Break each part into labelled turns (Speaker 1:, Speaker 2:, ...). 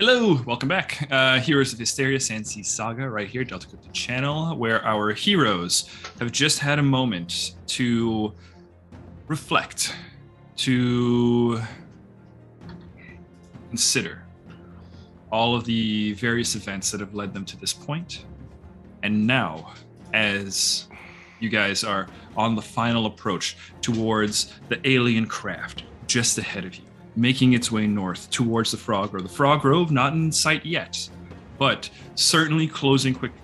Speaker 1: Hello, welcome back. Heroes of Histaeria, Sandsea Saga, right here, Delta Crypto channel, where our heroes have just had a moment to reflect, to consider all of the various events that have led them to this point. And now, as you guys are on the final approach towards the alien craft just ahead of you, making its way north towards the Frog Grove. The Frog Grove, not in sight yet, but certainly closing quickly.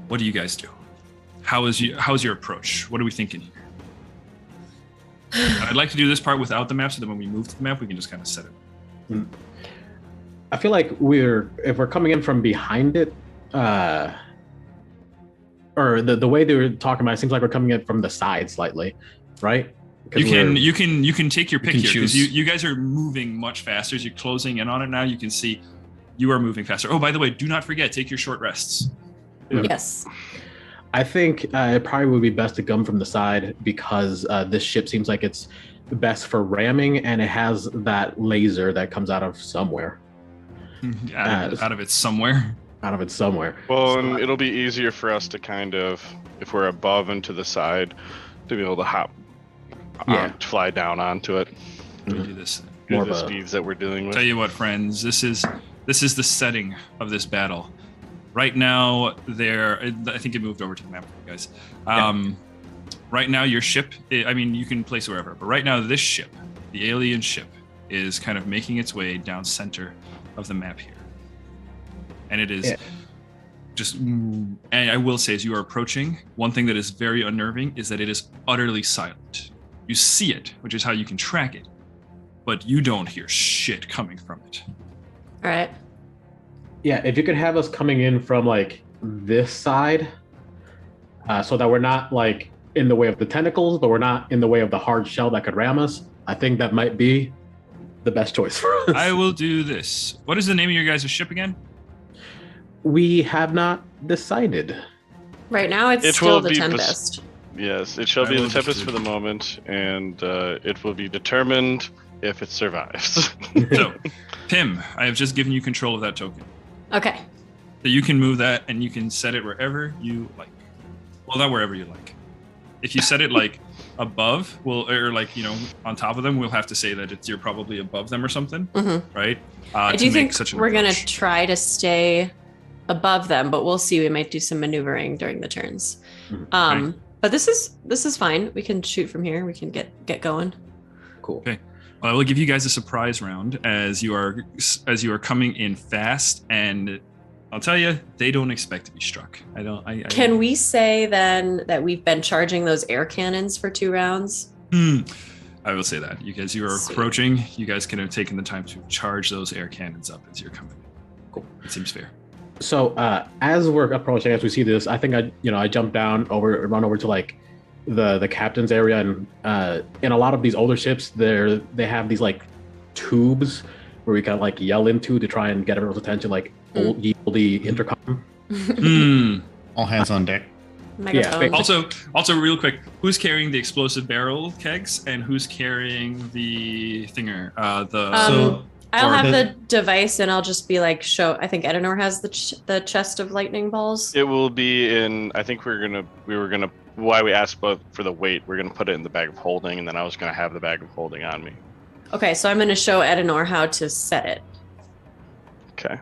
Speaker 1: What do you guys do? How's your approach? What are we thinking here? I'd like to do this part without the map, so that when we move to the map, we can just kind of set it.
Speaker 2: I feel like if we're coming in from behind it, or the way they were talking about it seems like we're coming in from the side slightly, right? You
Speaker 1: can take your pick here, because you guys are moving much faster as you're closing in on it now. You can see you are moving faster. Oh, by the way, do not forget, take your short rests.
Speaker 3: Yes.
Speaker 2: I think it probably would be best to come from the side, because this ship seems like it's best for ramming, and it has that laser that comes out of somewhere.
Speaker 1: Out of it somewhere.
Speaker 2: Out of it somewhere.
Speaker 4: Well, and it'll be easier for us to kind of, if we're above and to the side, to be able to hop. Fly down onto it.
Speaker 1: Do this.
Speaker 4: More the speeds that we're dealing with.
Speaker 1: Tell you what, friends, this is the setting of this battle. Right now, I think it moved over to the map for you guys. Right now, your ship, you can place it wherever, but right now, this ship, the alien ship, is kind of making its way down center of the map here. And it is and I will say, as you are approaching, one thing that is very unnerving is that it is utterly silent. You see it, which is how you can track it, but you don't hear shit coming from it.
Speaker 3: All right.
Speaker 2: Yeah, if you could have us coming in from like this side, so that we're not like in the way of the tentacles, but we're not in the way of the hard shell that could ram us, I think that might be the best choice for us.
Speaker 1: I will do this. What is the name of your guys' ship again?
Speaker 2: We have not decided.
Speaker 3: Right now, it's still the Tempest.
Speaker 4: Yes, it shall be the Tempest for the moment, and it will be determined if it survives.
Speaker 1: So, Pim, I have just given you control of that token.
Speaker 3: Okay.
Speaker 1: So you can move that, and you can set it wherever you like. Well, not wherever you like. If you set it like above, or like on top of them, we'll have to say that you're probably above them or something, right?
Speaker 3: I do think we're gonna try to stay above them, but we'll see. We might do some maneuvering during the turns.
Speaker 1: Okay.
Speaker 3: But this is fine. We can shoot from here. We can get going.
Speaker 2: Cool.
Speaker 1: Okay. Well, I will give you guys a surprise round as you are coming in fast, and I'll tell you, they don't expect to be struck.
Speaker 3: Can we say then that we've been charging those air cannons for 2 rounds?
Speaker 1: I will say that. You are approaching. You guys can have taken the time to charge those air cannons up as you're coming.
Speaker 2: Cool.
Speaker 1: It seems fair.
Speaker 2: So as we're approaching, as we see this, I think I jump down run over to like the captain's area, and in a lot of these older ships, they have these like tubes where we can like yell into to try and get everyone's attention, like old intercom.
Speaker 5: All hands on deck.
Speaker 3: Megaphone.
Speaker 1: Yeah. Also, real quick, who's carrying the explosive barrel kegs and who's carrying the thinger?
Speaker 3: I'll have the device, and I'll just be like, I think Edenor has the chest of lightning balls.
Speaker 4: It will be in. I think we were gonna. Why we asked both for the weight, we're gonna put it in the bag of holding, and then I was gonna have the bag of holding on me.
Speaker 3: Okay, so I'm gonna show Edenor how to set it.
Speaker 4: Okay.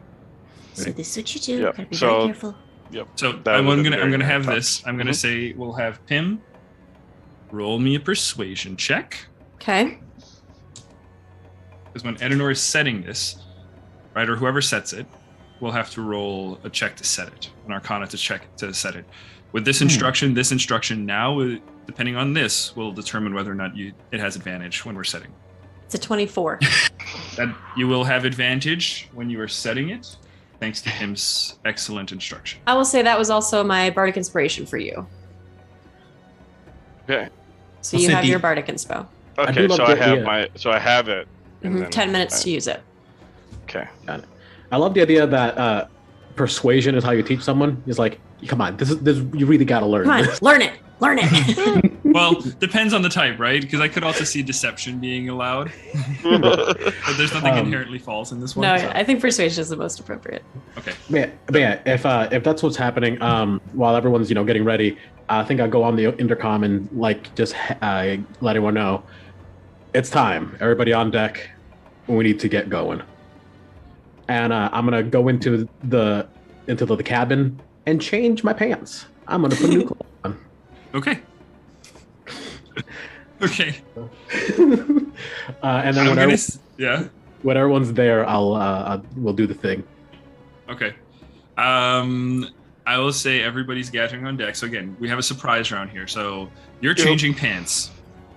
Speaker 3: So this is what you do.
Speaker 4: Yep.
Speaker 3: Gotta be very careful.
Speaker 4: Yep.
Speaker 1: So I'm gonna have this. I'm gonna say we'll have Pim roll me a persuasion check.
Speaker 3: Okay.
Speaker 1: Because when Edenor is setting this, right, or whoever sets it, we'll have to roll a check to set it, an Arcana to set it. With this instruction now, depending on this, will determine whether or not it has advantage when we're setting.
Speaker 3: It's a 24.
Speaker 1: That you will have advantage when you are setting it, thanks to Pim's excellent instruction.
Speaker 3: I will say that was also my bardic inspiration for you.
Speaker 4: Okay.
Speaker 3: So you have your bardic inspo.
Speaker 4: Okay, so I have it.
Speaker 3: 10 minutes to use it.
Speaker 4: Okay.
Speaker 2: Got it. I love the idea that persuasion is how you teach someone. It's like, come on, this you really got to learn.
Speaker 3: Come on, learn it. Learn it.
Speaker 1: Well, depends on the type, right? Because I could also see deception being allowed. But there's nothing inherently false in this one.
Speaker 3: No,
Speaker 1: so.
Speaker 3: I think persuasion is the most appropriate.
Speaker 1: Okay.
Speaker 2: But yeah, if that's what's happening, while everyone's getting ready, I think I'll go on the intercom and like just let everyone know it's time. Everybody on deck. We need to get going. And I'm gonna go into the cabin and change my pants. I'm gonna put new clothes on.
Speaker 1: Okay. Okay.
Speaker 2: And then when everyone's there, we'll do the thing.
Speaker 1: Okay. I will say everybody's gathering on deck. So again, we have a surprise round here. So you're changing pants.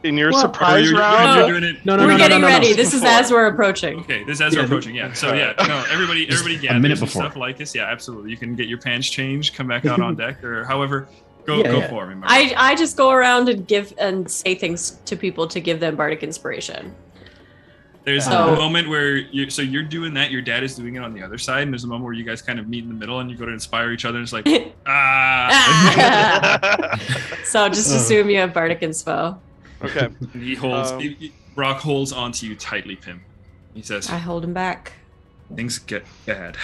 Speaker 4: In your surprise round?
Speaker 1: You're doing it.
Speaker 2: No,
Speaker 3: we're getting ready.
Speaker 2: No.
Speaker 3: This is as we're approaching.
Speaker 1: Okay, this is as we're approaching. Yeah. So everybody gathers
Speaker 5: a minute
Speaker 1: and
Speaker 5: before.
Speaker 1: stuff like this. Yeah, absolutely. You can get your pants changed, come back out on deck, or however. Go for it.
Speaker 3: I just go around and give and say things to people to give them bardic inspiration.
Speaker 1: There's a moment where you're doing that. Your dad is doing it on the other side, and there's a moment where you guys kind of meet in the middle, and you go to inspire each other. And it's like
Speaker 3: So just assume you have bardic inspo.
Speaker 4: Okay.
Speaker 1: He holds. Brock holds onto you tightly, Pim. He says,
Speaker 3: I hold him back.
Speaker 1: "Things get bad.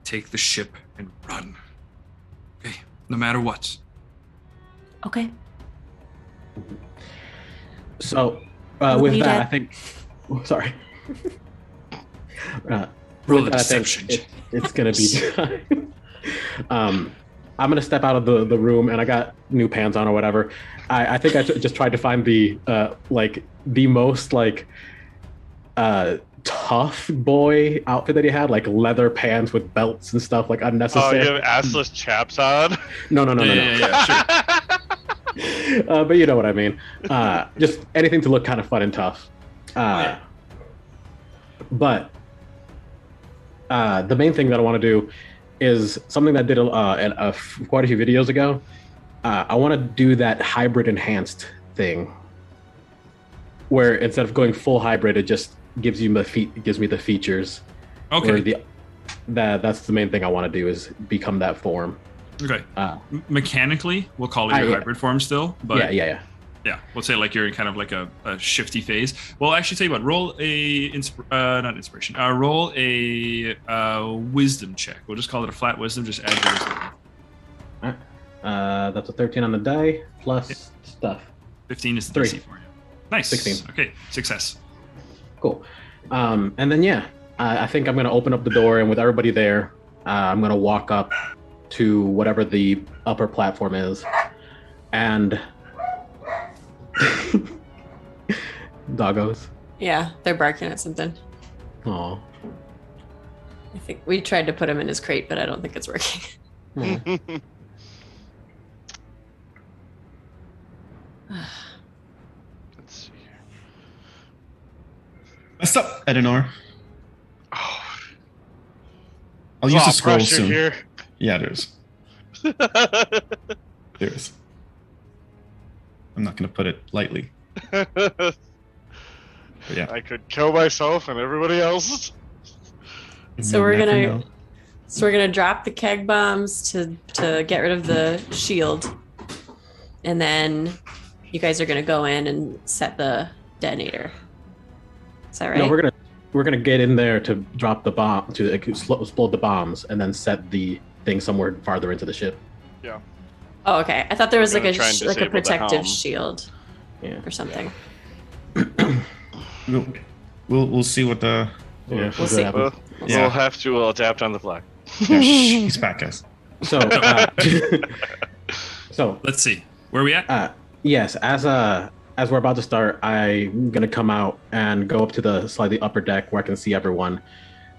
Speaker 1: Take the ship and run. Okay, no matter what."
Speaker 3: Okay.
Speaker 2: So with that, I think. Sorry.
Speaker 1: Roll a
Speaker 2: I think
Speaker 1: deception.
Speaker 2: it's gonna be time. I'm gonna step out of the room, and I got new pants on or whatever. I think I just tried to find the most tough boy outfit that he had, like leather pants with belts and stuff, like unnecessary.
Speaker 4: Oh, you have assless chaps on?
Speaker 1: No. Sure.
Speaker 2: But you know what I mean. Just anything to look kind of fun and tough. But the main thing that I want to do is something that I did quite a few videos ago. I want to do that hybrid enhanced thing, where instead of going full hybrid, it just gives me the features.
Speaker 1: Okay.
Speaker 2: That's the main thing I want to do, is become that form.
Speaker 1: Okay. Mechanically, we'll call it your hybrid form still, but
Speaker 2: yeah.
Speaker 1: We'll say like you're in kind of like a shifty phase. Well, actually, tell you what, roll not inspiration. Roll a wisdom check. We'll just call it a flat wisdom. Just add your wisdom.
Speaker 2: That's a 13 on the die plus stuff.
Speaker 1: 15 is the DC for you. Nice.
Speaker 2: 16.
Speaker 1: Okay, success.
Speaker 2: Cool. And then I think I'm gonna open up the door, and with everybody there, I'm gonna walk up to whatever the upper platform is, and doggos.
Speaker 3: Yeah, they're barking at something.
Speaker 2: Aw.
Speaker 3: I think we tried to put him in his crate, but I don't think it's working.
Speaker 4: Let's see here.
Speaker 5: What's up, Edenor?
Speaker 4: Oh,
Speaker 5: I'll use the scroll
Speaker 4: pressure
Speaker 5: soon.
Speaker 4: here.
Speaker 5: Yeah, there is. There is. I'm not going to put it lightly. But yeah.
Speaker 4: I could kill myself and everybody else.
Speaker 3: So
Speaker 5: You
Speaker 3: we're
Speaker 5: never
Speaker 3: gonna
Speaker 5: know.
Speaker 3: drop the keg bombs to get rid of the shield, and then you guys are gonna go in and set the detonator. Is that right?
Speaker 2: No, we're gonna get in there to drop the bomb, to explode the bombs, and then set the thing somewhere farther into the ship.
Speaker 4: Yeah.
Speaker 3: Oh, okay. I thought there was
Speaker 4: We're
Speaker 3: like
Speaker 4: gonna try and
Speaker 3: a
Speaker 4: disable the
Speaker 3: protective
Speaker 4: helm.
Speaker 3: shield
Speaker 2: Yeah.
Speaker 3: or something.
Speaker 5: We'll see what the.
Speaker 2: Yeah.
Speaker 3: We'll see.
Speaker 4: We'll
Speaker 5: Yeah.
Speaker 4: have to adapt on the fly.
Speaker 5: Yeah, he's back, guys.
Speaker 2: So, so
Speaker 1: Let's see. Where are we at?
Speaker 2: yes, as we're about to start, I'm gonna come out and go up to the slightly upper deck where I can see everyone,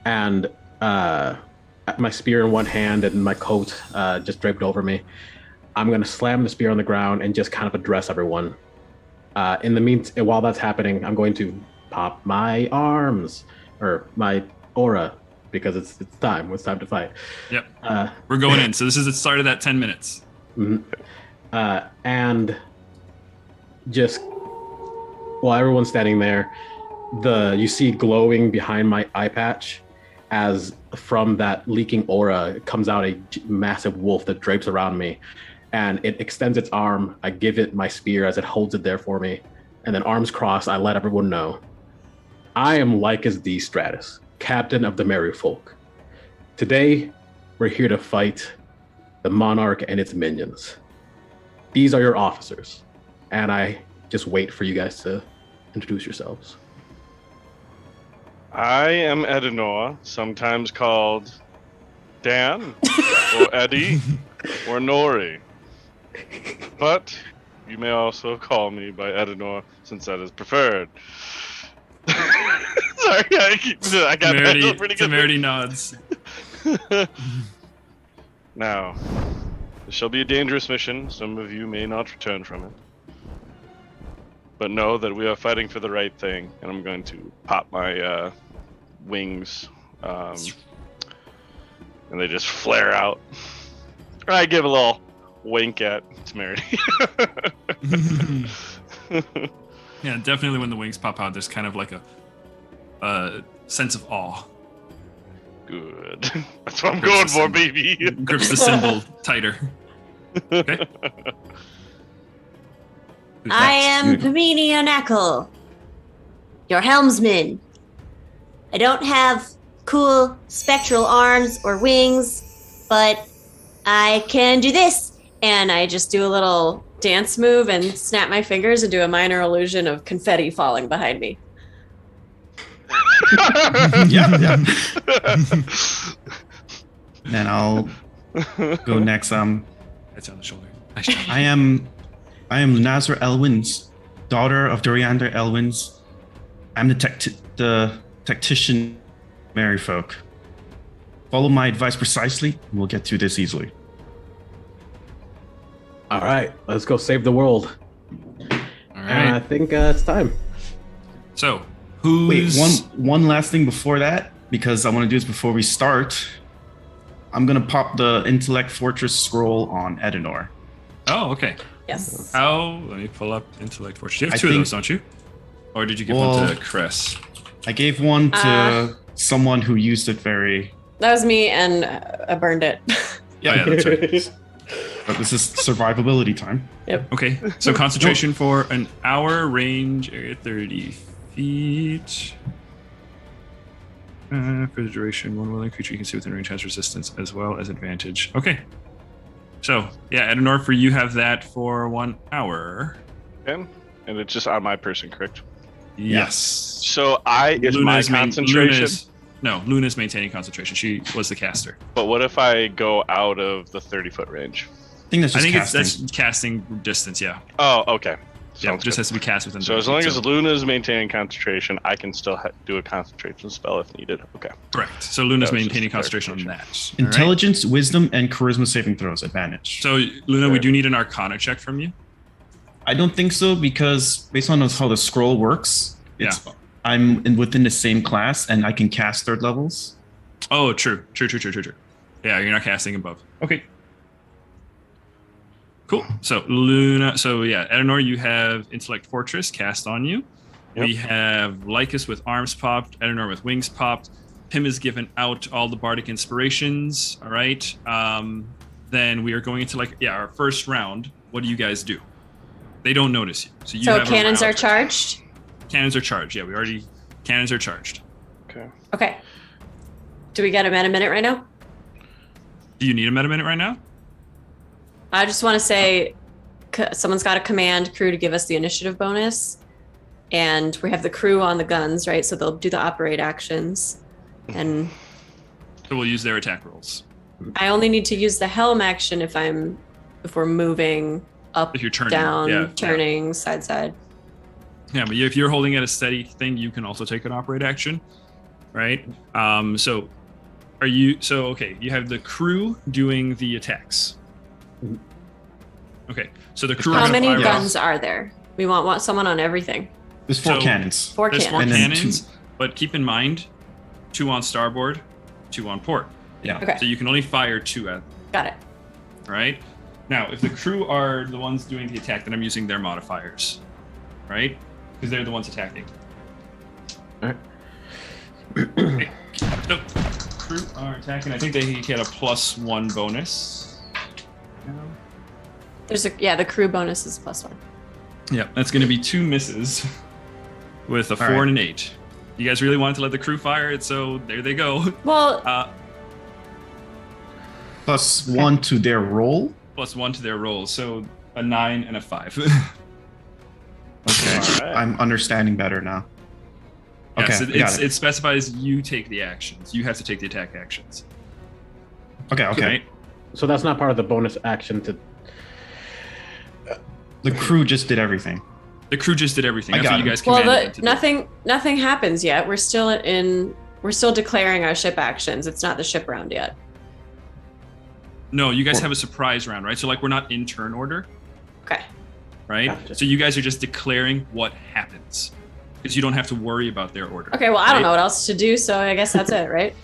Speaker 2: and my spear in one hand and my coat just draped over me. I'm gonna slam the spear on the ground and just kind of address everyone. In the meantime, while that's happening, I'm going to pop my arms or my aura, because it's time. It's time to fight.
Speaker 1: Yep. We're going in. So this is the start of that 10 minutes.
Speaker 2: And just while everyone's standing there, you see glowing behind my eye patch, as from that leaking aura comes out a massive wolf that drapes around me, and it extends its arm. I give it my spear as it holds it there for me, and then arms crossed, I let everyone know. I am Lycus D. Stratus, captain of the Merry Folk. Today, we're here to fight the Monarch and its minions. These are your officers, and I just wait for you guys to introduce yourselves.
Speaker 4: I am Edenor, sometimes called Dan, or Eddie, or Nori. But you may also call me by Edenor, since that is preferred. Sorry, I got that pretty good.
Speaker 1: Temerity nods.
Speaker 4: Now, this shall be a dangerous mission. Some of you may not return from it. But know that we are fighting for the right thing, and I'm going to pop my wings, and they just flare out. I give a little wink at Temerity.
Speaker 1: Yeah, definitely when the wings pop out, there's kind of like a sense of awe.
Speaker 4: Good. That's what I'm going for, baby.
Speaker 1: Grips the symbol tighter. Okay.
Speaker 3: I am Paminia Knackle, your helmsman. I don't have cool spectral arms or wings, but I can do this. And I just do a little dance move and snap my fingers and do a minor illusion of confetti falling behind me.
Speaker 5: Yeah. Then I'll go next.
Speaker 1: That's on the shoulder. Nice job.
Speaker 5: I am Nazra Elwins, daughter of Doriander Elwins. I'm the tactician merryfolk. Follow my advice precisely, and we'll get through this easily.
Speaker 2: All right, let's go save the world.
Speaker 1: All
Speaker 2: And I
Speaker 1: right.
Speaker 2: think it's time.
Speaker 1: So,
Speaker 5: Wait,
Speaker 1: who's...
Speaker 5: one last thing before that, because I want to do this before we start. I'm gonna pop the Intellect Fortress scroll on Edenor.
Speaker 1: Oh, okay.
Speaker 3: Yes.
Speaker 1: Let me pull up Intellect Fortress. You have
Speaker 5: I
Speaker 1: two of
Speaker 5: think-
Speaker 1: those, don't you? Or did you give one to Cress?
Speaker 5: I gave one to someone who used it very.
Speaker 3: That was me, and I burned it.
Speaker 1: Yeah, that's right.
Speaker 5: But this is survivability time.
Speaker 1: Okay, so concentration for an hour, range area 30 feet. For the duration, one willing creature you can see within range has resistance as well as advantage. Okay. So, yeah, Edenor, for you have that for 1 hour.
Speaker 4: Okay. And it's just on my person, correct?
Speaker 1: Yes.
Speaker 4: So my concentration.
Speaker 1: Luna's maintaining concentration. She was the caster.
Speaker 4: But what if I go out of the 30-foot range?
Speaker 5: I think that's
Speaker 1: I
Speaker 5: just
Speaker 1: think
Speaker 5: casting.
Speaker 1: that's casting distance, yeah.
Speaker 4: Oh, okay.
Speaker 1: Yeah, it
Speaker 4: Sounds
Speaker 1: just
Speaker 4: good.
Speaker 1: has to be cast within.
Speaker 4: So
Speaker 1: 30
Speaker 4: as long
Speaker 1: feet,
Speaker 4: as Luna is maintaining concentration, I can still do a concentration spell if needed. Okay.
Speaker 1: correct. So Luna's
Speaker 4: That was
Speaker 1: maintaining
Speaker 4: just a
Speaker 1: concentration on that.
Speaker 4: clarification.
Speaker 1: All right?
Speaker 5: Intelligence, wisdom, and charisma saving throws advantage.
Speaker 1: So Luna, we
Speaker 4: Sure.
Speaker 1: do need an Arcana check from you.
Speaker 5: I don't think so, because based on how the scroll works, I'm within the same class and I can cast third levels.
Speaker 1: Oh, true. Yeah, you're not casting above. Okay. Cool. So Luna. So yeah, Edenor, you have Intellect Fortress cast on you.
Speaker 4: Yep.
Speaker 1: We have Lycus with arms popped. Edenor with wings popped. Pim has given out all the bardic inspirations. All right. Then we are going into our first round. What do you guys do? They don't notice you. So you
Speaker 3: So
Speaker 1: have a
Speaker 3: cannons are
Speaker 1: round.
Speaker 3: charged?
Speaker 1: Cannons are charged. Yeah, cannons are charged.
Speaker 4: Okay.
Speaker 3: Okay. Do we get a minute right now?
Speaker 1: Do you need a meta minute right now?
Speaker 3: I just want to say someone's got to command crew to give us the initiative bonus. And we have the crew on the guns, right? So they'll do the operate actions. And
Speaker 1: So we'll use their attack rolls.
Speaker 3: I only need to use the helm action if we're moving up,
Speaker 1: If you're turning,
Speaker 3: down, turning, side.
Speaker 1: Yeah, but if you're holding at a steady thing, you can also take an operate action, right? So you have the crew doing the attacks. Okay, so the crew.
Speaker 3: How
Speaker 1: are gonna
Speaker 3: many
Speaker 1: fire
Speaker 3: guns
Speaker 1: off.
Speaker 3: are there? We want someone on everything.
Speaker 5: There's four
Speaker 1: So-
Speaker 5: cannons.
Speaker 3: 4
Speaker 1: There's
Speaker 3: cannons.
Speaker 1: 4
Speaker 5: And then
Speaker 1: cannons, but keep in mind, 2 on starboard, 2 on port.
Speaker 5: Yeah.
Speaker 3: Okay,
Speaker 1: So you can only fire 2 at.
Speaker 3: got it.
Speaker 1: Right? Now, if the crew are the ones doing the attack, then I'm using their modifiers, right? Because they're the ones attacking.
Speaker 2: Alright.
Speaker 1: Okay. So, crew are attacking. I think they get a +1 bonus.
Speaker 3: There's the crew bonus is +1.
Speaker 1: Yeah, that's going to be 2 misses with a 4
Speaker 5: right.
Speaker 1: and an 8. You guys really wanted to let the crew fire it, so there they go.
Speaker 3: Well,
Speaker 5: +1 to their roll.
Speaker 1: +1 to their rolls, so a 9 and a 5.
Speaker 5: Okay,
Speaker 4: All right.
Speaker 5: I'm understanding better now.
Speaker 1: Yes,
Speaker 5: Okay, got
Speaker 1: it specifies you take the actions. You have to take the attack actions.
Speaker 5: Okay.
Speaker 1: Right?
Speaker 2: So that's not part of the bonus action to.
Speaker 5: The crew just did everything.
Speaker 1: The crew just did everything.
Speaker 5: I
Speaker 1: That's
Speaker 5: got
Speaker 1: what you
Speaker 5: it.
Speaker 1: guys commanded them to do.
Speaker 3: nothing happens yet. We're still declaring our ship actions. It's not the ship round yet.
Speaker 1: No, you guys have a surprise round, right? So like we're not in turn order,
Speaker 3: Okay.
Speaker 1: right?
Speaker 2: Gotcha.
Speaker 1: So you guys are just declaring what happens. Because you don't have to worry about their order.
Speaker 3: Okay, well, I don't
Speaker 1: right?
Speaker 3: know what else to do, so I guess that's it, right?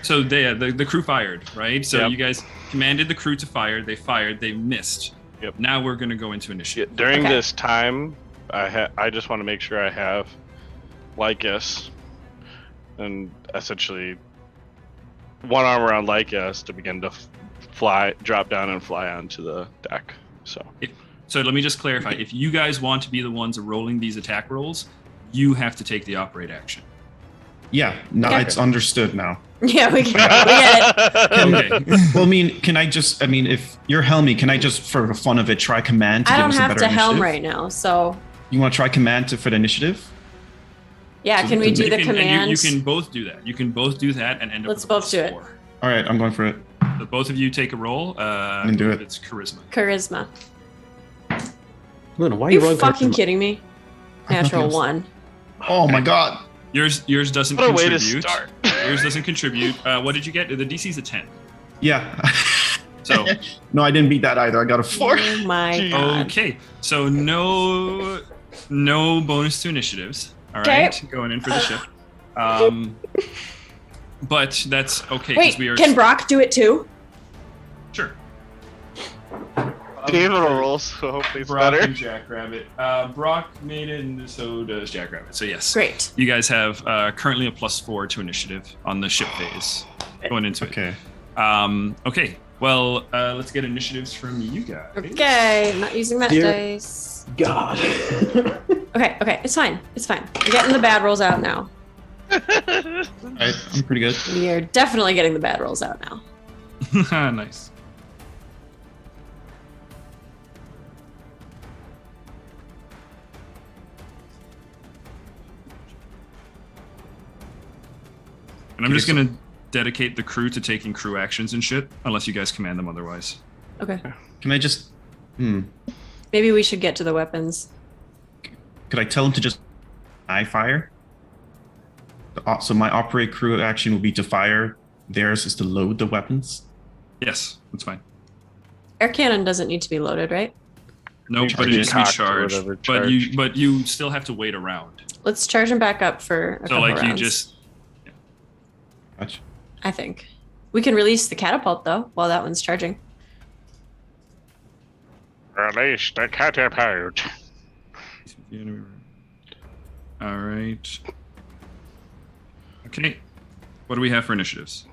Speaker 1: So the crew fired, right? So
Speaker 4: Yep.
Speaker 1: you guys commanded the crew to fire. They fired. They missed.
Speaker 4: Yep.
Speaker 1: Now we're going to go into initiative.
Speaker 4: During
Speaker 3: Okay.
Speaker 4: this time, I just want to make sure I have Lycus and essentially one arm around Lycus to begin to drop down and fly onto the deck. So
Speaker 1: So let me just clarify. If you guys want to be the ones rolling these attack rolls, you have to take the operate action.
Speaker 5: Yeah, no,
Speaker 3: Okay.
Speaker 5: it's understood now.
Speaker 3: Yeah, we get it.
Speaker 1: Okay.
Speaker 5: Well, I mean, if you're Helmy, can I just, for the fun of it, try command to
Speaker 3: I
Speaker 5: give
Speaker 3: don't
Speaker 5: us a
Speaker 3: have
Speaker 5: better
Speaker 3: to helm
Speaker 5: initiative?
Speaker 3: right now, so
Speaker 5: You want to try command for the initiative?
Speaker 3: yeah.
Speaker 5: So
Speaker 3: Can we do
Speaker 1: You
Speaker 3: the
Speaker 1: can- and
Speaker 3: command?
Speaker 1: You can both do that. You can both do that and end up
Speaker 3: Let's
Speaker 1: with a
Speaker 3: both do it.
Speaker 1: +4.
Speaker 5: All right, I'm going for it.
Speaker 1: So both of you take a roll.
Speaker 5: And do it.
Speaker 1: It's charisma.
Speaker 3: Charisma.
Speaker 2: Luna, why
Speaker 3: Are
Speaker 2: are you
Speaker 3: you
Speaker 2: rolling
Speaker 3: fucking
Speaker 2: charisma?
Speaker 3: kidding me? Natural
Speaker 5: Nothing else.
Speaker 3: 1.
Speaker 5: Oh my god.
Speaker 1: Yours doesn't
Speaker 4: what a way to
Speaker 1: contribute.
Speaker 4: start.
Speaker 1: Yours doesn't contribute. What did you get? The DC's a 10.
Speaker 5: Yeah.
Speaker 1: So
Speaker 5: No, I didn't beat that either. I got a 4.
Speaker 3: Oh my
Speaker 4: Jeez.
Speaker 3: god.
Speaker 1: okay. So no bonus to initiatives. All
Speaker 3: Okay.
Speaker 1: right, going in for the ship. But that's okay
Speaker 3: Wait,
Speaker 1: because we are
Speaker 3: can Brock do it too?
Speaker 1: sure.
Speaker 4: Gave it a roll, so hopefully it's
Speaker 1: Brock
Speaker 4: better.
Speaker 1: and Jackrabbit. Brock made it, and so does Jackrabbit. So yes,
Speaker 3: Great.
Speaker 1: you guys have currently a +4 to initiative on the ship phase going into it.
Speaker 5: Okay.
Speaker 1: Okay. Well, let's get initiatives from you guys.
Speaker 3: Okay, I'm not using that
Speaker 2: Dear-
Speaker 3: dice.
Speaker 2: God.
Speaker 3: Okay, it's fine. It's fine. We're getting the bad rolls out now.
Speaker 5: I'm pretty good.
Speaker 3: We are definitely getting the bad rolls out now.
Speaker 1: Nice. And I'm just gonna dedicate the crew to taking crew actions and shit, unless you guys command them otherwise.
Speaker 3: Okay.
Speaker 5: Can I just
Speaker 3: Maybe we should get to the weapons.
Speaker 5: could I tell him to just fire? So my operate crew action will be to fire. Theirs is to load the weapons.
Speaker 1: Yes, that's fine.
Speaker 3: Air cannon doesn't need to be loaded, right?
Speaker 1: No,
Speaker 4: Needs
Speaker 1: but
Speaker 4: to
Speaker 1: it
Speaker 4: be
Speaker 1: needs to be
Speaker 4: cocked or
Speaker 1: charged.
Speaker 4: whatever,
Speaker 1: But you still have to wait around.
Speaker 3: Let's charge them back up for a
Speaker 1: So
Speaker 3: couple
Speaker 1: like you
Speaker 3: rounds,
Speaker 1: just
Speaker 5: Gotcha.
Speaker 3: I think. We can release the catapult though while that one's charging.
Speaker 4: Release the catapult.
Speaker 1: all right. Okay. What do we have for initiatives?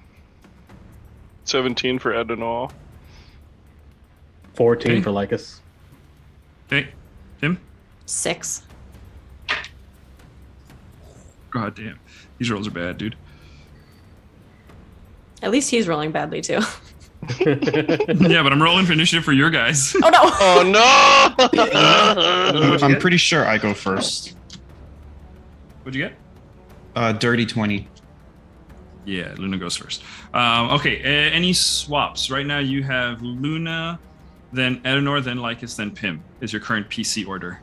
Speaker 4: 17 for Edenol.
Speaker 2: 14
Speaker 1: Okay.
Speaker 2: for Lycus.
Speaker 1: Okay. Tim?
Speaker 3: 6.
Speaker 1: God damn. These rolls are bad, dude.
Speaker 3: At least he's rolling badly too.
Speaker 1: Yeah, but I'm rolling for initiative for your guys.
Speaker 3: Oh no!
Speaker 4: Oh no!
Speaker 5: I'm pretty sure I go first.
Speaker 1: What'd you get?
Speaker 5: Dirty 20.
Speaker 1: Yeah, Luna goes first. Okay, any swaps? Right now you have Luna, then Edenor, then Lycus, then Pim is your current PC order.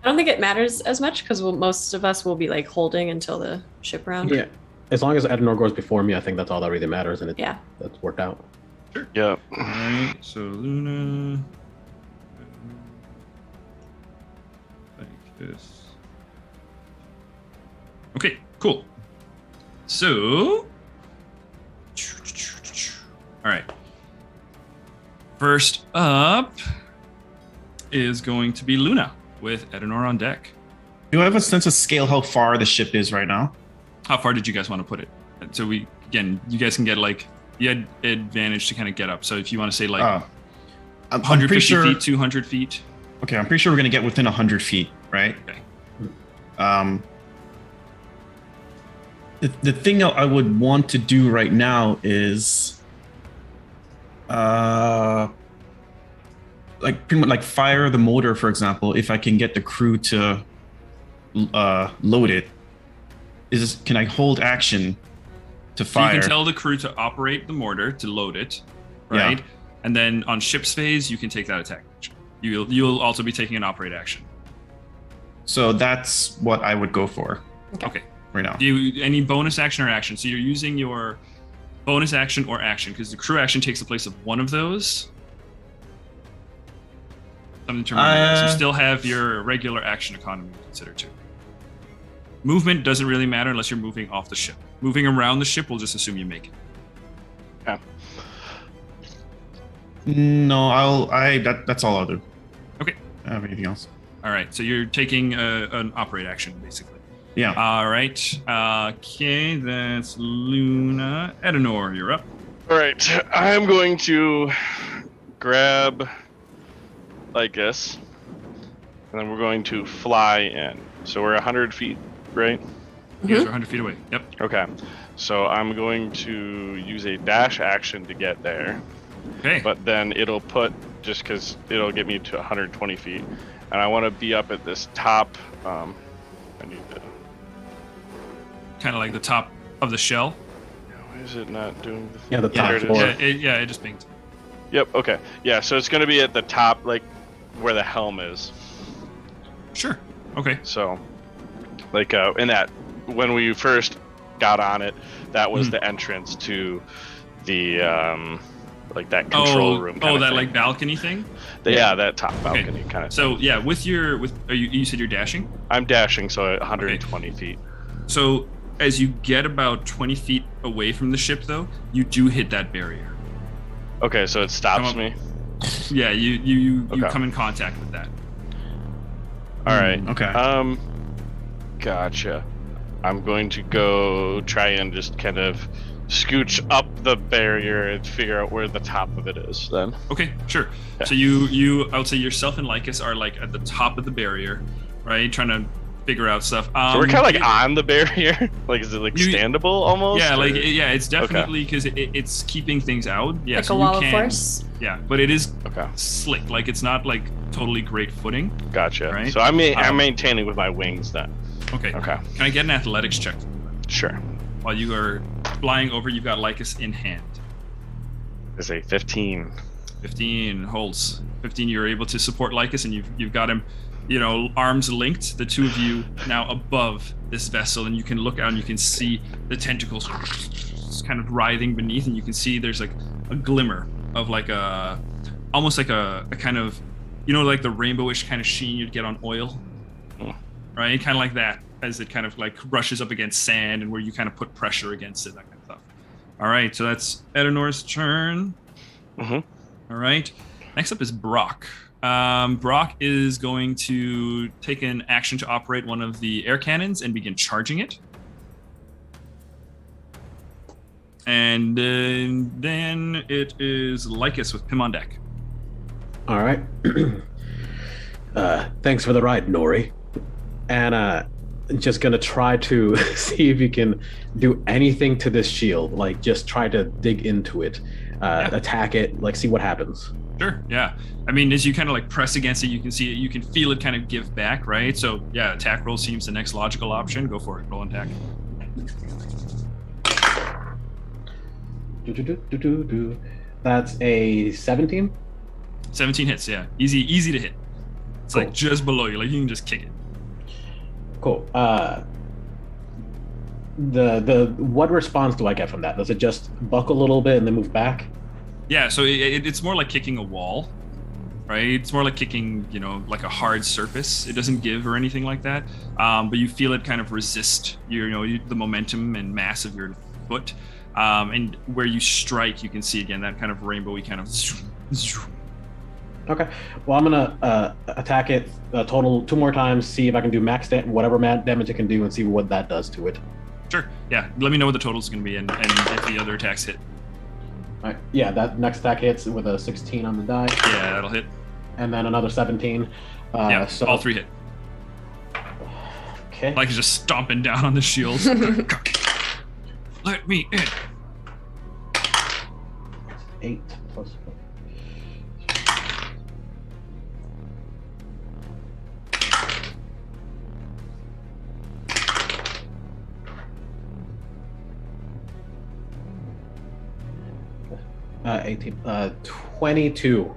Speaker 3: I don't think it matters as much because most of us will be like holding until the ship round.
Speaker 2: Yeah. As long as Edenor goes before me, I think that's all that really matters, and
Speaker 3: Yeah.
Speaker 2: that's worked out.
Speaker 4: Yeah.
Speaker 1: All right, so Luna, like this. Okay, cool. So, all right. First up is going to be Luna with Edenor on deck.
Speaker 5: Do I have a sense of scale how far the ship is right now?
Speaker 1: How far did you guys want to put it? So you guys can get like, you had advantage to kind of get up. So if you want to say like,
Speaker 5: I'm
Speaker 1: 150
Speaker 5: pretty sure.
Speaker 1: feet, 200 feet.
Speaker 5: Okay, I'm pretty sure we're gonna get within 100 feet, right?
Speaker 1: Okay.
Speaker 5: The thing I would want to do right now is, like pretty much like fire the motor, for example. If I can get the crew to load it, can I hold action to fire?
Speaker 1: So you can tell the crew to operate the mortar to load it, right?
Speaker 5: Yeah.
Speaker 1: And then on ship's phase, you can take that attack action. You'll also be taking an operate action.
Speaker 5: So that's what I would go for
Speaker 1: Okay.
Speaker 5: right now.
Speaker 1: Do you any bonus action or action? So you're using your bonus action or action because the crew action takes the place of one of those. Something to remember. You still have your regular action economy to consider too. Movement doesn't really matter unless you're moving off the ship. Moving around the ship, we'll just assume you make it.
Speaker 4: Yeah.
Speaker 5: No, that's all I'll do.
Speaker 1: Okay.
Speaker 5: I don't have anything else.
Speaker 1: All right. So you're taking an operate action basically.
Speaker 5: Yeah.
Speaker 1: All right. Okay, that's Luna. Edenor, you're up.
Speaker 4: All right, I'm going to grab Lycus, and then we're going to fly in. So we're 100 feet, right?
Speaker 1: You guys are 100 feet away. Yep.
Speaker 4: Okay. So I'm going to use a dash action to get there,
Speaker 1: Okay.
Speaker 4: but then it'll put, just because it'll get me to 120 feet, and I want to be up at this top. I need to.
Speaker 1: Kind of like the top of the shell.
Speaker 4: Why is it not doing the?
Speaker 2: Yeah, the top
Speaker 4: There it is.
Speaker 2: floor.
Speaker 1: It just pinged.
Speaker 4: Yep. Okay. Yeah. So it's going to be at the top, like where the helm is.
Speaker 1: Sure. Okay.
Speaker 4: So, like in that, when we first got on it, that was the entrance to the like that control room.
Speaker 1: Oh, that like balcony thing.
Speaker 4: Yeah, that top balcony kind of.
Speaker 1: So yeah, you said you're dashing.
Speaker 4: I'm dashing, so 120 feet.
Speaker 1: So as you get about 20 feet away from the ship, though, you do hit that barrier.
Speaker 4: Okay, so it stops me.
Speaker 1: Yeah, you
Speaker 4: Okay.
Speaker 1: come in contact with that.
Speaker 4: All right.
Speaker 5: Okay.
Speaker 4: Gotcha. I'm going to go try and just kind of scooch up the barrier and figure out where the top of it is. Then.
Speaker 1: Okay, sure.
Speaker 4: Yeah.
Speaker 1: So you I would say yourself and Lycus are like at the top of the barrier, right? Trying to figure out stuff.
Speaker 4: So we're kind of like on the barrier. Like, is it like standable almost?
Speaker 1: Yeah,
Speaker 4: or?
Speaker 1: it's definitely because it's keeping things out. Yeah,
Speaker 3: Like
Speaker 1: so
Speaker 3: a wall
Speaker 1: you
Speaker 3: of
Speaker 1: can,
Speaker 3: force?
Speaker 1: Yeah, but it is
Speaker 4: Okay.
Speaker 1: slick. Like it's not like totally great footing.
Speaker 4: Gotcha.
Speaker 1: Right?
Speaker 4: So I'm maintaining with my wings then.
Speaker 1: Okay.
Speaker 4: Okay.
Speaker 1: Can I get an athletics check?
Speaker 4: Sure.
Speaker 1: While you are flying over, you've got Lycus in hand.
Speaker 4: Is a 15.
Speaker 1: 15 holds. 15, you're able to support Lycus, and you've got him, arms linked. The two of you now above this vessel, and you can look out and you can see the tentacles kind of writhing beneath, and you can see there's like a glimmer of like almost like a kind of, like the rainbowish kind of sheen you'd get on oil, right? Kind of like that, as it kind of like brushes up against sand and where you kind of put pressure against it, that kind of stuff. All right, so that's Edenor's turn.
Speaker 4: Mm-hmm.
Speaker 1: All right. Next up is Brock. Brock is going to take an action to operate one of the air cannons and begin charging it. And then it is Lycus with Pim on deck.
Speaker 2: All right. Thanks for the ride, Nori. And just gonna try to see if you can do anything to this shield. Like, just try to dig into it, attack it, like see what happens.
Speaker 1: Sure, yeah. I mean, as you kind of like press against it, you can see it, you can feel it kind of give back, right? So yeah, attack roll seems the next logical option. Go for it. Roll and attack.
Speaker 2: That's a 17.
Speaker 1: 17 hits, yeah. Easy to hit. It's
Speaker 2: Cool.
Speaker 1: like just below you. Like you can just kick it.
Speaker 2: Cool. What response do I get from that? Does it just buck a little bit and then move back?
Speaker 1: Yeah, so it's more like kicking a wall, right? It's more like kicking, like a hard surface. It doesn't give or anything like that, but you feel it kind of resist the momentum and mass of your foot, and where you strike, you can see again that kind of rainbowy kind of.
Speaker 2: Okay. Well, I'm gonna attack it total 2 more times. See if I can do max whatever damage it can do, and see what that does to it.
Speaker 1: Sure. Yeah. Let me know what the total is going to be, and if the other attacks hit.
Speaker 2: All right. Yeah, that next attack hits with a 16 on the die,
Speaker 1: Yeah, that'll hit.
Speaker 2: and then another 17.
Speaker 1: Yeah,
Speaker 2: So
Speaker 1: all 3 hit.
Speaker 2: Okay.
Speaker 1: Like just stomping down on the shields. Let me in.
Speaker 2: 8 plus. Uh, 18. 22.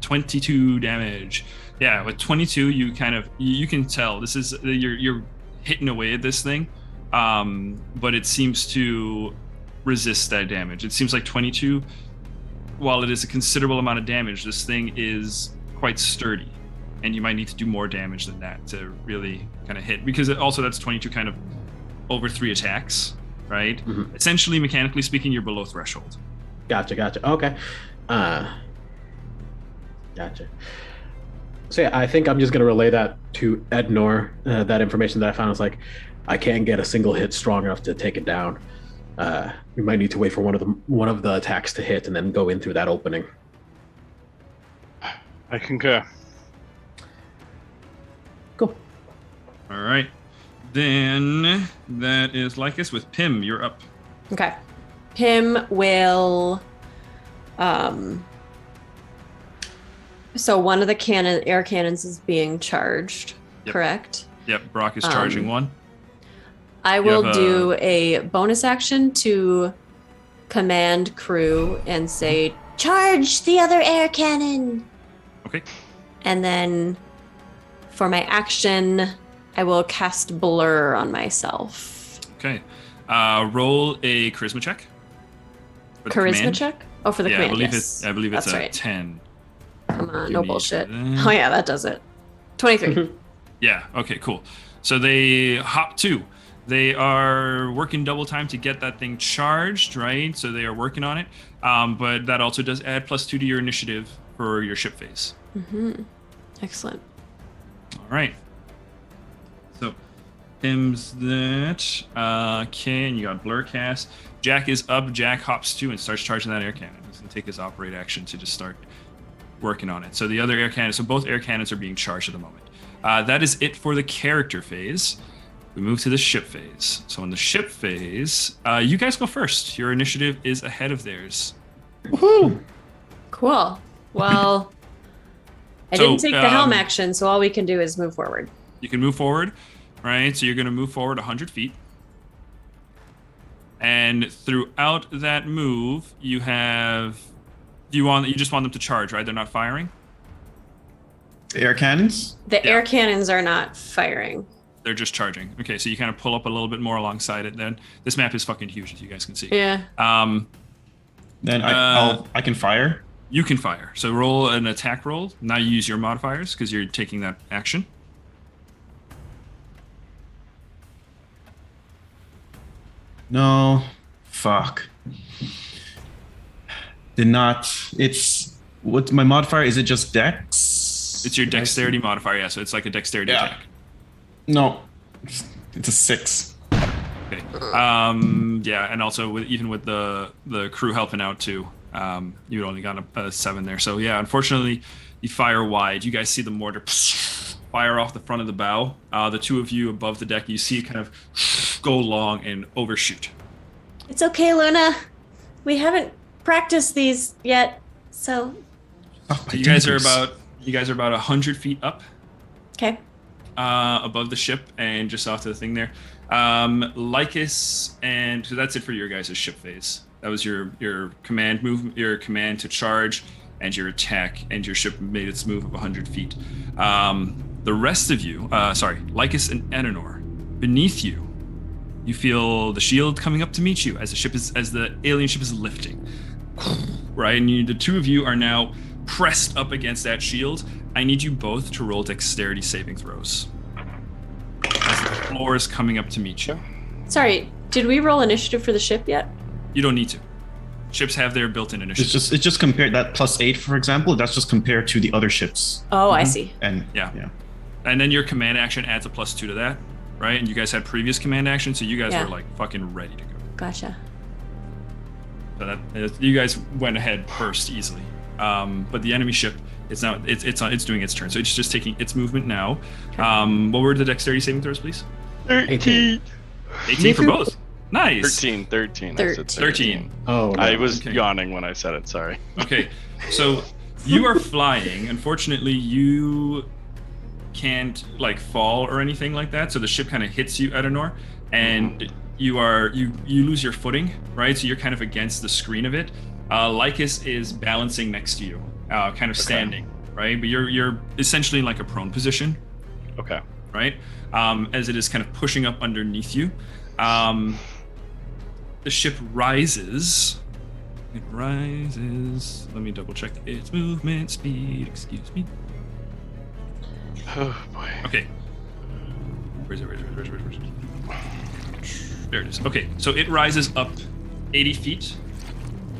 Speaker 1: 22 damage. Yeah, with 22, you can tell this is you're hitting away at this thing, but it seems to resist that damage. It seems like 22, while it is a considerable amount of damage, this thing is quite sturdy, and you might need to do more damage than that to really kind of hit, because that's 22 kind of over 3 attacks, right?
Speaker 2: Mm-hmm.
Speaker 1: Essentially, mechanically speaking, you're below threshold.
Speaker 2: Gotcha. Okay. Gotcha. So yeah, I think I'm just gonna relay that to Ednor. That information that I found is like, I can't get a single hit strong enough to take it down. We might need to wait for one of the attacks to hit and then go in through that opening.
Speaker 4: I concur.
Speaker 2: Cool.
Speaker 1: All right. Then that is Lycus with Pim. You're up.
Speaker 3: Okay. Pim will so one of the air cannons is being charged,
Speaker 1: Yep.
Speaker 3: correct?
Speaker 1: Yep, Brock is charging one.
Speaker 3: I will
Speaker 1: have
Speaker 3: do a bonus action to command crew and say, charge the other air cannon.
Speaker 1: Okay.
Speaker 3: And then for my action, I will cast blur on myself.
Speaker 1: Okay. Roll a charisma check. For the
Speaker 3: Charisma
Speaker 1: command.
Speaker 3: check? Oh, for the
Speaker 1: Yeah,
Speaker 3: command,
Speaker 1: I believe
Speaker 3: yes.
Speaker 1: it's
Speaker 3: That's
Speaker 1: a
Speaker 3: right.
Speaker 1: 10.
Speaker 3: Come on,
Speaker 1: You
Speaker 3: no
Speaker 1: need
Speaker 3: bullshit.
Speaker 1: that.
Speaker 3: Oh yeah, that does it. 23.
Speaker 1: Yeah, okay, cool. So they hop 2. They are working double time to get that thing charged, right? So they are working on it. But that also does add +2 to your initiative for your ship phase.
Speaker 3: Excellent.
Speaker 1: All right. So Pim's that. Okay, and you got blur cast. Jack is up. Jack hops 2 and starts charging that air cannon. He's going to take his operate action to just start working on it. So the other air cannons, so both air cannons are being charged at the moment. That is it for the character phase. We move to the ship phase. So in the ship phase, you guys go first. Your initiative is ahead of theirs.
Speaker 2: Woohoo!
Speaker 3: Cool. Well, I
Speaker 1: So,
Speaker 3: didn't take the helm action, so all we can do is move forward.
Speaker 1: You can move forward, right? So you're going to move forward 100 feet. And throughout that move, you just want them to charge, right? They're not firing?
Speaker 5: Air cannons?
Speaker 3: The
Speaker 1: Yeah.
Speaker 3: air cannons are not firing.
Speaker 1: They're just charging. Okay, so you kind of pull up a little bit more alongside it then. This map is fucking huge, as you guys can see.
Speaker 3: Yeah.
Speaker 5: Then I can fire.
Speaker 1: You can fire. So roll an attack roll. Now you use your modifiers because you're taking that action.
Speaker 5: No. Fuck. Did not. It's. What's my modifier? Is it just dex?
Speaker 1: It's your dexterity modifier, yeah. So it's like a dexterity
Speaker 5: Yeah.
Speaker 1: attack.
Speaker 5: No. It's a 6.
Speaker 1: Okay. Yeah, and also even with the crew helping out too, you only got a 7 there. So yeah, unfortunately, you fire wide. You guys see the mortar fire off the front of the bow. The two of you above the deck, you see it kind of go long and overshoot.
Speaker 3: It's okay, Luna. We haven't practiced these yet, so
Speaker 5: Oh,
Speaker 1: So you guys are about 100 feet up
Speaker 3: okay.
Speaker 1: above the ship and just off to the thing there. Lycus, and so that's it for your guys' ship phase. That was your command move, your command to charge, and your attack, and your ship made its move of 100 feet. The rest of you, Lycus and Enonor, beneath you, you feel the shield coming up to meet you as the alien ship is lifting. Right, and the two of you are now pressed up against that shield. I need you both to roll dexterity saving throws as the floor is coming up to meet you.
Speaker 3: Sorry, did we roll initiative for the ship yet?
Speaker 1: You don't need to. Ships have their built-in initiative.
Speaker 5: It's just compared that +8, for example. That's just compared to the other ships.
Speaker 3: Oh, I see.
Speaker 5: And
Speaker 1: Yeah. And then your command action adds a +2 to that, right? And you guys had previous command action, so you guys
Speaker 3: Yeah.
Speaker 1: were like fucking ready to go.
Speaker 3: Gotcha.
Speaker 1: So that you guys went ahead first easily. But the enemy ship, it's doing its turn. So it's just taking its movement now. What were the dexterity saving throws, please?
Speaker 4: 13.
Speaker 1: 18 for both. Nice.
Speaker 4: 13.
Speaker 1: 13.
Speaker 2: Oh, no.
Speaker 4: I was
Speaker 1: Okay.
Speaker 4: yawning when I said it. Sorry.
Speaker 1: Okay, so you are flying. Unfortunately, you can't like fall or anything like that. So the ship kind of hits you, Edenor, and you lose your footing, right? So you're kind of against the screen of it. Lycus is balancing next to you, kind of standing, right? But you're essentially in like a prone position,
Speaker 4: Okay.
Speaker 1: right? As it is kind of pushing up underneath you. The ship rises. It rises. Let me double check its movement speed. Excuse me.
Speaker 4: Oh boy.
Speaker 1: Okay. Where is it? There it is. Okay, so it rises up 80 feet,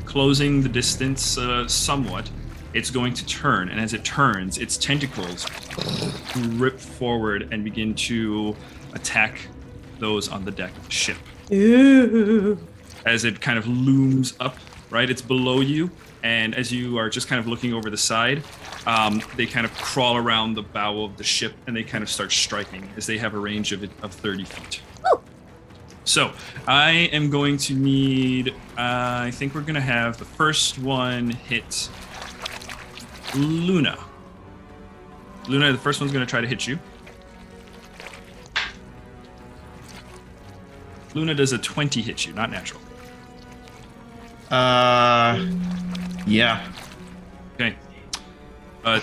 Speaker 1: closing the distance somewhat. It's going to turn, and as it turns, its tentacles rip forward and begin to attack those on the deck of the ship.
Speaker 3: Ooh.
Speaker 1: As it kind of looms up, right? It's below you, and as you are just kind of looking over the side, they kind of crawl around the bow of the ship, and they kind of start striking as they have a range of 30 feet. So I am going to need, I think we're going to have the first one hit Luna. Luna, the first one's going to try to hit you. Luna, does a 20 hit you, not natural?
Speaker 5: Yeah.
Speaker 1: Okay.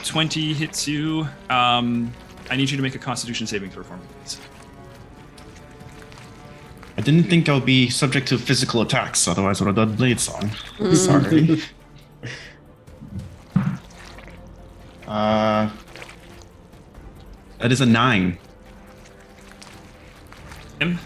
Speaker 1: 20 hits you. I need you to make a Constitution saving throw for me, please.
Speaker 5: I didn't think I would be subject to physical attacks, otherwise I would have done Blade Song. Sorry. That is a 9.
Speaker 1: Him,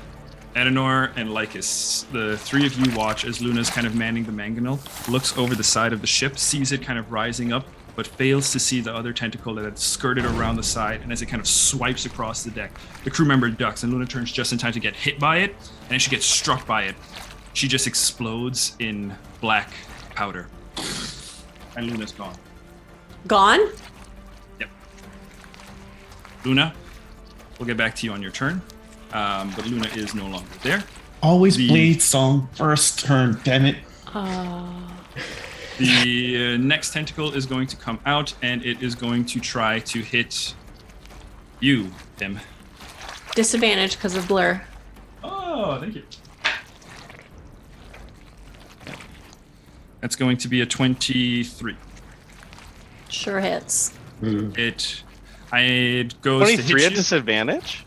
Speaker 1: Edenor, and Lycus, the three of you watch as Luna's kind of manning the mangonel, looks over the side of the ship, sees it kind of rising up, but fails to see the other tentacle that had skirted around the side, and as it kind of swipes across the deck, the crew member ducks, and Luna turns just in time to get hit by it, and as she gets struck by it, she just explodes in black powder. And Luna's gone.
Speaker 3: Gone?
Speaker 1: Yep. Luna, we'll get back to you on your turn, but Luna is no longer there.
Speaker 5: Always Blade Song first turn, damn it.
Speaker 1: The next tentacle is going to come out, and it is going to try to hit you, Tim.
Speaker 3: Disadvantage because of blur.
Speaker 1: Oh, thank you. That's going to be a 23.
Speaker 3: Sure hits.
Speaker 1: It goes
Speaker 4: 23
Speaker 1: to
Speaker 4: at
Speaker 1: hit you.
Speaker 4: disadvantage?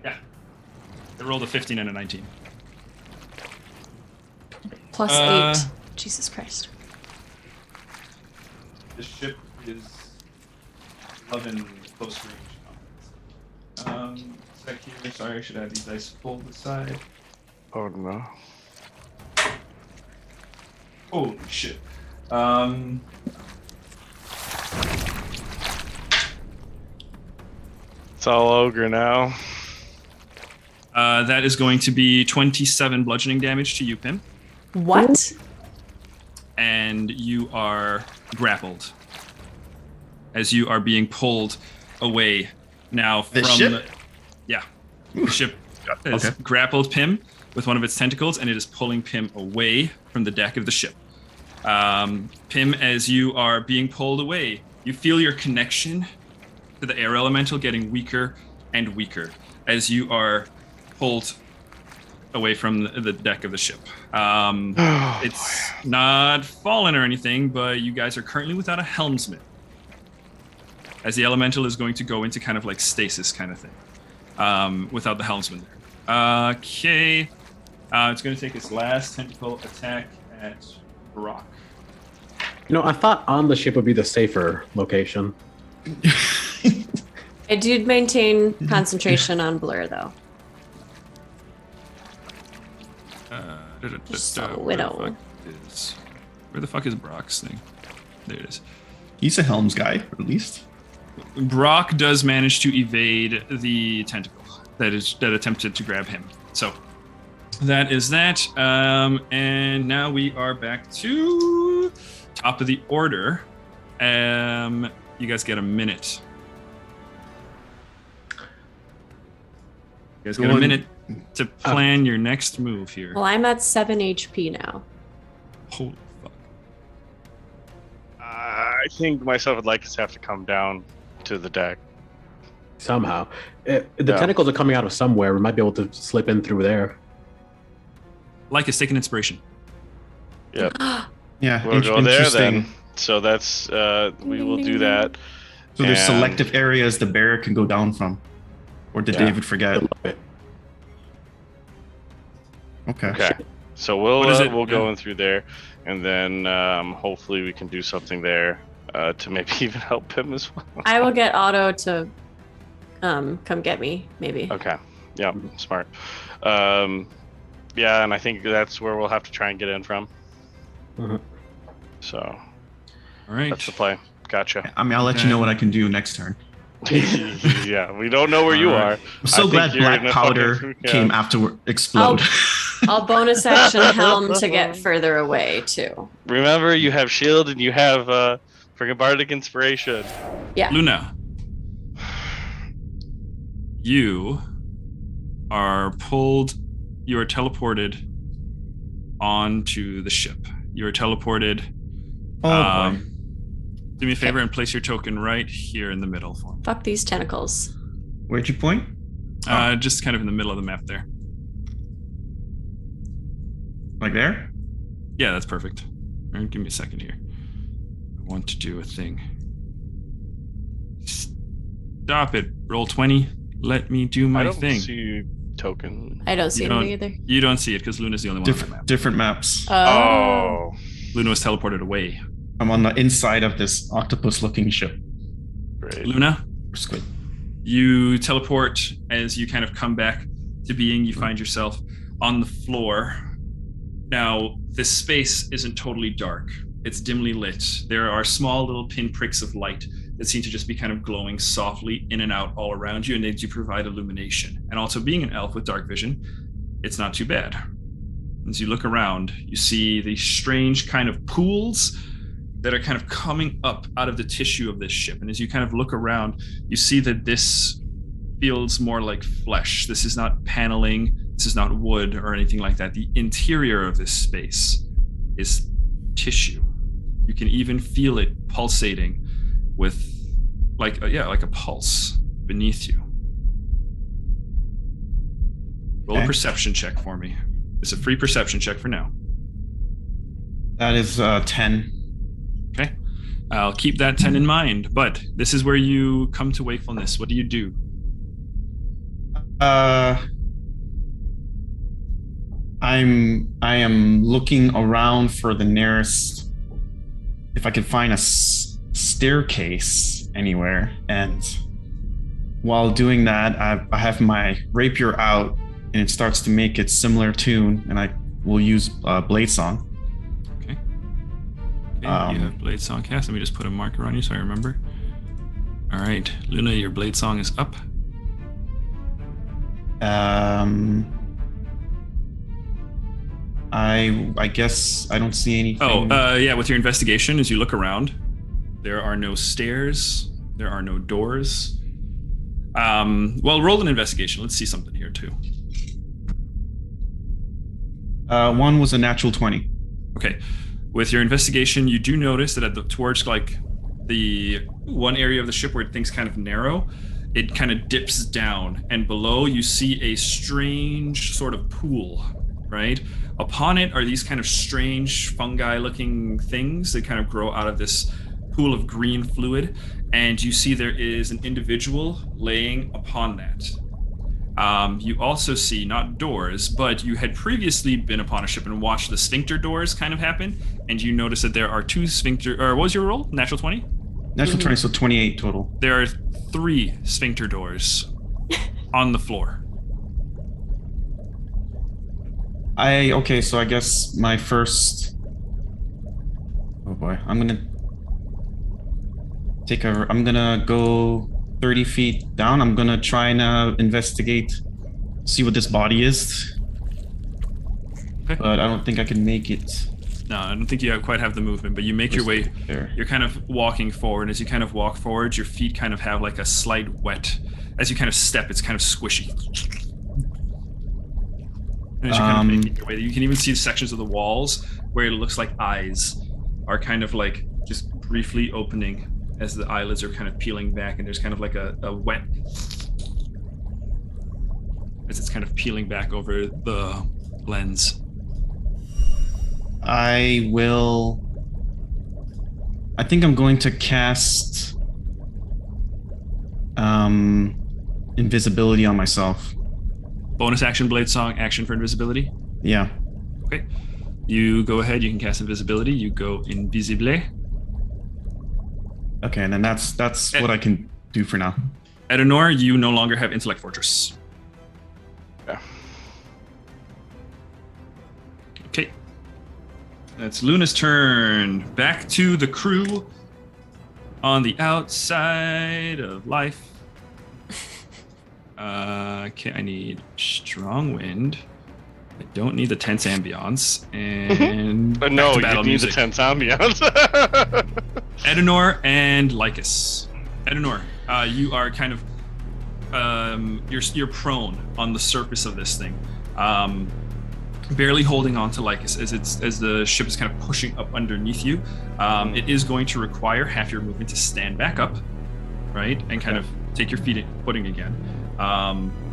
Speaker 1: Yeah. It rolled a 15 and a 19.
Speaker 3: Plus 8. Jesus Christ.
Speaker 1: The ship is loving close range combat. Sec here. Sorry, I should have these dice pulled aside.
Speaker 4: Oh no.
Speaker 1: Holy shit.
Speaker 4: It's all ogre now.
Speaker 1: That is going to be 27 bludgeoning damage to you, Pim.
Speaker 3: What?
Speaker 1: And you are grappled as you are being pulled away now from
Speaker 5: The ship?
Speaker 1: The ship has
Speaker 5: Okay.
Speaker 1: grappled Pim with one of its tentacles, and it is pulling Pim away from the deck of the ship. Pim, as you are being pulled away, you feel your connection to the air elemental getting weaker and weaker as you are pulled away from the deck of the ship. It's not fallen or anything, but you guys are currently without a helmsman, as the elemental is going to go into kind of like stasis kind of thing without the helmsman there. Okay. It's going to take its last tentacle attack at Brock.
Speaker 2: You know, I thought on the ship would be the safer location.
Speaker 3: I do maintain concentration on blur though. So widow.
Speaker 1: Where the fuck is Brock's thing? There it is.
Speaker 5: He's a Helms guy, at least.
Speaker 1: Brock does manage to evade the tentacle that attempted to grab him. So that is that. And now we are back to top of the order. You guys get a minute. You guys get a minute to plan your next move here.
Speaker 3: Well, I'm at 7 HP now.
Speaker 1: Holy fuck.
Speaker 4: I think myself would like us to have to come down to the deck.
Speaker 2: Somehow. The tentacles are coming out of somewhere. We might be able to slip in through there.
Speaker 1: Like it's taking inspiration.
Speaker 4: Yep.
Speaker 5: Yeah,
Speaker 4: We'll go there
Speaker 5: interesting.
Speaker 4: then. So that's we will do that.
Speaker 5: So there's
Speaker 4: And-
Speaker 5: selective areas the bear can go down from. Or did
Speaker 2: Yeah.
Speaker 5: David forget?
Speaker 2: I love it.
Speaker 5: Okay.
Speaker 4: Okay. So we'll
Speaker 1: What is it?
Speaker 4: we'll go
Speaker 1: Yeah.
Speaker 4: in through there, and then hopefully we can do something there to maybe even help him as well.
Speaker 3: I will get Otto to come get me, maybe.
Speaker 4: Okay. Yeah. Smart. Yeah, and I think that's where we'll have to try and get in from.
Speaker 2: Mhm.
Speaker 4: So
Speaker 1: All right.
Speaker 4: that's the play. Gotcha.
Speaker 5: I mean, I'll let you know what I can do next turn.
Speaker 4: Yeah, we don't know where you
Speaker 1: All
Speaker 4: are.
Speaker 1: right.
Speaker 5: I'm so
Speaker 4: think
Speaker 5: glad
Speaker 4: you're
Speaker 5: black
Speaker 4: in a
Speaker 5: powder
Speaker 4: fucking-
Speaker 5: came after explode.
Speaker 3: I'll bonus action helm to get further away too.
Speaker 4: Remember, you have shield and you have friggin' bardic inspiration.
Speaker 3: Yeah.
Speaker 1: Luna, you are teleported onto the ship. You are teleported.
Speaker 5: Oh boy.
Speaker 1: Do me a favor and place your token right here in the middle for me.
Speaker 3: Fuck these tentacles.
Speaker 5: Where'd you point?
Speaker 1: Just kind of in the middle of the map there.
Speaker 5: Like there?
Speaker 1: Yeah, that's perfect. All right, give me a second here. I want to do a thing. Stop it. Roll 20. Let me do my
Speaker 4: I don't
Speaker 1: thing.
Speaker 4: see token.
Speaker 3: I don't see
Speaker 1: You
Speaker 3: anything either.
Speaker 1: You don't see it because Luna's the only one on the map.
Speaker 5: Different maps.
Speaker 4: Oh.
Speaker 1: Luna was teleported away.
Speaker 5: I'm on the inside of this octopus-looking ship.
Speaker 4: Great.
Speaker 1: Luna,
Speaker 5: Or squid.
Speaker 1: you teleport as you kind of come back to being. You find yourself on the floor. Now, this space isn't totally dark. It's dimly lit. There are small little pinpricks of light that seem to just be kind of glowing softly in and out all around you, and they do provide illumination. And also, being an elf with dark vision, it's not too bad. As you look around, you see these strange kind of pools that are kind of coming up out of the tissue of this ship. And as you kind of look around, you see that this feels more like flesh. This is not paneling. This is not wood or anything like that. The interior of this space is tissue. You can even feel it pulsating with like a pulse beneath you. Roll a
Speaker 5: Okay.
Speaker 1: perception check for me. It's a free perception check for now.
Speaker 5: That is 10.
Speaker 1: Okay. I'll keep that 10 in mind, but this is where you come to wakefulness. What do you do?
Speaker 5: I am looking around for the nearest, if I can find a staircase anywhere, and while doing that, I have my rapier out, and it starts to make its similar tune, and I will use Blade Song.
Speaker 1: Okay, you have Blade Song cast. Let me just put a marker on you so I remember. All right, Luna, your Blade Song is up.
Speaker 5: I guess I don't see anything.
Speaker 1: Yeah, with your investigation, as you look around, there are no stairs, there are no doors. Well, roll an investigation. Let's see something here too.
Speaker 5: One was a natural 20.
Speaker 1: Okay, with your investigation, you do notice that towards like the one area of the ship where things kind of narrow, it kind of dips down, and below you see a strange sort of pool, right? Upon it are these kind of strange fungi-looking things that kind of grow out of this pool of green fluid, and you see there is an individual laying upon that. You also see not doors, but you had previously been upon a ship and watched the sphincter doors kind of happen, and you notice that there are two sphincter. Or what was your roll? Natural 20?
Speaker 5: Natural 20, so 28 total.
Speaker 1: There are 3 sphincter doors on the floor.
Speaker 5: Okay, so I guess my first. Oh boy, I'm gonna go 30 feet down. I'm gonna try and investigate, see what this body is. but I don't think I can make it
Speaker 1: No, I don't think you quite have the movement, but you make your way.
Speaker 5: there.
Speaker 1: You're kind of walking forward. As you kind of walk forward, your feet kind of have like a slight wet. As you kind of step, it's kind of squishy. And as you're kind of making your way, you can even see sections of the walls where it looks like eyes are kind of like just briefly opening as the eyelids are kind of peeling back, and there's kind of like a wet as it's kind of peeling back over the lens.
Speaker 5: I think I'm going to cast invisibility on myself.
Speaker 1: Bonus action, Blade Song, action for invisibility.
Speaker 5: Yeah.
Speaker 1: Okay. You go ahead, you can cast invisibility. You go invisible.
Speaker 5: Okay, and then that's what I can do for now.
Speaker 1: Edenor, you no longer have Intellect Fortress.
Speaker 4: Yeah.
Speaker 1: Okay. That's Luna's turn. Back to the crew on the outside of life. Okay, I need strong wind. I don't need the tense ambiance. And
Speaker 4: No, you
Speaker 1: battle
Speaker 4: need
Speaker 1: music.
Speaker 4: the tense ambiance.
Speaker 1: Edenor and Lycus. Edenor, you are kind of you're prone on the surface of this thing, barely holding on to Lycus as the ship is kind of pushing up underneath you. It is going to require half your movement to stand back up, right, and kind of take your footing again.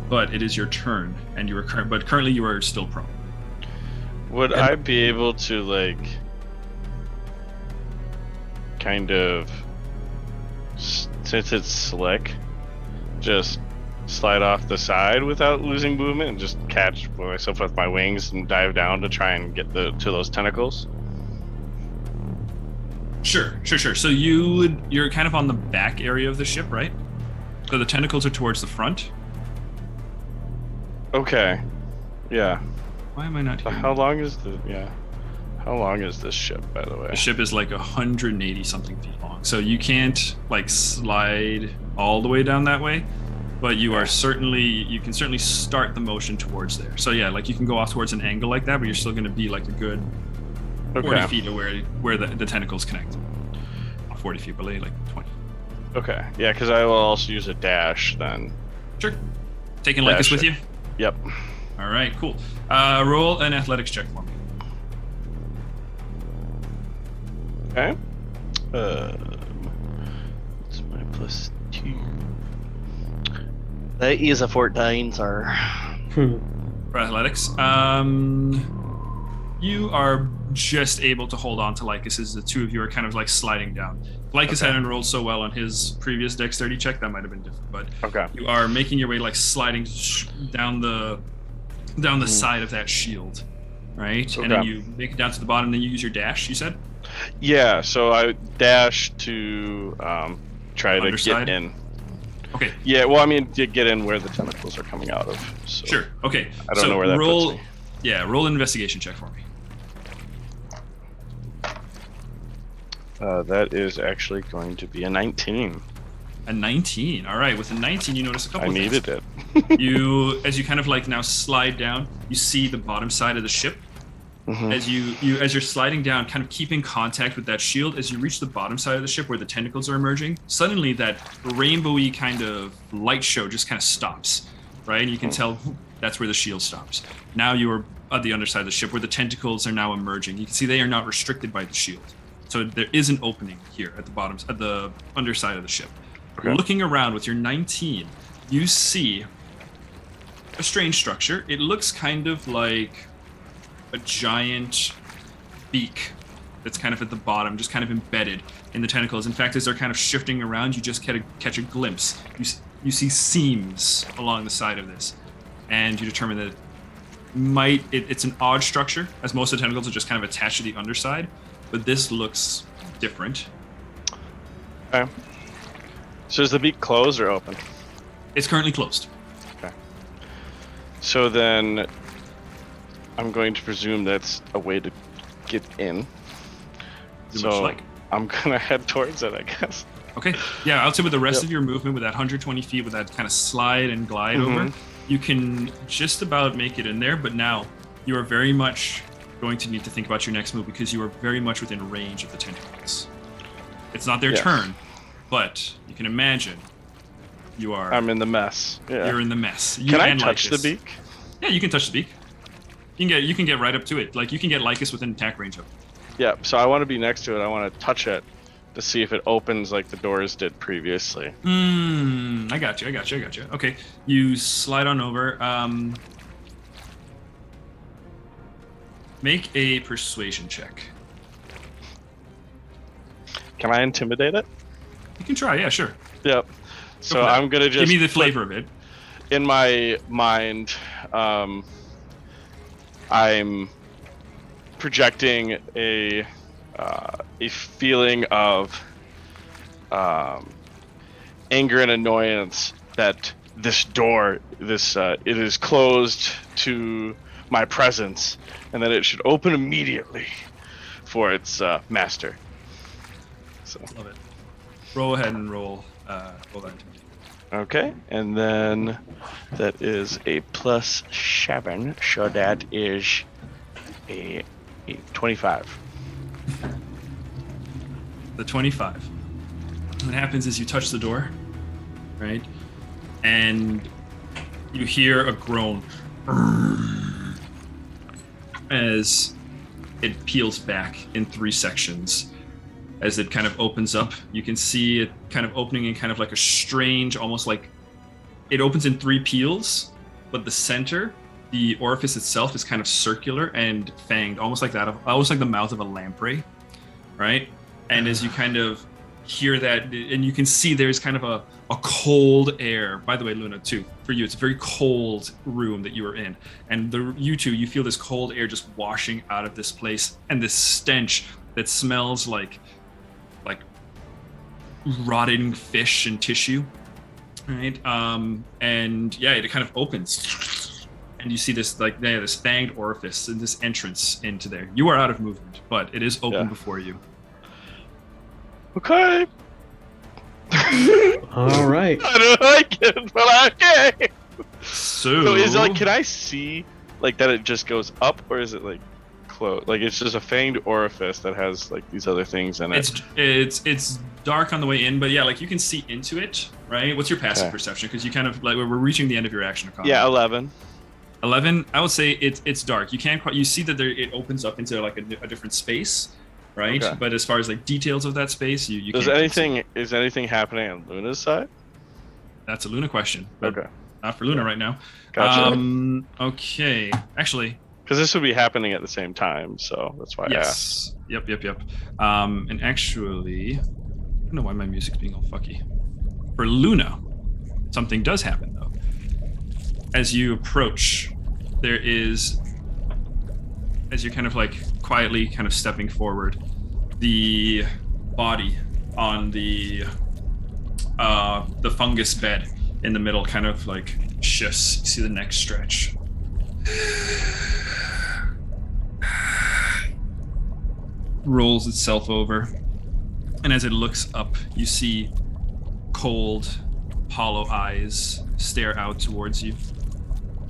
Speaker 1: But it is your turn, and you are currently you are still prone.
Speaker 4: Would I be able to, like, kind of, since it's slick, just slide off the side without losing movement and just catch myself with my wings and dive down to try and get to those tentacles?
Speaker 1: Sure. So you're kind of on the back area of the ship, right? So the tentacles are towards the front.
Speaker 4: Okay. Yeah.
Speaker 1: Why am I not here?
Speaker 4: How long is this ship, by the way?
Speaker 1: The ship is like 180 something feet long, so you can't like slide all the way down that way, but you can certainly start the motion towards there. So yeah, like you can go off towards an angle like that, but you're still going to be like a good 40 feet away where the tentacles connect. Not 40 feet, but like 20.
Speaker 4: Okay. Yeah, because I will also use a dash then.
Speaker 1: Sure. Taking Lycus with you?
Speaker 4: Yep.
Speaker 1: All right, cool. Roll an athletics check for me.
Speaker 4: Okay. What's my +2?
Speaker 6: That is a 14, sir.
Speaker 1: For athletics, you are just able to hold on to Lycus as the two of you are kind of like sliding down. Lycus hadn't rolled so well on his previous dexterity check, that might have been different, but you are making your way like sliding down the side of that shield, right? And then you make it down to the bottom, then you use your dash, you said?
Speaker 4: Yeah, so I dash to try
Speaker 1: Underside?
Speaker 4: to get in.
Speaker 1: Okay.
Speaker 4: Yeah, well, I mean, to get in where the tentacles are coming out of. So
Speaker 1: Sure, okay.
Speaker 4: I don't know where that puts me.
Speaker 1: Yeah, roll an investigation check for me.
Speaker 4: That is actually going to be a 19.
Speaker 1: A 19. All right, with a 19, you notice a couple
Speaker 4: I
Speaker 1: of things.
Speaker 4: needed it.
Speaker 1: As you kind of like now slide down, you see the bottom side of the ship.
Speaker 4: Mhm.
Speaker 1: As you're sliding down, kind of keeping contact with that shield, as you reach the bottom side of the ship where the tentacles are emerging, suddenly that rainbowy kind of light show just kind of stops, right? And you can tell that's where the shield stops. Now you are at the underside of the ship where the tentacles are now emerging. You can see they are not restricted by the shield. So there is an opening here at the underside of the ship.
Speaker 4: Okay.
Speaker 1: Looking around with your 19, you see a strange structure. It looks kind of like a giant beak that's kind of at the bottom, just kind of embedded in the tentacles. In fact, as they're kind of shifting around, you just catch a glimpse. You see seams along the side of this, and you determine that it's an odd structure, as most of the tentacles are just kind of attached to the underside, but this looks different.
Speaker 4: Okay. So is the beak closed or open?
Speaker 1: It's currently closed.
Speaker 4: Okay. So then I'm going to presume that's a way to get in. So
Speaker 1: like.
Speaker 4: I'm gonna head towards it, I guess.
Speaker 1: Okay. Yeah, I'll say with the rest of your movement, with that 120 feet, with that kind of slide and glide over, you can just about make it in there. But now, you are very much going to need to think about your next move because you are very much within range of the tentacles. It's not their turn, but you can imagine you are.
Speaker 4: I'm in the mess. Yeah.
Speaker 1: You're in the mess.
Speaker 4: Can I touch the beak?
Speaker 1: Yeah, you can touch the beak. You can get right up to it. Like you can get Lycus within attack range of it.
Speaker 4: Yeah. So I want to be next to it. I want to touch it to see if it opens like the doors did previously.
Speaker 1: I got you. Okay, you slide on over. Make a persuasion check.
Speaker 4: Can I intimidate it?
Speaker 1: You can try. Yeah, sure.
Speaker 4: Yep. So I'm gonna just
Speaker 1: give me the flavor of it.
Speaker 4: In my mind, I'm projecting a feeling of anger and annoyance that this door, it is closed to my presence, and that it should open immediately for its master. So.
Speaker 1: Love it. Roll ahead and roll that intimidation.
Speaker 4: Okay, and then that is a +7, so that is a 25.
Speaker 1: The 25. What happens is you touch the door, right? And you hear a groan as it peels back in 3 sections. As it kind of opens up, you can see it kind of opening in kind of like a strange, almost like it opens in 3 peels, but the center, the orifice itself is kind of circular and fanged, almost like the mouth of a lamprey, right? And as you kind of hear that, and you can see there's kind of a cold air. By the way, Luna, too, for you, it's a very cold room that you are in. And you two, you feel this cold air just washing out of this place, and this stench that smells like rotting fish and tissue, right? And yeah, it kind of opens, and you see this this fanged orifice and this entrance into there. You are out of movement, but it is open before you.
Speaker 4: Okay.
Speaker 2: All right.
Speaker 4: I don't like it, but okay.
Speaker 1: So
Speaker 4: is it can I see that it just goes up, or is it closed? It's just a fanged orifice that has these other things in it.
Speaker 1: It's dark on the way in, but yeah, you can see into it, right? What's your passive perception? Because you kind of we're reaching the end of your action economy.
Speaker 4: Yeah, 11.
Speaker 1: 11. I would say it's dark. You can't quite. You see that it opens up into a different space, right?
Speaker 4: Okay.
Speaker 1: But as far as details of that space, you
Speaker 4: is
Speaker 1: can't.
Speaker 4: anything happening on Luna's side?
Speaker 1: That's a Luna question.
Speaker 4: Okay.
Speaker 1: Not for Luna right now.
Speaker 4: Gotcha.
Speaker 1: Okay. Actually.
Speaker 4: Because this would be happening at the same time, so that's why I asked.
Speaker 1: Yep. And actually, I don't know why my music's being all fucky. For Luna, something does happen though. As you approach, there is, as you're kind of quietly kind of stepping forward, the body on the fungus bed in the middle kind of shifts. You see the neck stretch. Rolls itself over, and as it looks up, you see cold, hollow eyes stare out towards you,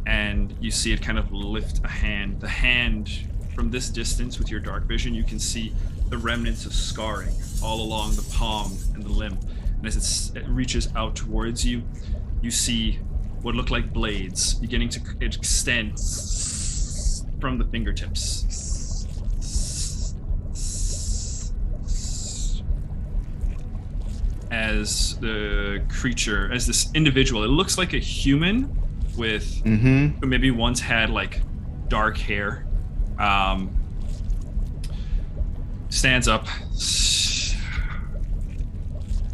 Speaker 1: and you see it kind of lift a hand. The hand, from this distance with your dark vision, you can see the remnants of scarring all along the palm and the limb, and as it reaches out towards you, you see what look like blades beginning to extend from the fingertips. As this individual, it looks like a human with who maybe once had dark hair, stands up,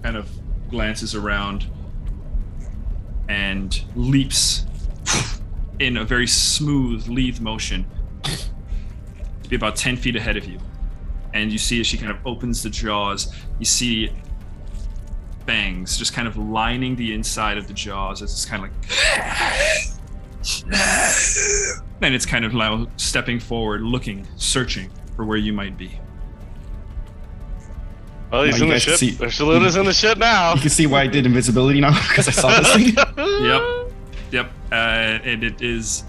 Speaker 1: kind of glances around, and leaps in a very smooth, lithe motion to be about 10 feet ahead of you. And you see as she kind of opens the jaws, you see fangs just kind of lining the inside of the jaws as it's kind of then it's kind of now stepping forward, looking, searching for where you might be.
Speaker 4: Well, he's in the ship. There's Luna's in the ship now.
Speaker 5: You can see why I did invisibility now, because I saw this thing.
Speaker 1: Yep. And it is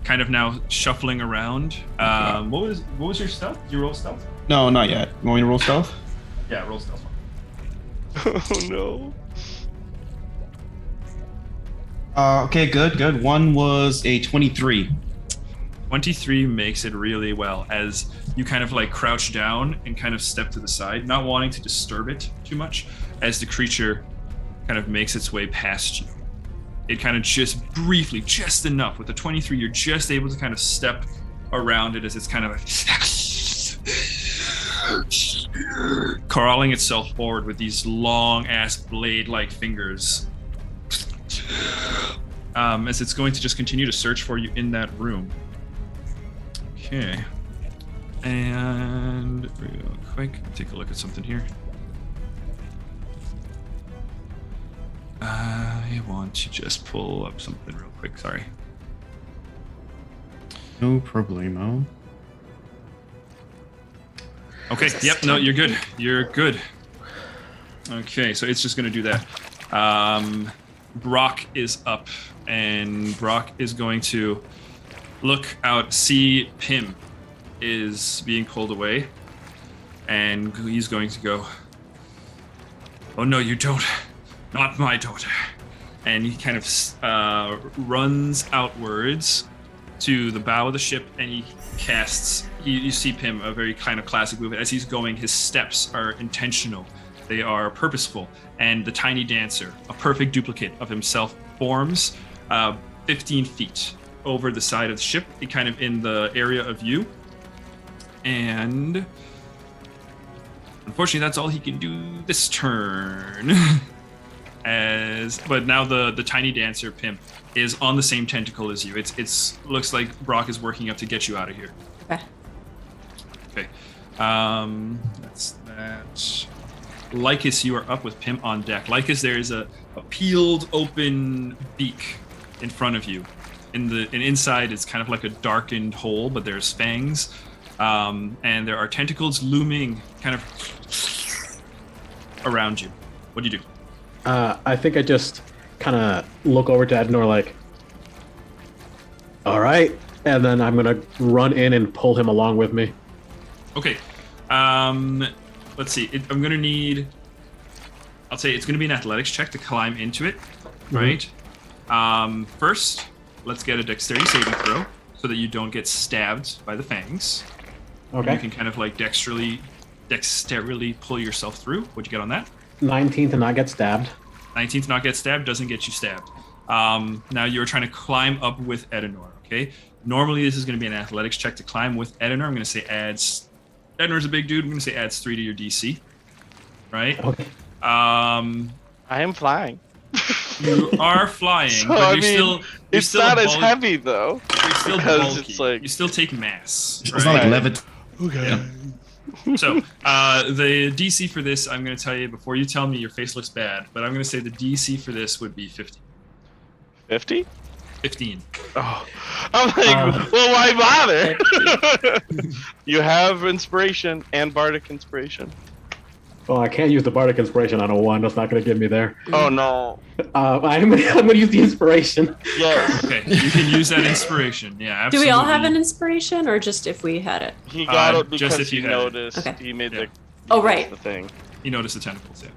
Speaker 1: kind of now shuffling around. What was your stealth? Did you roll stealth?
Speaker 5: No, not yet. You want me to roll stealth?
Speaker 1: Yeah, roll stealth.
Speaker 4: Oh no.
Speaker 5: Okay, good. One was a 23.
Speaker 1: 23 makes it really well as you kind of like crouch down and kind of step to the side, not wanting to disturb it too much as the creature kind of makes its way past you. It kind of just briefly, just enough. With the 23, you're just able to kind of step around it as it's kind of like crawling itself forward with these long ass blade-like fingers. As it's going to just continue to search for you in that room. Okay. And real quick, take a look at something here. I want to just pull up something real quick, sorry.
Speaker 5: No problemo.
Speaker 1: Okay, yep, no, you're good. You're good. Okay, so it's just gonna do that. Brock is up, and Brock is going to look out, see Pim is being pulled away, and he's going to go, "Oh no, you don't. Not my daughter." And he kind of runs outwards to the bow of the ship, and he casts, you see Pim, a very kind of classic move. As he's going, his steps are intentional. They are purposeful. And the tiny dancer, a perfect duplicate of himself, forms 15 feet over the side of the ship, kind of in the area of you. And unfortunately, that's all he can do this turn. But now the tiny dancer, Pim, is on the same tentacle as you. It's looks like Brock is working up to get you out of here. Okay. That's that. Lycus, you are up with Pim on deck. Lycus, there is a peeled open beak in front of you. And inside it's kind of like a darkened hole, but there's fangs. And there are tentacles looming kind of around you. What do you do?
Speaker 2: I think I just kind of look over to Adenor like, all right, and then I'm gonna run in and pull him along with me.
Speaker 1: Okay. Let's see. I'm gonna need. I'll say it's gonna be an athletics check to climb into it, right? First, let's get a dexterity saving throw so that you don't get stabbed by the fangs.
Speaker 2: Okay.
Speaker 1: And you can kind of like dexterily pull yourself through. What'd you get on that?
Speaker 2: 19 to not get stabbed.
Speaker 1: 19 to not get stabbed doesn't get you stabbed. Now you're trying to climb up with Edenor, okay? Normally this is going to be an athletics check to climb with Edenor. I'm going to say Edenor's a big dude. I'm going to say adds 3 to your DC, right?
Speaker 2: Okay.
Speaker 4: I am flying.
Speaker 1: You are flying,
Speaker 4: So,
Speaker 1: but
Speaker 4: I
Speaker 1: you're
Speaker 4: mean,
Speaker 1: still
Speaker 4: It's not as heavy though.
Speaker 1: You're still
Speaker 4: because
Speaker 1: bulky.
Speaker 4: it's like-
Speaker 1: You still take mass.
Speaker 5: It's not like levit.
Speaker 4: Okay.
Speaker 1: Yeah. So the DC for this, I'm going to tell you before you tell me your face looks bad, but I'm going to say the DC for this would be 50.
Speaker 4: 50?
Speaker 1: 15.
Speaker 4: Oh, I'm like, well, why bother? You have inspiration and bardic inspiration.
Speaker 2: Well, I can't use the bardic inspiration on a 1. That's not gonna get me there.
Speaker 4: Oh no.
Speaker 2: I'm gonna use the inspiration.
Speaker 4: Yes.
Speaker 1: Okay, you can use that inspiration. Yeah,
Speaker 3: Do
Speaker 1: absolutely.
Speaker 3: we all have an inspiration, or just if we had it?
Speaker 4: He got it
Speaker 1: just
Speaker 4: because
Speaker 1: if you
Speaker 4: he
Speaker 1: had it.
Speaker 4: noticed.
Speaker 3: Okay.
Speaker 4: He made
Speaker 1: Yeah.
Speaker 3: Oh, right.
Speaker 4: the thing.
Speaker 1: You notice the tentacles, yeah.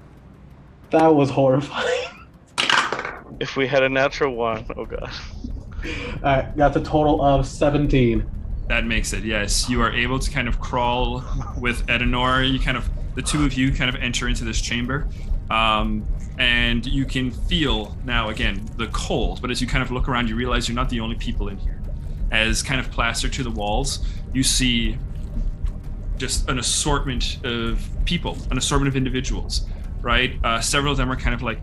Speaker 2: That was horrifying.
Speaker 4: If we had a natural 1, oh god.
Speaker 2: Alright, that's a total of 17.
Speaker 1: That makes it, yes. You are able to kind of crawl with Edenor. You kind of, the two of you kind of enter into this chamber. And you can feel now, again, the cold. But as you kind of look around, you realize you're not the only people in here. As kind of plastered to the walls, you see just an assortment of people, an assortment of individuals, right? Several of them are kind of like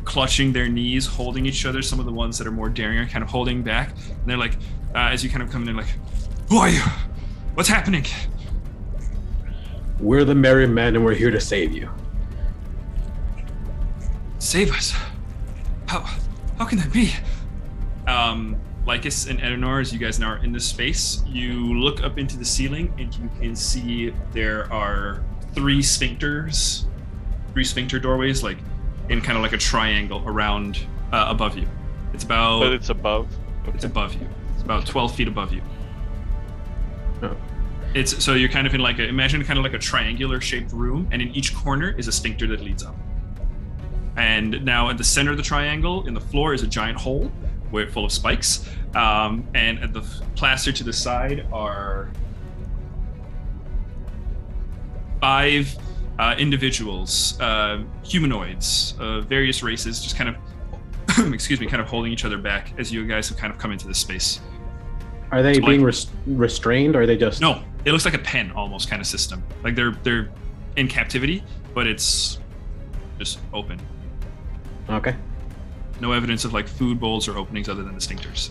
Speaker 1: clutching their knees, holding each other. Some of the ones that are more daring are kind of holding back. And they're like, as you kind of come in, they're like, "Who are you? What's happening?"
Speaker 2: We're the merry men and we're here to save you.
Speaker 1: Save us. How can that be? Lycus and Edenor, as you guys now are in this space, you look up into the ceiling and you can see there are three sphincter doorways, like in kind of like a triangle around above you. It's about.
Speaker 4: But it's above.
Speaker 1: It's above you. about 12 feet above you.
Speaker 2: Oh.
Speaker 1: So you're kind of in imagine kind of like a triangular shaped room, and in each corner is a sphincter that leads up. And now at the center of the triangle, in the floor, is a giant hole full of spikes. And at the plaster to the side are 5 individuals, humanoids, various races, just kind of, kind of holding each other back as you guys have kind of come into this space.
Speaker 2: Are they being restrained, or are they just?
Speaker 1: No, it looks like a pen almost kind of system. Like they're in captivity, but it's just open.
Speaker 2: Okay.
Speaker 1: No evidence of like food bowls or openings other than the sphincters.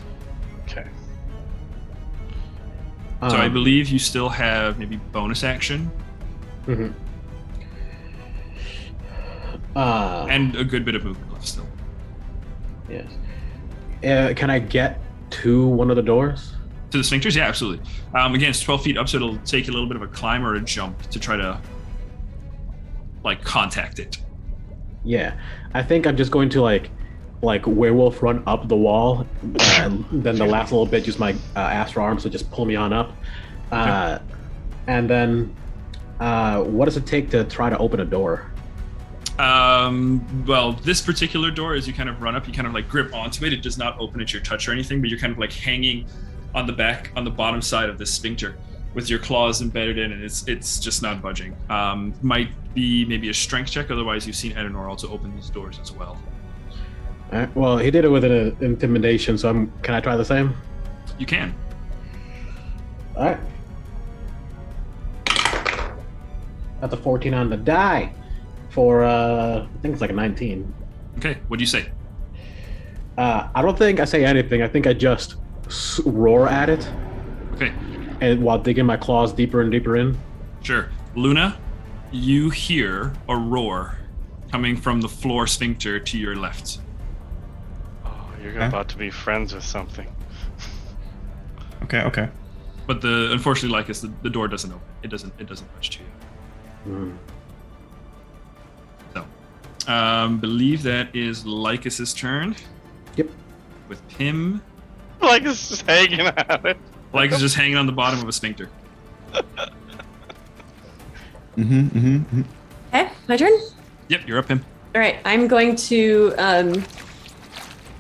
Speaker 4: Okay.
Speaker 1: So I believe you still have maybe bonus action.
Speaker 2: Mm-hmm.
Speaker 1: And a good bit of movement left still.
Speaker 2: Yes. Can I get to one of the doors?
Speaker 1: To the sphincters? Yeah, absolutely. Again, it's 12 feet up, so it'll take a little bit of a climb or a jump to try to contact it.
Speaker 2: Yeah. I think I'm just going to like werewolf run up the wall, and then the last little bit use my astral arms to just pull me on up.
Speaker 1: Okay.
Speaker 2: And then what does it take to try to open a door?
Speaker 1: Well, this particular door, as you kind of run up, you kind of grip onto it. It does not open at your touch or anything, but you're kind of hanging on the bottom side of this sphincter with your claws embedded in, and it's just not budging. Might be maybe a strength check. Otherwise, you've seen Edenor also open these doors as well.
Speaker 2: All right, well, he did it with an intimidation, so can I try the same?
Speaker 1: You can.
Speaker 2: All right. That's a 14 on the die for, I think it's like a 19.
Speaker 1: Okay, what do you say?
Speaker 2: I don't think I say anything. I think I just roar at it.
Speaker 1: Okay.
Speaker 2: And while digging my claws deeper and deeper in.
Speaker 1: Sure. Luna, you hear a roar coming from the floor sphincter to your left.
Speaker 4: Oh, you're about to be friends with something.
Speaker 5: Okay.
Speaker 1: But unfortunately, Lycus, the door doesn't open. It doesn't budge to you. So, believe that is Lycus's turn.
Speaker 2: Yep.
Speaker 1: With Pim.
Speaker 4: Like it's just hanging at it.
Speaker 1: Lycus just hanging on the bottom of a sphincter.
Speaker 3: Okay, my turn.
Speaker 1: Yep, you're up, Pim.
Speaker 3: All right, I'm going to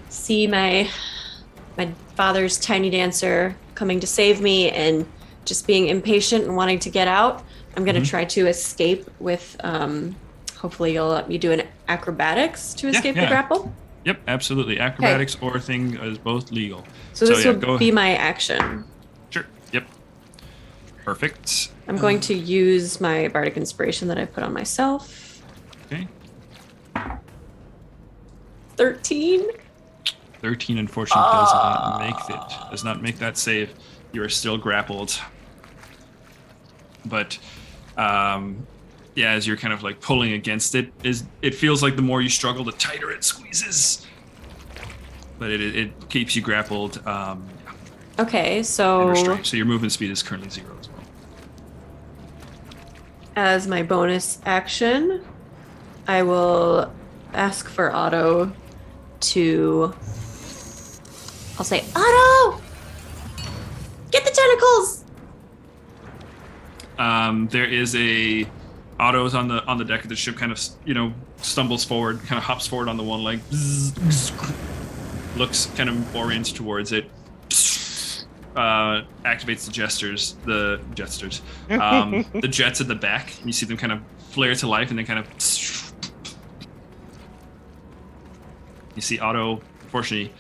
Speaker 3: see my father's tiny dancer coming to save me, and just being impatient and wanting to get out. I'm going to try to escape with. Hopefully, you'll let me do an acrobatics to escape the grapple.
Speaker 1: Yep, absolutely. Acrobatics or thing is both legal.
Speaker 3: So this will be my action.
Speaker 1: Sure. Yep. Perfect.
Speaker 3: I'm going to use my bardic inspiration that I put on myself.
Speaker 1: Okay.
Speaker 3: 13.
Speaker 1: 13 unfortunately does not make that save. You are still grappled. But as you're kind of pulling against it, it feels like the more you struggle, the tighter it squeezes. But it keeps you grappled.
Speaker 3: Okay, so
Speaker 1: your movement speed is currently 0 as well.
Speaker 3: As my bonus action, I will ask for Otto to. I'll say, Otto, get the tentacles.
Speaker 1: There is a. Otto's on the deck of the ship, kind of stumbles forward, kind of hops forward on the one leg, looks kind of orients towards it, activates the jetsters, the jets at the back. And you see them kind of flare to life, and then kind of. You see Otto, unfortunately,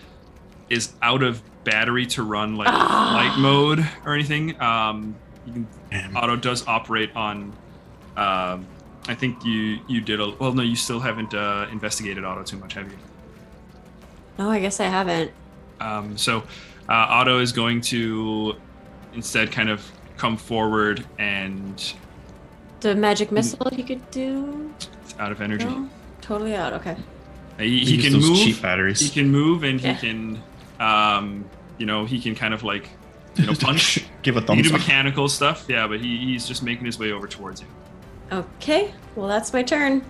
Speaker 1: is out of battery to run light mode or anything. Otto does operate on. I think you did no, you still haven't investigated Otto too much, have you?
Speaker 3: No, I guess I haven't.
Speaker 1: So Otto is going to instead kind of come forward and.
Speaker 3: The magic missile he could do.
Speaker 1: It's out of energy.
Speaker 3: No? Totally out. Okay.
Speaker 1: He can move.
Speaker 5: Cheap batteries.
Speaker 1: He can move, and he can, he can kind of punch.
Speaker 5: Give a
Speaker 1: he
Speaker 5: thumbs
Speaker 1: can do
Speaker 5: up.
Speaker 1: mechanical stuff, but he's just making his way over towards you.
Speaker 3: Okay, well that's my turn.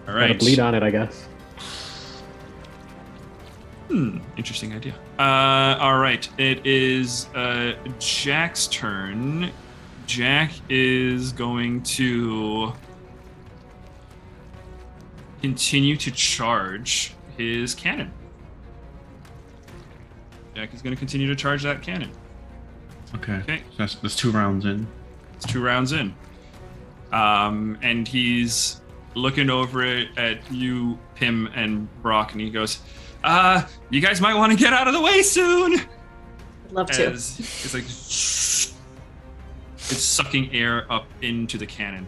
Speaker 1: All right.
Speaker 2: Gotta bleed on it, I guess.
Speaker 1: Interesting idea. All right. It is Jack's turn. Jack is going to continue to charge his cannon. Jack is going to continue to charge that cannon.
Speaker 5: Okay. So that's 2 rounds in.
Speaker 1: It's 2 rounds in. And he's looking over it at you, Pim, and Brock, and he goes, you guys might want to get out of the way soon.
Speaker 3: I'd love to.
Speaker 1: It's like it's sucking air up into the cannon.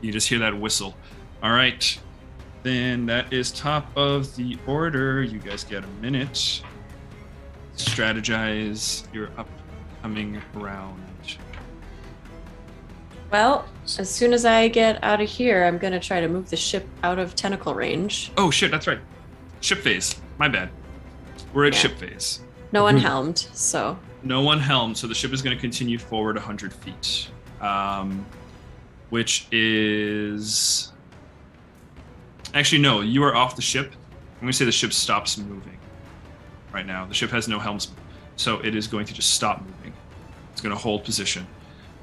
Speaker 1: You just hear that whistle. All right. Then that is top of the order. You guys get a minute. Strategize your upcoming round.
Speaker 3: Well, as soon as I get out of here, I'm going to try to move the ship out of tentacle range.
Speaker 1: Oh, shit. That's right. Ship phase. My bad. We're at
Speaker 3: Yeah.
Speaker 1: ship phase.
Speaker 3: No one helmed, so.
Speaker 1: No one helmed, so the ship is going to continue forward 100 feet, which is... Actually, no, you are off the ship. I'm going to say the ship stops moving right now. The ship has no helms, so it is going to just stop moving. It's going to hold position.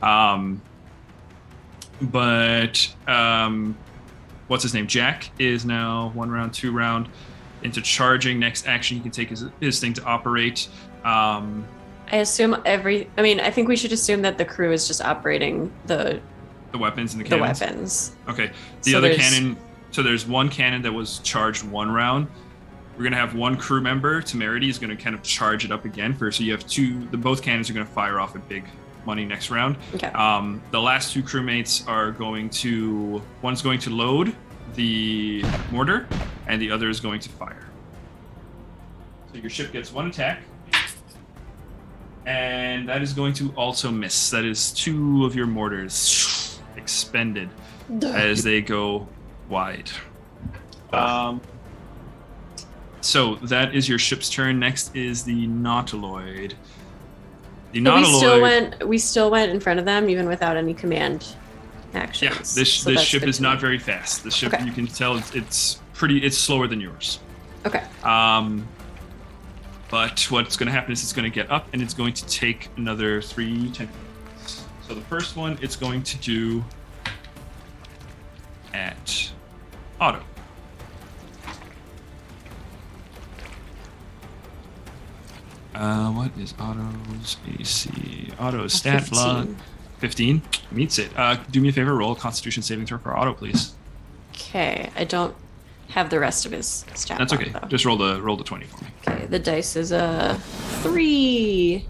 Speaker 1: What's his name? Jack is now 1 round, 2 round into charging. Next action, he can take his thing to operate.
Speaker 3: I assume I think we should assume that the crew is just operating the
Speaker 1: weapons and the cannons.
Speaker 3: weapons.
Speaker 1: Okay. The other cannon. So there's 1 cannon that was charged 1 round. We're gonna have 1 crew member. Temerity is gonna kind of charge it up again so you have 2. Both cannons are gonna fire off at big money next round.
Speaker 3: Okay.
Speaker 1: The last 2 crewmates are going to. One's going to load the mortar, and the other is going to fire. So your ship gets 1 attack. And that is going to also miss. That is 2 of your mortars expended as they go wide. So that is your ship's turn. Next is the Nautiloid. The Nautiloid.
Speaker 3: We still went in front of them even without any command actions.
Speaker 1: Yeah, this ship is not very fast. The ship,
Speaker 3: Okay.
Speaker 1: you can tell it's slower than yours.
Speaker 3: Okay.
Speaker 1: But what's going to happen is it's going to get up and it's going to take another 3 tentacles. So the first one it's going to do at Otto. What is Otto's AC? Otto's stat
Speaker 3: 15.
Speaker 1: block. 15 meets it. Do me a favor, roll a Constitution saving throw for Otto, please.
Speaker 3: Okay. I don't have the rest of his stat
Speaker 1: That's
Speaker 3: block,
Speaker 1: okay.
Speaker 3: though.
Speaker 1: Just roll the 20 for me.
Speaker 3: Okay, the dice is a 3.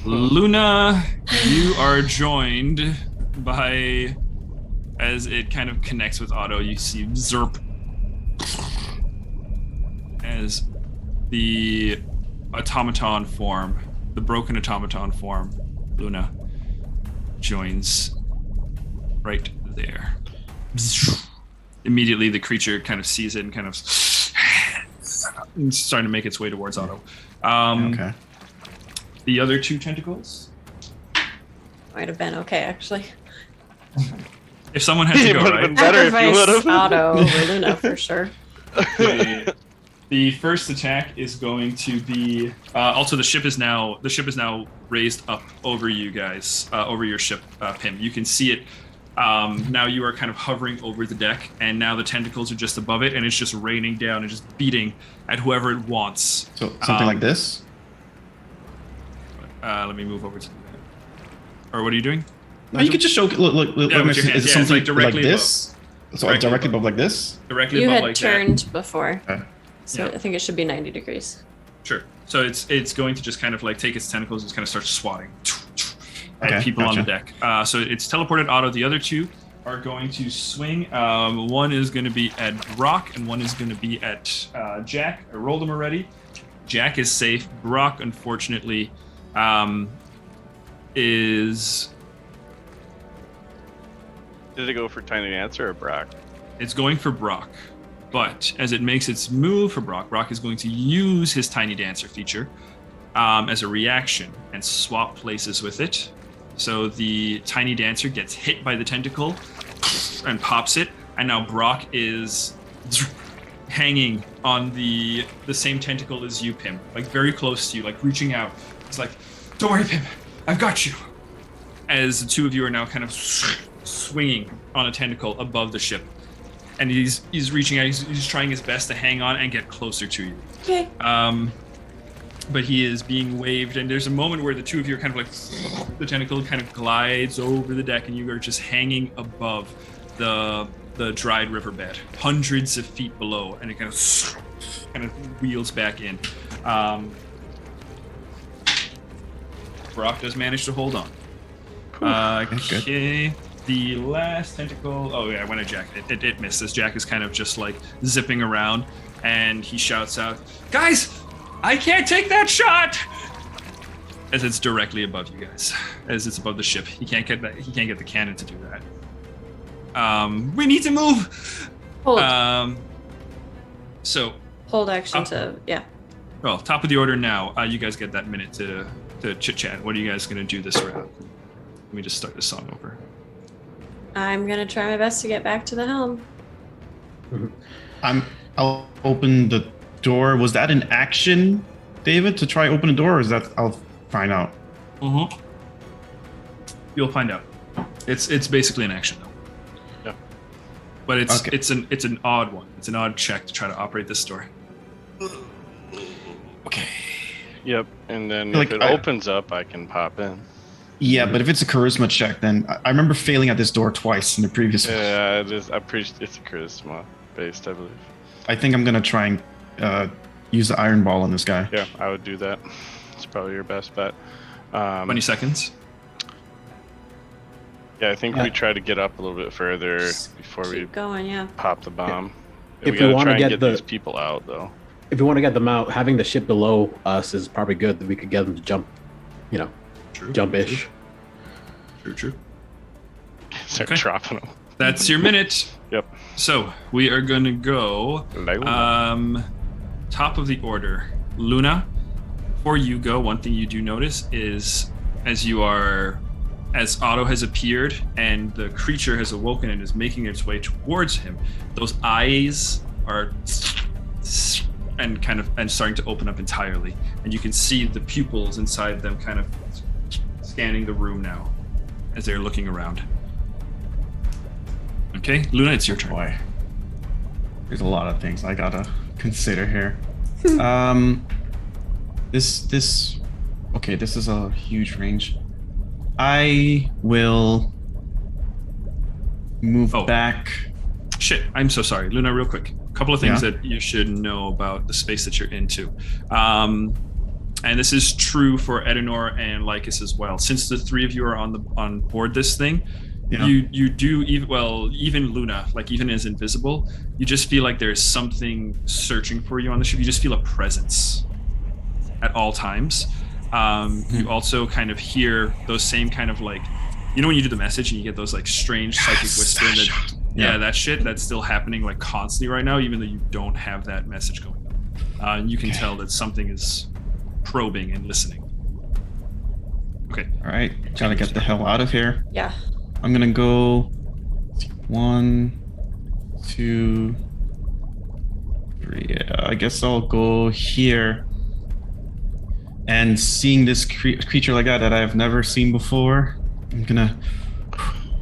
Speaker 1: Luna, you are joined by, as it kind of connects with Otto, you see Zerp as the automaton form, the broken automaton form, Luna, joins right there. Immediately, the creature kind of sees it and kind of starting to make its way towards Otto.
Speaker 5: Okay.
Speaker 1: The other 2 tentacles.
Speaker 3: Might have been okay, actually.
Speaker 1: If someone had to
Speaker 4: It
Speaker 1: go,
Speaker 4: would've
Speaker 1: right?
Speaker 4: been better if you
Speaker 3: Sacrifice
Speaker 4: would've.
Speaker 3: Otto over Luna for sure.
Speaker 1: The first attack is going to be. Also, the ship is now raised up over you guys, over your ship, Pim. You can see it. Now you are kind of hovering over the deck, and now the tentacles are just above it, and it's just raining down and just beating at whoever it wants.
Speaker 5: So something like this?
Speaker 1: Let me move over to. Or what are you doing?
Speaker 5: No, you could just show. Look.
Speaker 1: Yeah, with your hands.
Speaker 5: Is it
Speaker 1: Yeah, it's
Speaker 5: something
Speaker 1: like directly
Speaker 5: like this? So
Speaker 1: Directly
Speaker 5: directly
Speaker 1: above.
Speaker 5: above like this?
Speaker 1: Directly
Speaker 3: You
Speaker 1: above
Speaker 3: had
Speaker 1: like
Speaker 3: turned before,
Speaker 5: Okay.
Speaker 3: so
Speaker 1: Yeah.
Speaker 3: I think it should be 90 degrees.
Speaker 1: that. Sure. So it's going to just kind of like take its tentacles and just kind of start swatting at
Speaker 5: Okay,
Speaker 1: people on the
Speaker 5: gotcha.
Speaker 1: deck. So it's teleported Otto. The other 2 are going to swing. One is going to be at Brock, and one is going to be at Jack. I rolled them already. Jack is safe. Brock, unfortunately, is.
Speaker 4: Did it go for Tiny Dancer or Brock?
Speaker 1: It's going for Brock. But as it makes its move for Brock, Brock is going to use his Tiny Dancer feature as a reaction and swap places with it. So the Tiny Dancer gets hit by the tentacle and pops it, and now Brock is hanging on the same tentacle as you, Pim, like very close to you, like reaching out. It's like, don't worry, Pim, I've got you. As the two of you are now kind of swinging on a tentacle above the ship, and he's reaching out. He's trying his best to hang on and get closer to you.
Speaker 3: Okay.
Speaker 1: But he is being waved, and there's a moment where the two of you are kind of like the tentacle kind of glides over the deck, and you are just hanging above the dried riverbed, hundreds of feet below, and it kind of wheels back in. Brock does manage to hold on. Okay, the last tentacle. Oh yeah, when I jack it misses. Jack is kind of just like zipping around, and he shouts out, "Guys, I can't take that shot!" As it's directly above you guys, as it's above the ship. He can't get that. He can't get the cannon to do that. We need to move.
Speaker 3: Hold.
Speaker 1: So
Speaker 3: Hold action to
Speaker 1: well, top of the order now. You guys get that minute to chit chat. What are you guys gonna do this round? Let me just start this song over.
Speaker 3: I'm gonna try my best to get back to the helm.
Speaker 5: I'll open the door. Was that an action, David, to try open the door, or is that I'll find out?
Speaker 1: Mm-hmm. You'll find out. It's basically an action though.
Speaker 4: Yeah.
Speaker 1: But it's an odd one. It's an odd check to try to operate this door. Okay.
Speaker 4: Yep. And then
Speaker 5: Like,
Speaker 4: if it opens up, I can pop in.
Speaker 5: Yeah, but if it's a charisma check, then I remember failing at this door twice in the previous one.
Speaker 4: Yeah, it's a charisma based, I believe.
Speaker 5: I think I'm gonna try and use the iron ball on this guy.
Speaker 4: Yeah, I would do that. It's probably your best bet.
Speaker 1: 20 seconds.
Speaker 4: Yeah, I think we try to get up a little bit further before we
Speaker 3: Keep going, yeah.
Speaker 4: pop the bomb.
Speaker 2: If
Speaker 4: we gotta
Speaker 2: we wanna
Speaker 4: try and
Speaker 2: get
Speaker 4: get these people out, though.
Speaker 2: If we want to get them out, having the ship below us is probably good. That we could get them to jump, jump-ish.
Speaker 1: True.
Speaker 4: Start
Speaker 1: Okay.
Speaker 4: dropping them.
Speaker 1: That's your minute.
Speaker 4: Yep.
Speaker 1: So we are gonna go top of the order. Luna, before you go, one thing you do notice is as Otto has appeared and the creature has awoken and is making its way towards him, those eyes are and starting to open up entirely, and you can see the pupils inside them kind of scanning the room now as they're looking around. Okay, Luna, it's your turn.
Speaker 5: Boy, there's a lot of things I gotta consider here. This is a huge range. I will move back.
Speaker 1: Shit, I'm so sorry, Luna. Real quick, a couple of things that you should know about the space that you're into. And this is true for Edenor and Lycus as well. Since the three of you are on board this thing, you do even Luna, like even as invisible, you just feel like there's something searching for you on the ship. You just feel a presence at all times. You also kind of hear those same kind of like, when you do the message and you get those like strange psychic whisper that shit that's still happening like constantly right now, even though you don't have that message going on. You can tell that something is probing and listening. Okay.
Speaker 5: All right, gotta get the hell out of here.
Speaker 3: Yeah.
Speaker 5: I'm gonna go 1, 2, 3. Yeah, I guess I'll go here. And seeing this creature like that I've never seen before, I'm gonna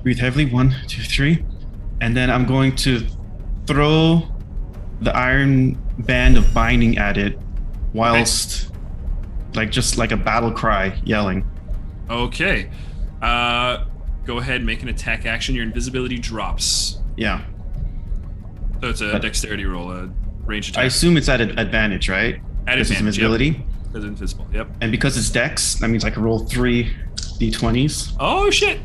Speaker 5: breathe heavily. 1, 2, 3. And then I'm going to throw the iron band of binding at it whilst just like a battle cry yelling.
Speaker 1: Okay. Go ahead, make an attack action. Your invisibility drops.
Speaker 5: Yeah.
Speaker 1: So it's a dexterity roll, a range attack.
Speaker 5: I assume it's at an advantage, right?
Speaker 1: At
Speaker 5: advantage. Invisibility.
Speaker 1: Yep. Because it's invisible. Yep.
Speaker 5: And because it's dex, that means I can roll 3 d20s.
Speaker 1: Oh shit!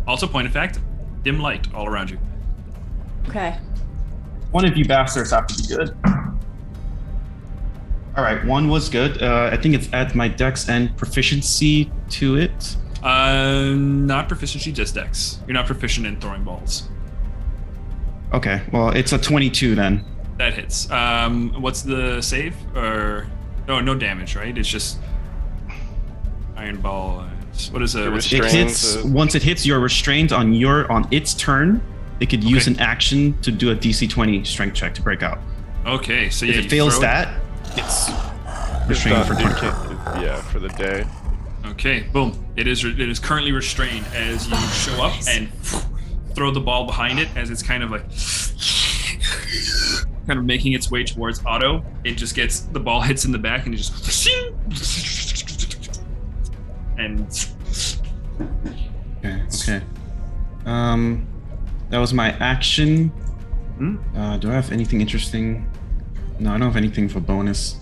Speaker 1: Also, point of fact, dim light all around you.
Speaker 3: Okay.
Speaker 5: One of you bastards have to be good. All right, 1 was good. I think it's at my dex and proficiency to it.
Speaker 1: Not proficiency, just dex. You're not proficient in throwing balls.
Speaker 5: Okay, well, it's a 22 then.
Speaker 1: That hits. What's the save? Or no damage, right? It's just iron ball. What is it?
Speaker 5: It hits once it hits. You're restrained on its turn. it could use an action to do a DC 20 strength check to break out.
Speaker 1: Okay, so
Speaker 5: If
Speaker 1: yeah,
Speaker 5: it
Speaker 1: you
Speaker 5: fails
Speaker 1: throw
Speaker 5: that, it's restrained for 20.
Speaker 4: For the day.
Speaker 1: Okay, boom. It is currently restrained as you show up and throw the ball behind it as it's kind of like making its way towards Otto. It just gets the ball hits in the back and it just and
Speaker 5: Okay. That was my action. Do I have anything interesting? No, I don't have anything for bonus.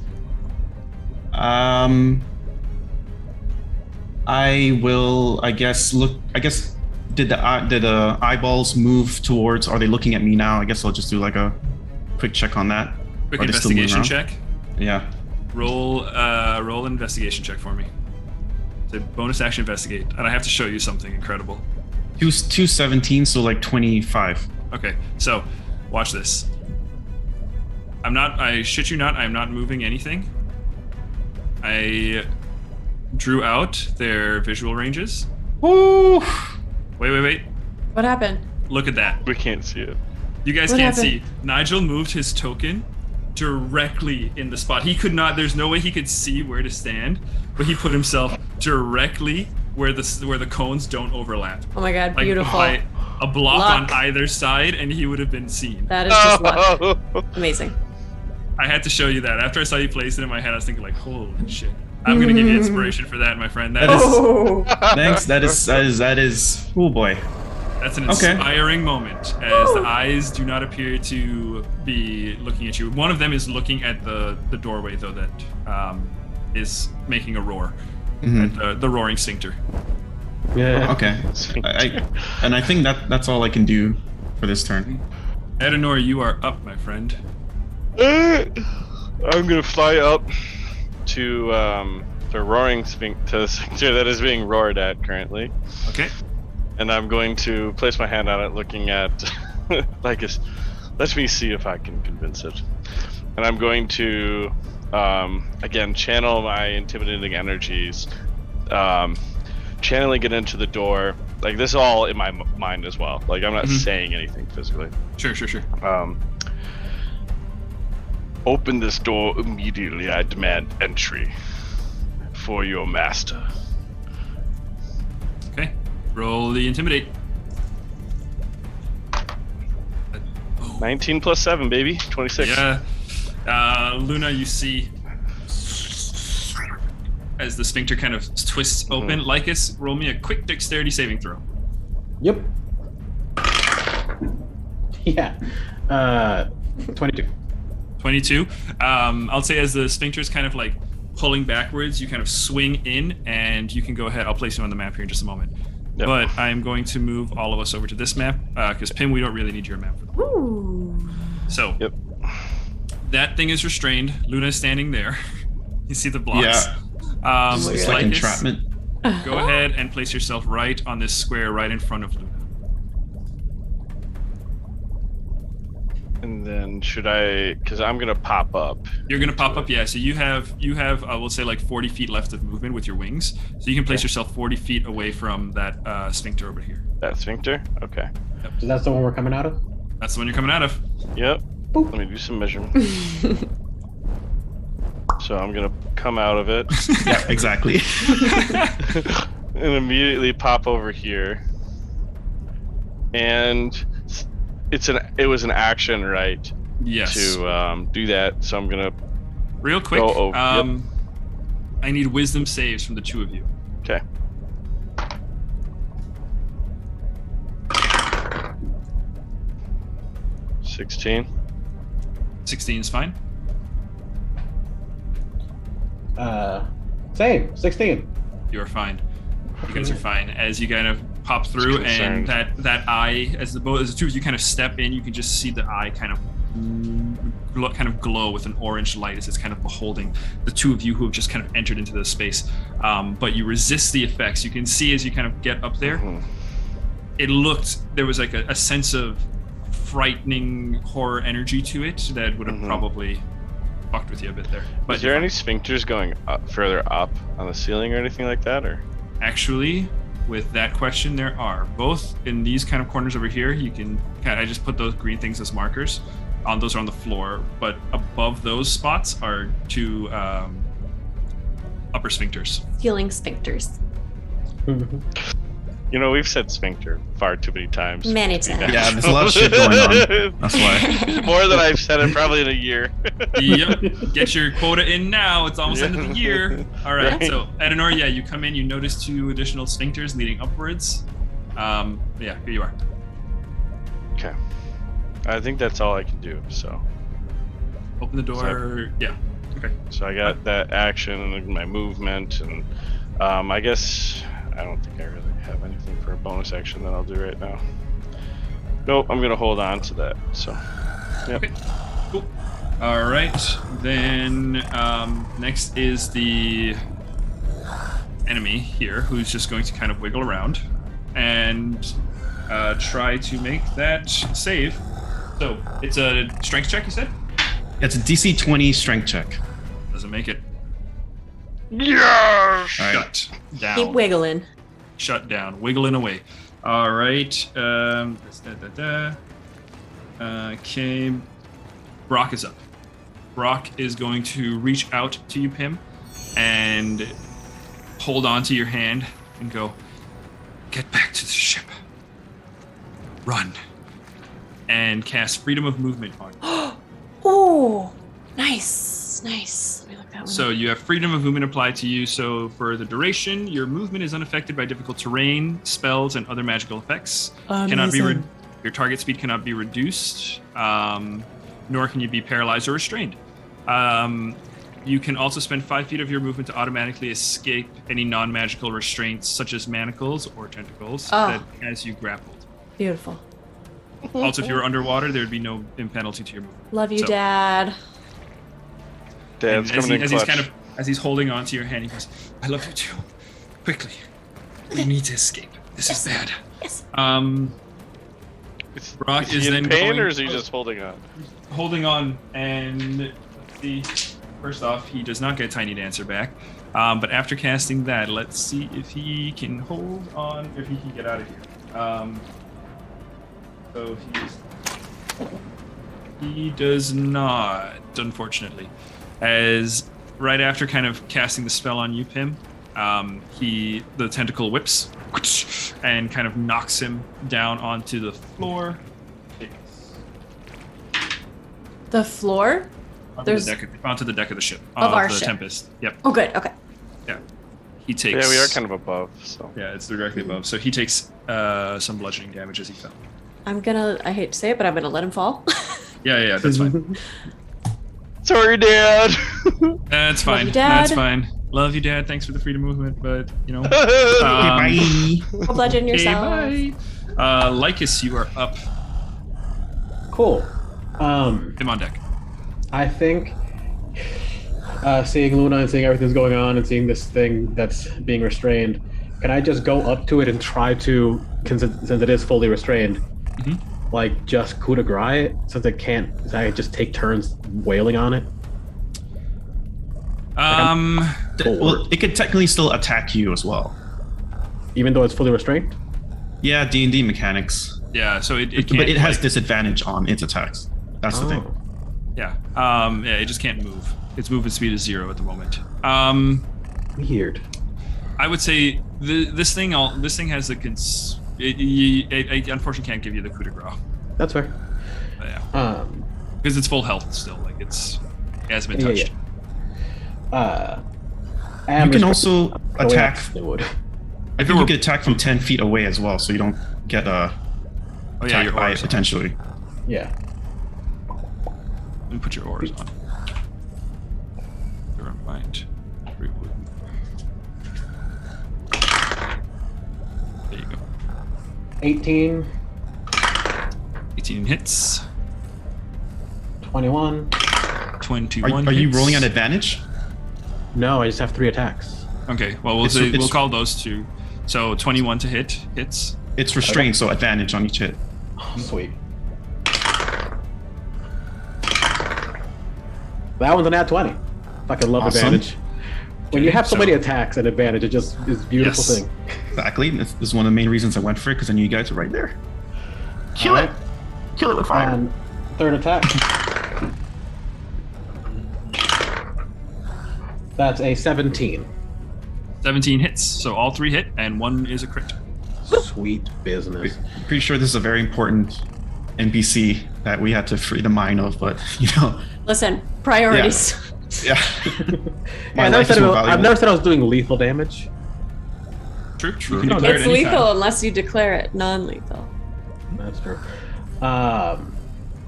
Speaker 5: I will. I guess did the eyeballs move towards? Are they looking at me now? I guess I'll just do like a quick check on that.
Speaker 1: quick
Speaker 5: Are they still moving
Speaker 1: investigation
Speaker 5: around?
Speaker 1: check.
Speaker 5: Yeah.
Speaker 1: Roll an investigation check for me. It's a bonus action investigate, and I have to show you something incredible.
Speaker 5: 217, so like 25.
Speaker 1: Okay, so watch this. I shit you not, I'm not moving anything. I drew out their visual ranges.
Speaker 5: Woo!
Speaker 1: Wait.
Speaker 3: What happened?
Speaker 1: Look at that.
Speaker 4: We can't see it.
Speaker 1: You guys
Speaker 3: What
Speaker 1: can't
Speaker 3: happened?
Speaker 1: see. Nigel moved his token directly in the spot. He could not, there's no way he could see where to stand, but he put himself directly where the cones don't overlap.
Speaker 3: Oh my god,
Speaker 1: Like
Speaker 3: beautiful.
Speaker 1: by a block
Speaker 3: Luck.
Speaker 1: on either side, and he would have been seen.
Speaker 3: That is just luck. Amazing.
Speaker 1: I had to show you that. After I saw you place it in my head, I was thinking like, holy shit. I'm gonna give you inspiration for that, my friend.
Speaker 3: Oh.
Speaker 5: Thanks. That is. Oh boy.
Speaker 1: That's an
Speaker 5: Okay.
Speaker 1: inspiring moment, as the eyes do not appear to be looking at you. One of them is looking at the doorway, though, that is making a roar. At the roaring sphincter.
Speaker 2: Yeah.
Speaker 5: Okay. I think that's all I can do for this turn.
Speaker 1: Edenor, you are up, my friend.
Speaker 4: I'm gonna fly up to the roaring sphincter that is being roared at currently,
Speaker 1: Okay.
Speaker 4: and I'm going to place my hand on it, looking at let me see if I can convince it. And I'm going to again channel my intimidating energies, channeling it into the door. Like this is all in my mind as well. Like I'm not saying anything physically.
Speaker 1: Sure.
Speaker 4: Open this door immediately. I demand entry for your master.
Speaker 1: Okay. Roll the intimidate.
Speaker 4: 19 plus 7, baby. 26.
Speaker 1: Yeah. Luna, you see as the sphincter kind of twists open. Lycus, roll me a quick dexterity saving throw.
Speaker 2: Yep. Yeah. 22.
Speaker 1: 22. I'll say as the sphincter is kind of like pulling backwards, you kind of swing in, and you can go ahead. I'll place you on the map here in just a moment.
Speaker 4: Yep.
Speaker 1: But I'm going to move all of us over to this map because Pim, we don't really need your map for that.
Speaker 3: Ooh.
Speaker 1: So
Speaker 4: Yep.
Speaker 1: that thing is restrained. Luna is standing there. You see the blocks.
Speaker 5: Yeah. It's like
Speaker 1: Lycus,
Speaker 5: entrapment.
Speaker 1: go ahead and place yourself right on this square right in front of Luna.
Speaker 4: And then should I? Because I'm gonna pop up.
Speaker 1: You're gonna pop up, yeah. So you have we'll say like 40 feet left of movement with your wings. So you can place yourself 40 feet away from that sphincter over here.
Speaker 4: That sphincter. Okay.
Speaker 2: Is that the one we're coming out of?
Speaker 1: That's the one you're coming out of.
Speaker 4: Yep.
Speaker 2: Boop.
Speaker 4: Let me do some measurement. So I'm gonna come out of it
Speaker 5: Yeah, exactly.
Speaker 4: and immediately pop over here. And it was an action, right?
Speaker 1: Yes.
Speaker 4: To do that. So I'm gonna
Speaker 1: Real quick,
Speaker 4: go over. Yep.
Speaker 1: I need wisdom saves from the two of you.
Speaker 4: Okay. $16.
Speaker 1: 16 is fine.
Speaker 2: Same. 16.
Speaker 1: You are fine. You guys are fine. As you kind of pop through, and that eye, as the two of you kind of step in, you can just see the eye kind of glow with an orange light as it's kind of beholding the two of you who have just kind of entered into this space. But you resist the effects. You can see as you kind of get up there, there was like a sense of frightening horror energy to it that would have probably fucked with you a bit there. But
Speaker 4: Is there any sphincters going up, further up on the ceiling or anything like that, or?
Speaker 1: Actually, with that question, there are both in these kind of corners over here. You can I just put those green things as markers. Those are on the floor, but above those spots are 2 upper sphincters.
Speaker 3: Healing sphincters.
Speaker 4: You know, we've said sphincter far too many times.
Speaker 3: Many times.
Speaker 5: Yeah, there's a lot of shit going on. That's why.
Speaker 4: More than I've said it probably in a year.
Speaker 1: Yep. Get your quota in now. It's almost end of the year. All right. So, Adenor, yeah, you come in, you notice 2 additional sphincters leading upwards. Yeah, here you are.
Speaker 4: Okay. I think that's all I can do, so.
Speaker 1: Open the door. Yeah. Okay.
Speaker 4: So I got that action and my movement, and I guess I don't think I really have anything for a bonus action that I'll do right now. Nope, I'm gonna hold on to that. So, yep.
Speaker 1: Okay. Cool. All right. Then next is the enemy here, who's just going to kind of wiggle around and try to make that save. So it's a strength check, you said?
Speaker 5: It's a DC 20 strength check.
Speaker 1: Doesn't make it.
Speaker 4: Yes!
Speaker 5: All right.
Speaker 1: Shut down.
Speaker 3: Keep wiggling.
Speaker 1: Shut down. Wiggling away. All right. Okay. Brock is up. Brock is going to reach out to you, Pim, and hold on to your hand and go, get back to the ship. Run. And cast Freedom of Movement on you.
Speaker 3: Oh, nice. Let me look that one
Speaker 1: So
Speaker 3: up.
Speaker 1: you have Freedom of Movement applied to you. So for the duration, your movement is unaffected by difficult terrain, spells, and other magical effects. Cannot be
Speaker 3: Amazing.
Speaker 1: your target speed cannot be reduced, nor can you be paralyzed or restrained. You can also spend 5 feet of your movement to automatically escape any non-magical restraints, such as manacles or tentacles, that has you grappled.
Speaker 3: Beautiful.
Speaker 1: Also, if you were underwater, there would be no penalty to your movement.
Speaker 3: Love you,
Speaker 1: So-
Speaker 3: Dad.
Speaker 4: Dad's
Speaker 1: And as,
Speaker 4: coming in
Speaker 1: he's
Speaker 4: clutch.
Speaker 1: as he's holding on to your hand, he goes, "I love you too. Quickly, we need to escape. This is bad."
Speaker 3: Yes.
Speaker 1: Brock
Speaker 4: Is
Speaker 1: is
Speaker 4: he
Speaker 1: then
Speaker 4: in pain,
Speaker 1: going-
Speaker 4: or is he just holding on?
Speaker 1: holding on, and let's see. First off, he does not get Tiny Dancer back. But after casting that, let's see if he can hold on, if he can get out of here. So he does not, unfortunately. As right after kind of casting the spell on you, Pim, the tentacle whips and kind of knocks him down onto the floor.
Speaker 3: The floor?
Speaker 1: Onto the deck of the ship.
Speaker 3: Of our
Speaker 1: the
Speaker 3: ship.
Speaker 1: Tempest. Yep.
Speaker 3: Oh, good. Okay.
Speaker 1: Yeah. He takes.
Speaker 4: Yeah, we are kind of above, so.
Speaker 1: Yeah, it's directly above. So he takes some bludgeoning damage as he fell.
Speaker 3: I hate to say it, but I'm gonna let him fall.
Speaker 1: Yeah, that's fine.
Speaker 4: Sorry, Dad!
Speaker 1: That's fine.
Speaker 3: you, Dad.
Speaker 1: That's fine. Love you, Dad. Thanks for the freedom movement, but you know.
Speaker 5: Bye.
Speaker 3: Go bludgeon yourself.
Speaker 1: Okay, bye. Lycus, you are up.
Speaker 2: Cool.
Speaker 1: Him on deck.
Speaker 2: I think seeing Luna and seeing everything's going on and seeing this thing that's being restrained, can I just go up to it and try to, since it is fully restrained, like just coup de grace it, since it can't, I just take turns wailing on it?
Speaker 5: Well, it could technically still attack you as well.
Speaker 2: Even though it's fully restrained?
Speaker 5: Yeah, D&D mechanics.
Speaker 1: Yeah, so it can't.
Speaker 5: But it has
Speaker 1: like-
Speaker 5: disadvantage on its attacks. That's the thing.
Speaker 1: Yeah. Yeah, it just can't move. Its movement speed is 0 at the moment.
Speaker 2: Weird.
Speaker 1: I would say this thing has a it unfortunately can't give you the coup de grace.
Speaker 2: That's fair.
Speaker 1: But yeah. Because it's full health still. Like it hasn't been touched.
Speaker 5: You can also attack.
Speaker 2: It would.
Speaker 5: I think you could attack from 10 feet away as well, so you don't get attacked
Speaker 1: your
Speaker 5: by
Speaker 1: auras
Speaker 5: it
Speaker 1: on.
Speaker 5: potentially.
Speaker 2: Yeah.
Speaker 1: Let me put your auras on. Never mind. There you go.
Speaker 2: 18,
Speaker 1: 18 hits.
Speaker 2: 21.
Speaker 1: 21
Speaker 5: Are you
Speaker 1: hits.
Speaker 5: rolling at advantage?
Speaker 2: No, I just have 3 attacks.
Speaker 1: Okay, well,
Speaker 5: It's-
Speaker 1: we'll call those 2. So 21 to hits.
Speaker 5: It's restrained, so advantage on each hit.
Speaker 2: Oh, sweet. That one's an at 20. Fucking love
Speaker 5: Awesome.
Speaker 2: advantage. When you
Speaker 1: Okay,
Speaker 2: have so many
Speaker 1: so-
Speaker 2: attacks and advantage, it just is a beautiful
Speaker 1: Yes.
Speaker 2: thing.
Speaker 5: Exactly. This is one of the main reasons I went for it, because I knew you guys were right there. Kill
Speaker 2: Alright.
Speaker 5: it! Kill it with fire!
Speaker 2: And third attack. That's a 17.
Speaker 1: 17 hits, so all 3 hit, and 1 is a crit.
Speaker 2: Sweet business.
Speaker 5: Pretty sure this is a very important NPC that we had to free the mind of, but you know,
Speaker 3: Listen, priorities.
Speaker 5: yeah. My
Speaker 2: I've
Speaker 5: life is more valuable.
Speaker 2: never said I was doing lethal damage.
Speaker 1: True.
Speaker 5: True.
Speaker 1: You can
Speaker 2: No,
Speaker 1: declare
Speaker 3: It's
Speaker 1: it anytime.
Speaker 3: lethal unless you declare it non-lethal.
Speaker 2: That's true. And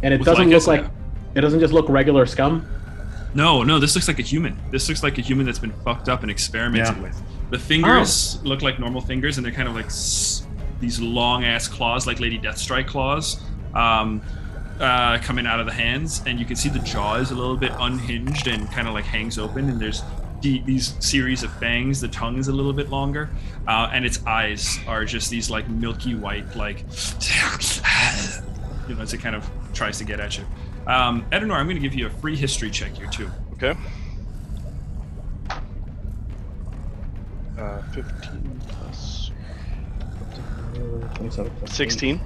Speaker 2: it
Speaker 1: With
Speaker 2: doesn't
Speaker 1: Lycus,
Speaker 2: look like
Speaker 1: yeah.
Speaker 2: it doesn't just look regular scum.
Speaker 1: No, this looks like a human. This looks like a human that's been fucked up and experimented
Speaker 5: Yeah.
Speaker 1: with. The fingers look like normal fingers, and they're kind of like these long-ass claws, like Lady Deathstrike claws, coming out of the hands. And you can see the jaw is a little bit unhinged and kind of like hangs open, and there's these series of fangs. The tongue is a little bit longer, and its eyes are just these like milky white, like, as it kind of tries to get at you. Edenor, I'm going to give you a free history check here too.
Speaker 4: Okay. 15 plus 16.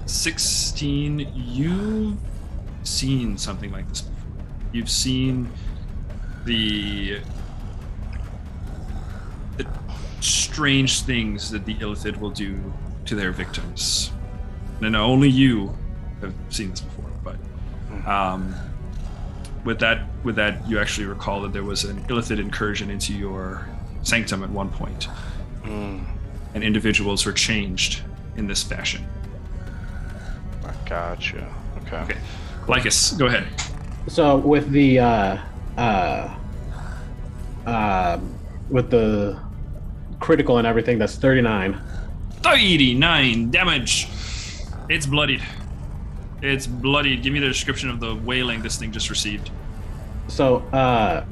Speaker 1: 16. You've seen something like this before. You've seen the strange things that the Illithid will do to their victims. And only you have seen this before, but with that, you actually recall that there was an Illithid incursion into your sanctum at one point, and individuals were changed in this fashion.
Speaker 4: I gotcha. Okay.
Speaker 1: Okay, Lycus, go ahead.
Speaker 2: So with the critical and everything, that's 39.
Speaker 1: 39 damage. It's bloodied. It's bloodied. Give me the description of the wailing this thing just received.
Speaker 2: So I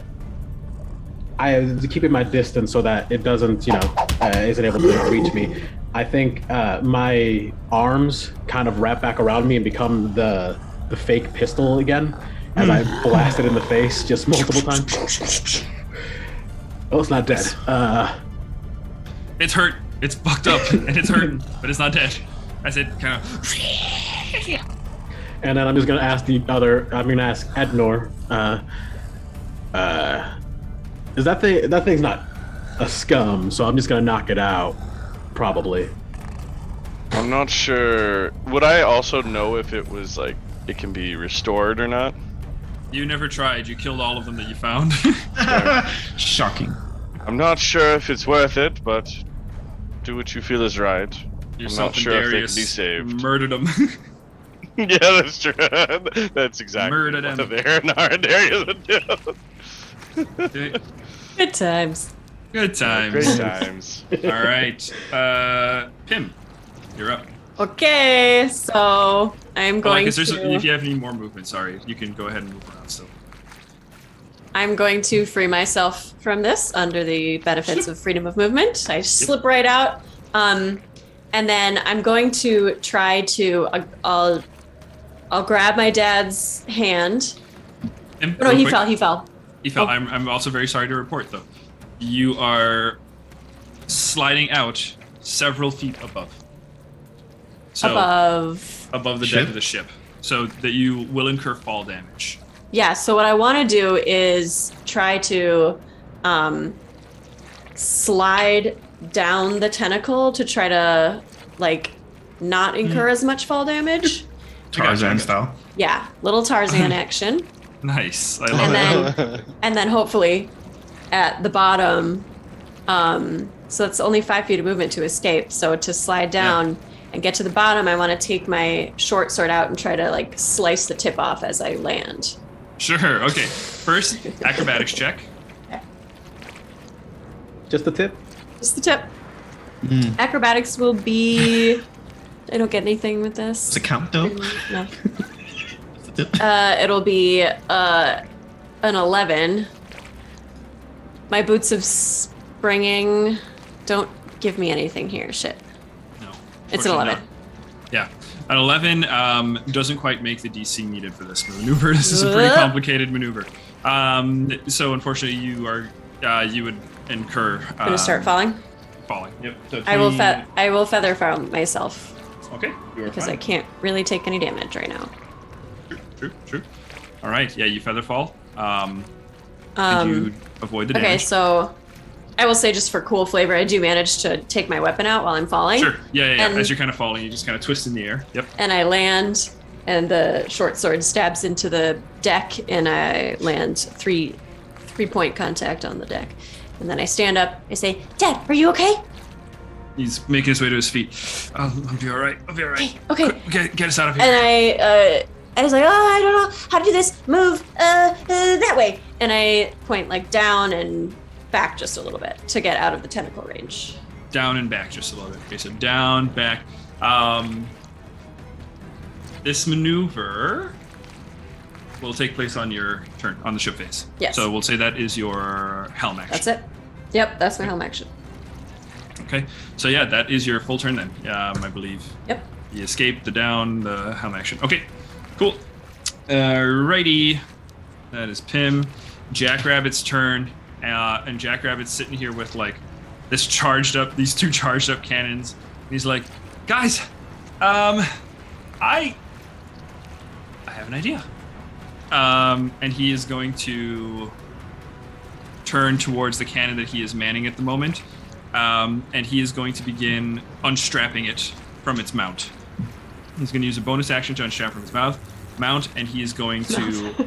Speaker 2: have to keep it my distance so that it doesn't, isn't able to reach me. I think my arms kind of wrap back around me and become the fake pistol again as I blast it in the face just multiple times. Oh, it's not dead.
Speaker 1: It's hurt. It's fucked up, and it's hurting, but it's not dead. As it kind of.
Speaker 2: And then I'm just gonna ask Ednor. Is that thing's not a scum, so I'm just gonna knock it out, probably.
Speaker 4: I'm not sure. Would I also know if it was like it can be restored or not?
Speaker 1: You never tried. You killed all of them that you found.
Speaker 5: Shocking.
Speaker 4: I'm not sure if it's worth it, but do what you feel is right.
Speaker 1: Yourself
Speaker 4: not sure if
Speaker 1: and
Speaker 4: they
Speaker 1: Darius
Speaker 4: can be saved.
Speaker 1: murdered them.
Speaker 4: Yeah, that's true. That's exactly
Speaker 1: Murdered
Speaker 4: what
Speaker 1: him.
Speaker 4: the Aaronar and Darius would do.
Speaker 3: Good times.
Speaker 1: Good times.
Speaker 4: Great times.
Speaker 1: All right, Pim, you're up.
Speaker 3: Okay, so I'm going
Speaker 1: Lycus,
Speaker 3: to.
Speaker 1: if you have any more movement, sorry, you can go ahead and move around still.
Speaker 3: I'm going to free myself from this under the benefits of freedom of movement. I slip right out. And then I'm going to try to, I'll grab my dad's hand.
Speaker 1: Pim,
Speaker 3: Oh, no,
Speaker 1: real
Speaker 3: he
Speaker 1: quick.
Speaker 3: fell. He fell.
Speaker 1: He fell.
Speaker 3: Oh.
Speaker 1: I'm also very sorry to report, though. You are sliding out several feet above. So above the deck
Speaker 5: Ship?
Speaker 1: of the ship, so that you will incur fall damage.
Speaker 3: Yeah. So what I want to do is try to slide down the tentacle to try to not incur as much fall damage.
Speaker 5: Tarzan style.
Speaker 3: Yeah, little Tarzan action.
Speaker 1: Nice. I love
Speaker 3: And
Speaker 1: it.
Speaker 3: then hopefully at the bottom, so it's only 5 feet of movement to escape. So to slide down and get to the bottom, I want to take my short sword out and try to slice the tip off as I land.
Speaker 1: Sure. Okay. First, acrobatics check.
Speaker 2: Just the tip.
Speaker 3: Just the tip. Acrobatics will be. I don't get anything with this.
Speaker 5: Does it count though?
Speaker 3: No. It'll be an 11. My boots of springing don't give me anything here. Shit.
Speaker 1: No.
Speaker 3: It's an 11.
Speaker 1: Yeah. An 11 doesn't quite make the DC needed for this maneuver. This is a pretty complicated maneuver. So unfortunately, you are You would incur.
Speaker 3: I'm gonna start falling.
Speaker 1: Falling. Yep. So
Speaker 3: I will
Speaker 1: 20
Speaker 3: I will feather fall myself
Speaker 1: Okay. You are
Speaker 3: because
Speaker 1: fine.
Speaker 3: I can't really take any damage right now.
Speaker 1: True. All right. Yeah, you feather fall. And you avoid the
Speaker 3: Okay,
Speaker 1: damage.
Speaker 3: so I will say just for cool flavor, I do manage to take my weapon out while I'm falling.
Speaker 1: Sure. Yeah.
Speaker 3: And-
Speaker 1: As you're kind of falling, you just kind of twist in the air. Yep.
Speaker 3: And I land, and the short sword stabs into the deck, and I land three-point contact on the deck. And then I stand up. I say, "Dad, are you okay?"
Speaker 1: He's making his way to his feet. I'll be all right. I'll be all right.
Speaker 3: Okay.
Speaker 1: Get us out of here.
Speaker 3: And I was like, "Oh, I don't know how to do this. Move that way." And I point like down and back just a little bit to get out of the tentacle range.
Speaker 1: Down and back just a little bit. Okay, so down, back. This maneuver will take place on your turn, on the ship phase.
Speaker 3: Yes.
Speaker 1: So we'll say that is your helm action.
Speaker 3: That's it. Yep, that's my helm action.
Speaker 1: Okay. So yeah, that is your full turn then, I believe.
Speaker 3: Yep.
Speaker 1: The escape, the down, the helm action. Okay, cool. Righty. That is Pim. Jackrabbit's turn. And Jackrabbit's sitting here with like these two charged up cannons. And he's like, guys, I have an idea. And he is going to turn towards the cannon that he is manning at the moment. And he is going to begin unstrapping it from its mount. He's going to use a bonus action to unstrap from its mount, and he is going to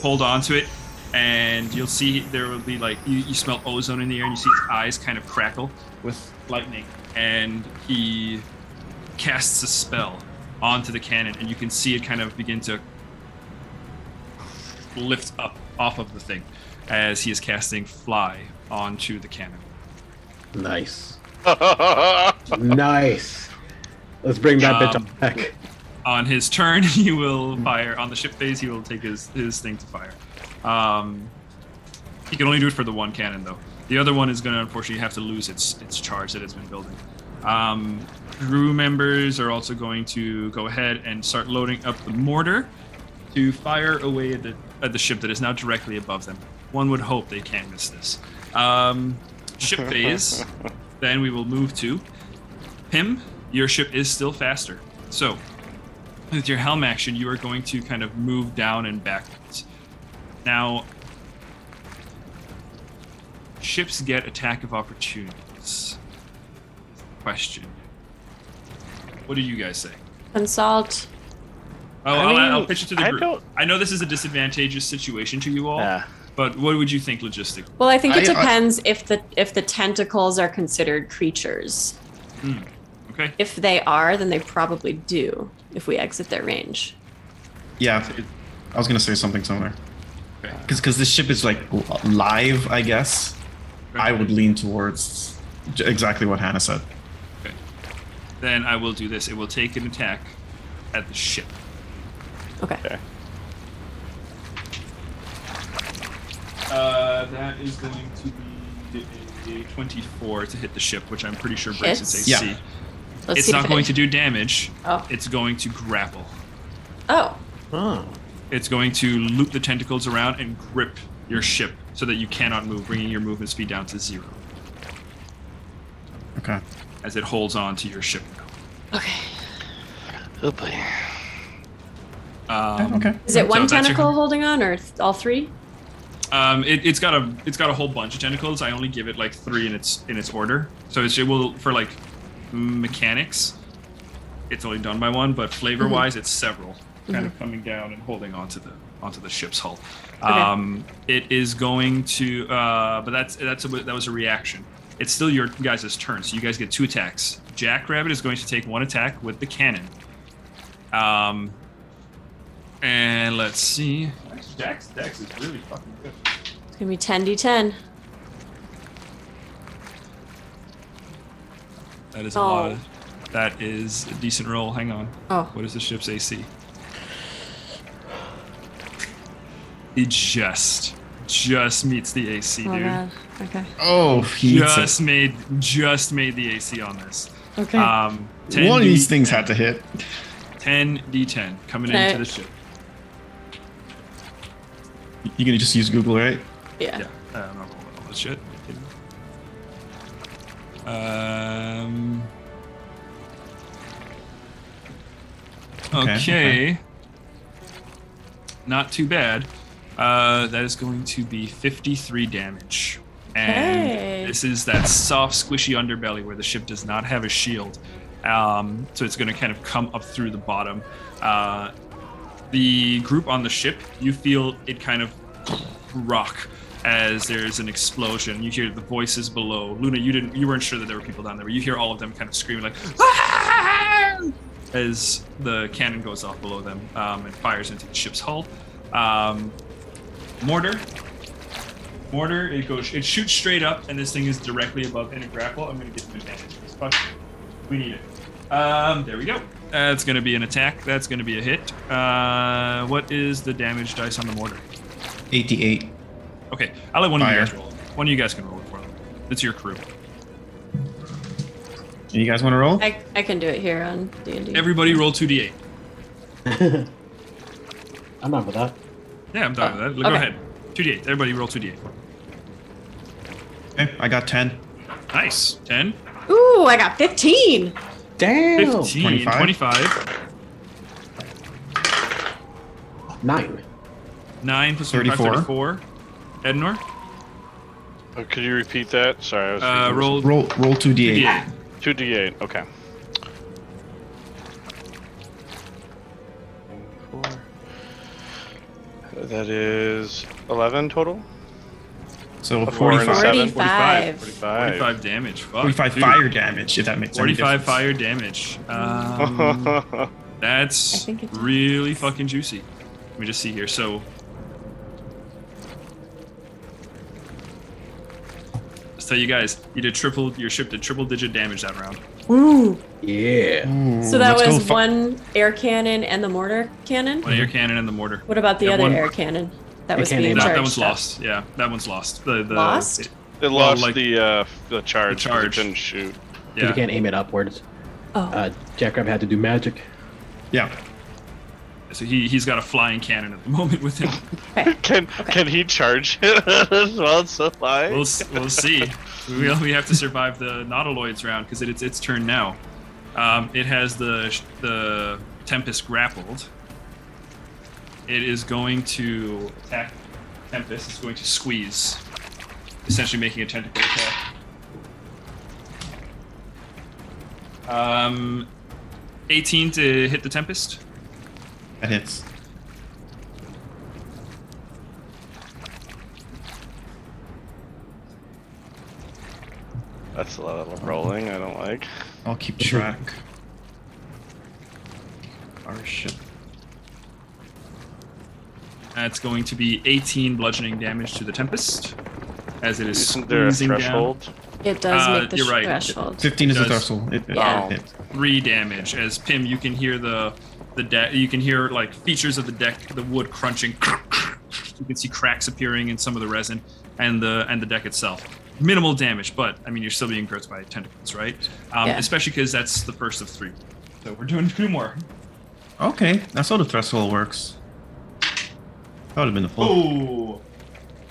Speaker 1: hold on to it. And you'll see there will be like, you smell ozone in the air, and you see his eyes kind of crackle with lightning. And he casts a spell onto the cannon, and you can see it kind of begin to lift up off of the thing as he is casting fly onto the cannon.
Speaker 2: Nice. Nice. Let's bring that bitch back.
Speaker 1: On his turn, he will fire. On the ship phase, he will take his thing to fire. He can only do it for the one cannon, though. The other one is going to, unfortunately, have to lose its charge that it's been building. Crew members are also going to go ahead and start loading up the mortar to fire away at the ship that is now directly above them. One would hope they can't miss this. Ship phase, then we will move to Pim. Your ship is still faster. So, with your helm action, you are going to kind of move down and backwards. Now, ships get attack of opportunities. Question. What do you guys say?
Speaker 3: Consult.
Speaker 1: Oh, I'll pitch it to the group. I know this is a disadvantageous situation to you all, but what would you think logistically?
Speaker 3: Well, I think it depends if the tentacles are considered creatures.
Speaker 1: Okay.
Speaker 3: If they are, then they probably do if we exit their range.
Speaker 5: Yeah, I was gonna say something similar.
Speaker 1: Okay.
Speaker 5: Because this ship is like live, I guess.
Speaker 1: Okay.
Speaker 5: I would lean towards exactly what Hannah said.
Speaker 1: Okay. Then I will do this. It will take an attack at the ship.
Speaker 3: Okay.
Speaker 1: That is going to be a 24 to hit the ship, which I'm pretty sure breaks its AC.
Speaker 5: Yeah.
Speaker 3: Let's
Speaker 1: It's
Speaker 3: see
Speaker 1: not
Speaker 3: if
Speaker 1: going to do damage.
Speaker 3: Oh.
Speaker 1: It's going to grapple.
Speaker 3: Oh.
Speaker 2: Oh.
Speaker 1: It's going to loop the tentacles around and grip your ship so that you cannot move, bringing your movement speed down to 0
Speaker 5: Okay.
Speaker 1: as it holds on to your ship now.
Speaker 3: Okay.
Speaker 6: Oh boy.
Speaker 5: Okay.
Speaker 3: Is it
Speaker 1: So
Speaker 3: one
Speaker 1: that's your-
Speaker 3: tentacle holding on, or all three?
Speaker 1: It's got a whole bunch of tentacles. I only give it like 3 in its order. So it will, for like mechanics, it's only done by one, but flavor wise it's several kind of coming down and holding onto the ship's hull.
Speaker 3: Okay.
Speaker 1: It is going to but that was a reaction. It's still your guys' turn, so you guys get 2 attacks. Jackrabbit is going to take 1 attack with the cannon. And let's see. Dex is really fucking good.
Speaker 3: It's gonna be 10d10.
Speaker 1: That is a lot. That is a decent roll. Hang on.
Speaker 3: Oh.
Speaker 1: What is the ship's AC? It just meets the AC,
Speaker 3: Oh,
Speaker 1: dude.
Speaker 3: God. Okay.
Speaker 5: Oh, he needs
Speaker 1: Just made the AC on this.
Speaker 3: Okay.
Speaker 1: 10
Speaker 5: one of these things had to hit.
Speaker 1: 10d10 coming
Speaker 3: Okay.
Speaker 1: into the ship.
Speaker 5: You can just use Google, right?
Speaker 3: Yeah.
Speaker 1: Yeah. I'll shit. Okay. Not too bad. That is going to be 53 damage. And
Speaker 3: Okay.
Speaker 1: this is that soft, squishy underbelly where the ship does not have a shield. So it's going to kind of come up through the bottom. The group on the ship, you feel it kind of rock as there's an explosion. You hear the voices below. Luna, you weren't sure that there were people down there, but you hear all of them kind of screaming like, "Ah!" as the cannon goes off below them and fires into the ship's hull. Mortar, it shoots straight up, and this thing is directly above in a grapple. I'm going to give him advantage. Fuck, we need it. There we go. That's going to be an attack. That's going to be a hit. What is the damage dice on the mortar?
Speaker 5: 88.
Speaker 1: Okay, I'll let one of you
Speaker 5: Fire.
Speaker 1: guys roll it. One of you guys can roll it for them. It's your crew.
Speaker 5: You guys want to roll?
Speaker 3: I can do it here on D&D.
Speaker 1: Everybody roll 2d8.
Speaker 2: I'm not with that.
Speaker 1: Yeah, I'm done with that. Go
Speaker 3: okay.
Speaker 1: ahead. 2d8. Everybody roll 2d8.
Speaker 5: Okay, I got 10.
Speaker 1: Nice. 10.
Speaker 3: Ooh, I got 15.
Speaker 2: Damn.
Speaker 1: 15.
Speaker 5: 25.
Speaker 1: 25.
Speaker 2: 9.
Speaker 1: 9 plus
Speaker 5: 34.
Speaker 1: 34. Ednor?
Speaker 4: Oh, could you repeat that? Sorry, I was reading
Speaker 1: Roll
Speaker 5: Roll 2d8.
Speaker 1: 2d8.
Speaker 4: 2d8. Okay. 4. That is 11 total.
Speaker 5: So
Speaker 4: A 4 and a
Speaker 5: 45.
Speaker 4: 7.
Speaker 3: 45.
Speaker 1: 45 damage. Fuck,
Speaker 5: 45
Speaker 1: dude.
Speaker 5: fire damage, if that makes any
Speaker 1: 45
Speaker 5: difference.
Speaker 1: fire damage.
Speaker 3: I
Speaker 1: That's
Speaker 3: think it does.
Speaker 1: really fucking juicy. Let me just see here. So, let's tell you guys, your ship did triple digit damage that round.
Speaker 3: Ooh.
Speaker 2: Yeah.
Speaker 5: Ooh,
Speaker 3: So that
Speaker 5: let's go
Speaker 3: was
Speaker 5: fu-
Speaker 3: one air cannon and the mortar cannon?
Speaker 1: One air cannon and the mortar.
Speaker 3: What about the
Speaker 1: Yeah,
Speaker 3: other
Speaker 1: one-
Speaker 3: air cannon that
Speaker 2: It
Speaker 3: was
Speaker 2: can't
Speaker 3: being
Speaker 2: aim
Speaker 3: charged?
Speaker 1: That one's
Speaker 3: up?
Speaker 1: lost. Yeah, that one's lost. The
Speaker 3: Lost?
Speaker 4: It
Speaker 1: Well,
Speaker 4: lost
Speaker 1: like-
Speaker 4: the charge.
Speaker 1: the charge.
Speaker 4: It didn't shoot.
Speaker 2: Because
Speaker 1: Yeah.
Speaker 2: you can't aim it upwards.
Speaker 3: Oh.
Speaker 2: Jackrabbit had to do magic.
Speaker 5: Yeah.
Speaker 1: So he's got a flying cannon at the moment with him.
Speaker 3: Okay.
Speaker 4: Can he charge it as well? So fly.
Speaker 1: We'll see. We have to survive the Nautiloids round because it's its turn now. It has the Tempest grappled. It is going to attack Tempest. It's going to squeeze, essentially making a tentacle attack. 18 to hit the Tempest.
Speaker 5: That hits.
Speaker 4: That's a lot of rolling. I don't like.
Speaker 5: I'll keep track. Our ship.
Speaker 1: That's going to be 18 bludgeoning damage to the Tempest, as it is
Speaker 4: Isn't there a
Speaker 1: squeezing down.
Speaker 4: threshold?
Speaker 3: It does make the
Speaker 1: you're right.
Speaker 3: threshold.
Speaker 5: 15 is the
Speaker 1: Does-
Speaker 5: threshold. It
Speaker 3: Yeah.
Speaker 5: hit.
Speaker 1: 3 damage. As Pim, you can hear the deck. You can hear like features of the deck, the wood crunching. You can see cracks appearing in some of the resin, and the deck itself. Minimal damage, but I mean you're still being gripped by tentacles, right?
Speaker 3: Yeah.
Speaker 1: Especially because that's the first of 3. So we're doing 2 more.
Speaker 5: Okay, that's how the threshold works. That would have been the full.
Speaker 1: Oh,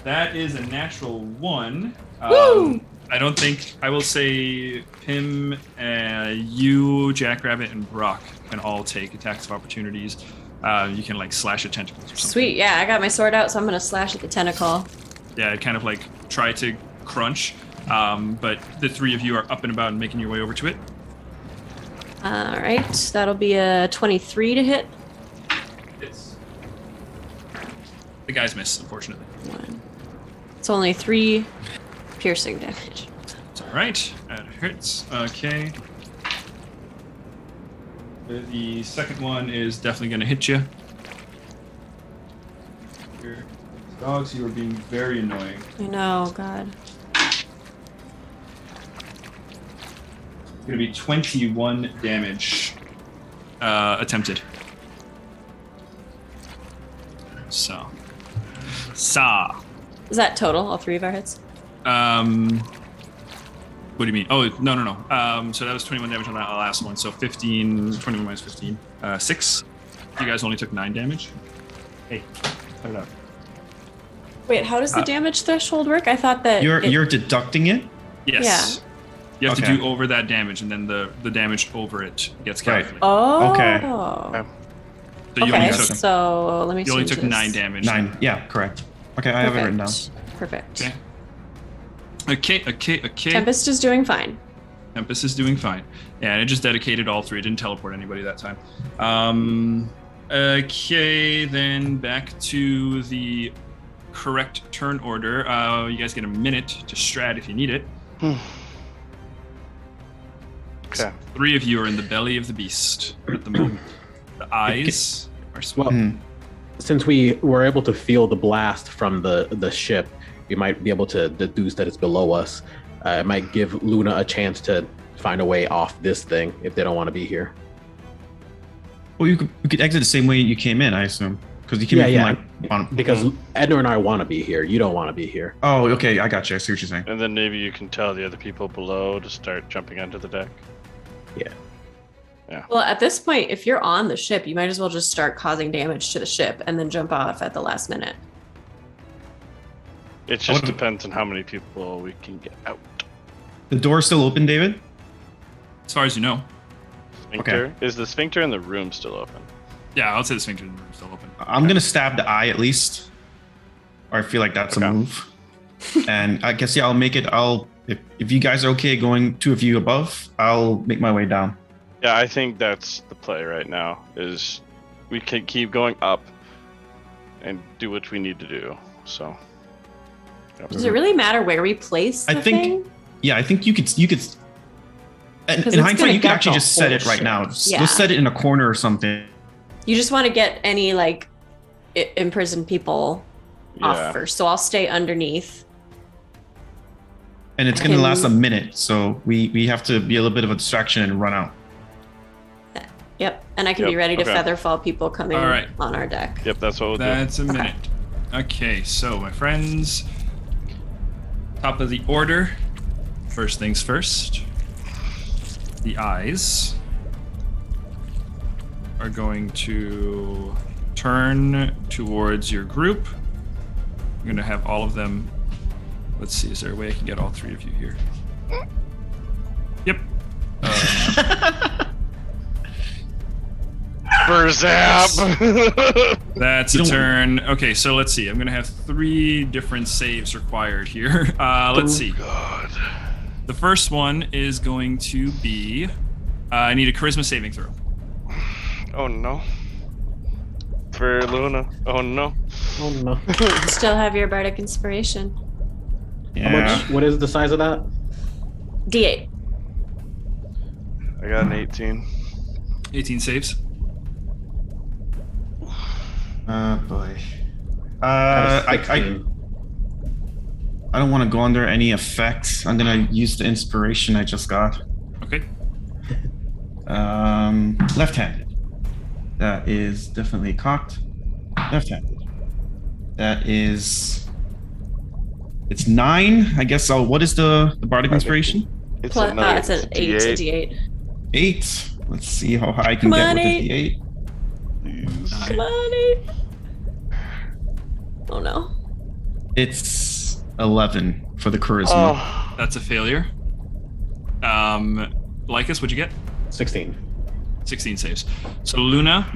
Speaker 1: that is a natural 1.
Speaker 3: Woo!
Speaker 1: I don't think I will say Pim, you, Jackrabbit, and Brock can all take attacks of opportunities. You can like slash at tentacles or something.
Speaker 3: Sweet. Yeah, I got my sword out, so I'm going to slash at the tentacle.
Speaker 1: Yeah, kind of like try to crunch. But the 3 of you are up and about and making your way over to it.
Speaker 3: All right. That'll be a 23 to hit.
Speaker 1: The guys miss, unfortunately.
Speaker 3: It's only 3 piercing damage.
Speaker 1: It's all right. That hurts. Okay. The second one is definitely going to hit you. Dogs, you are being very annoying.
Speaker 3: I know, God.
Speaker 1: It's going to be 21 damage attempted. So.
Speaker 3: Is that total? All 3 of our hits?
Speaker 1: What do you mean? Oh, no. So that was 21 damage on that last one. So 21 minus 15. 6. You guys only took 9 damage. Hey, cut it out.
Speaker 3: Wait, how does the damage threshold work? I thought that
Speaker 5: You're deducting it.
Speaker 1: Yes. You have to
Speaker 5: Okay.
Speaker 1: do over that damage, and then the damage over it gets
Speaker 5: Right.
Speaker 1: calculated.
Speaker 3: Oh.
Speaker 5: Okay.
Speaker 1: So you
Speaker 3: Okay,
Speaker 1: only took,
Speaker 3: so let me
Speaker 1: you only
Speaker 3: change
Speaker 1: took
Speaker 3: this.
Speaker 1: 9 damage.
Speaker 5: 9. Yeah, correct. Okay, I have it written down.
Speaker 3: Perfect.
Speaker 1: Okay. Okay.
Speaker 3: Tempest is doing fine.
Speaker 1: Tempest is doing fine. Yeah, and it just dedicated all 3. It didn't teleport anybody that time. Okay, then back to the correct turn order. You guys get a minute to strat if you need it.
Speaker 4: Okay.
Speaker 1: 3 of you are in the belly of the beast at the moment. The eyes are small.
Speaker 2: Well, since we were able to feel the blast from the ship, we might be able to deduce that it's below us. It might give Luna a chance to find a way off this thing if they don't want to be here.
Speaker 5: Well, you could exit the same way you came in, I assume, because you came in from like bottom.
Speaker 2: Because Edna and I want to be here. You don't want to be here.
Speaker 5: Oh, okay, I got you. I see what you're saying.
Speaker 4: And then maybe you can tell the other people below to start jumping onto the deck.
Speaker 2: Yeah.
Speaker 3: Well, at this point, if you're on the ship, you might as well just start causing damage to the ship and then jump off at the last minute.
Speaker 4: It just depends on how many people we can get out.
Speaker 5: The door's still open, David?
Speaker 1: As far as you know.
Speaker 4: Sphincter? Is the sphincter in the room still open?
Speaker 1: Yeah, I'll say the sphincter in the room is still open.
Speaker 5: I'm gonna stab the eye at least, or I feel like that's a move. And I guess I'll make it. If you guys are okay going 2 of you above, I'll make my way down.
Speaker 4: Yeah, I think that's the play right now. Is we can keep going up and do what we need to do. So. Yep.
Speaker 3: Does it really matter where we place the thing?
Speaker 5: Yeah, I think you could. And in
Speaker 3: it's
Speaker 5: hindsight,
Speaker 3: gonna
Speaker 5: you could
Speaker 3: get
Speaker 5: actually
Speaker 3: the
Speaker 5: just set
Speaker 3: whole
Speaker 5: it right
Speaker 3: ship.
Speaker 5: now.
Speaker 3: Yeah.
Speaker 5: Just set it in a corner or something.
Speaker 3: You just want to get any like imprisoned people off first. So I'll stay underneath.
Speaker 5: And it's going to last a minute, so we have to be a little bit of a distraction and run out.
Speaker 3: Yep, and I can be ready to featherfall people coming on our deck.
Speaker 4: Yep, that's what we'll do.
Speaker 1: That's a minute. Okay, so my friends, top of the order. First things first. The eyes are going to turn towards your group. I'm going to have all of them. Let's see, is there a way I can get all 3 of you here? Yep.
Speaker 4: Berzap!
Speaker 1: That's a turn. Okay, so let's see. I'm going to have 3 different saves required here. Let's see.
Speaker 4: God.
Speaker 1: The first one is going to be... I need a charisma saving throw.
Speaker 4: Oh no. For Luna. Oh no.
Speaker 2: Oh no.
Speaker 3: Still have your bardic inspiration.
Speaker 5: Yeah.
Speaker 2: How much? What is the size of that?
Speaker 3: D8.
Speaker 4: I got an 18.
Speaker 1: 18 saves.
Speaker 5: Boy. I don't want to go under any effects. I'm gonna use the inspiration I just got.
Speaker 1: Okay.
Speaker 5: Left-handed. That is definitely cocked. Left-handed. That is. It's 9. I guess. What is the bardic inspiration?
Speaker 4: It's
Speaker 3: It's an 8 to D8.
Speaker 5: 8. Let's see how high I can
Speaker 3: Come
Speaker 5: get
Speaker 3: on,
Speaker 5: with
Speaker 3: 8.
Speaker 5: the D8.
Speaker 3: Come on, 8. Oh no.
Speaker 5: It's 11 for the charisma.
Speaker 4: Oh.
Speaker 1: That's a failure. Lycus, what'd you get?
Speaker 2: 16.
Speaker 1: 16 saves. So Luna,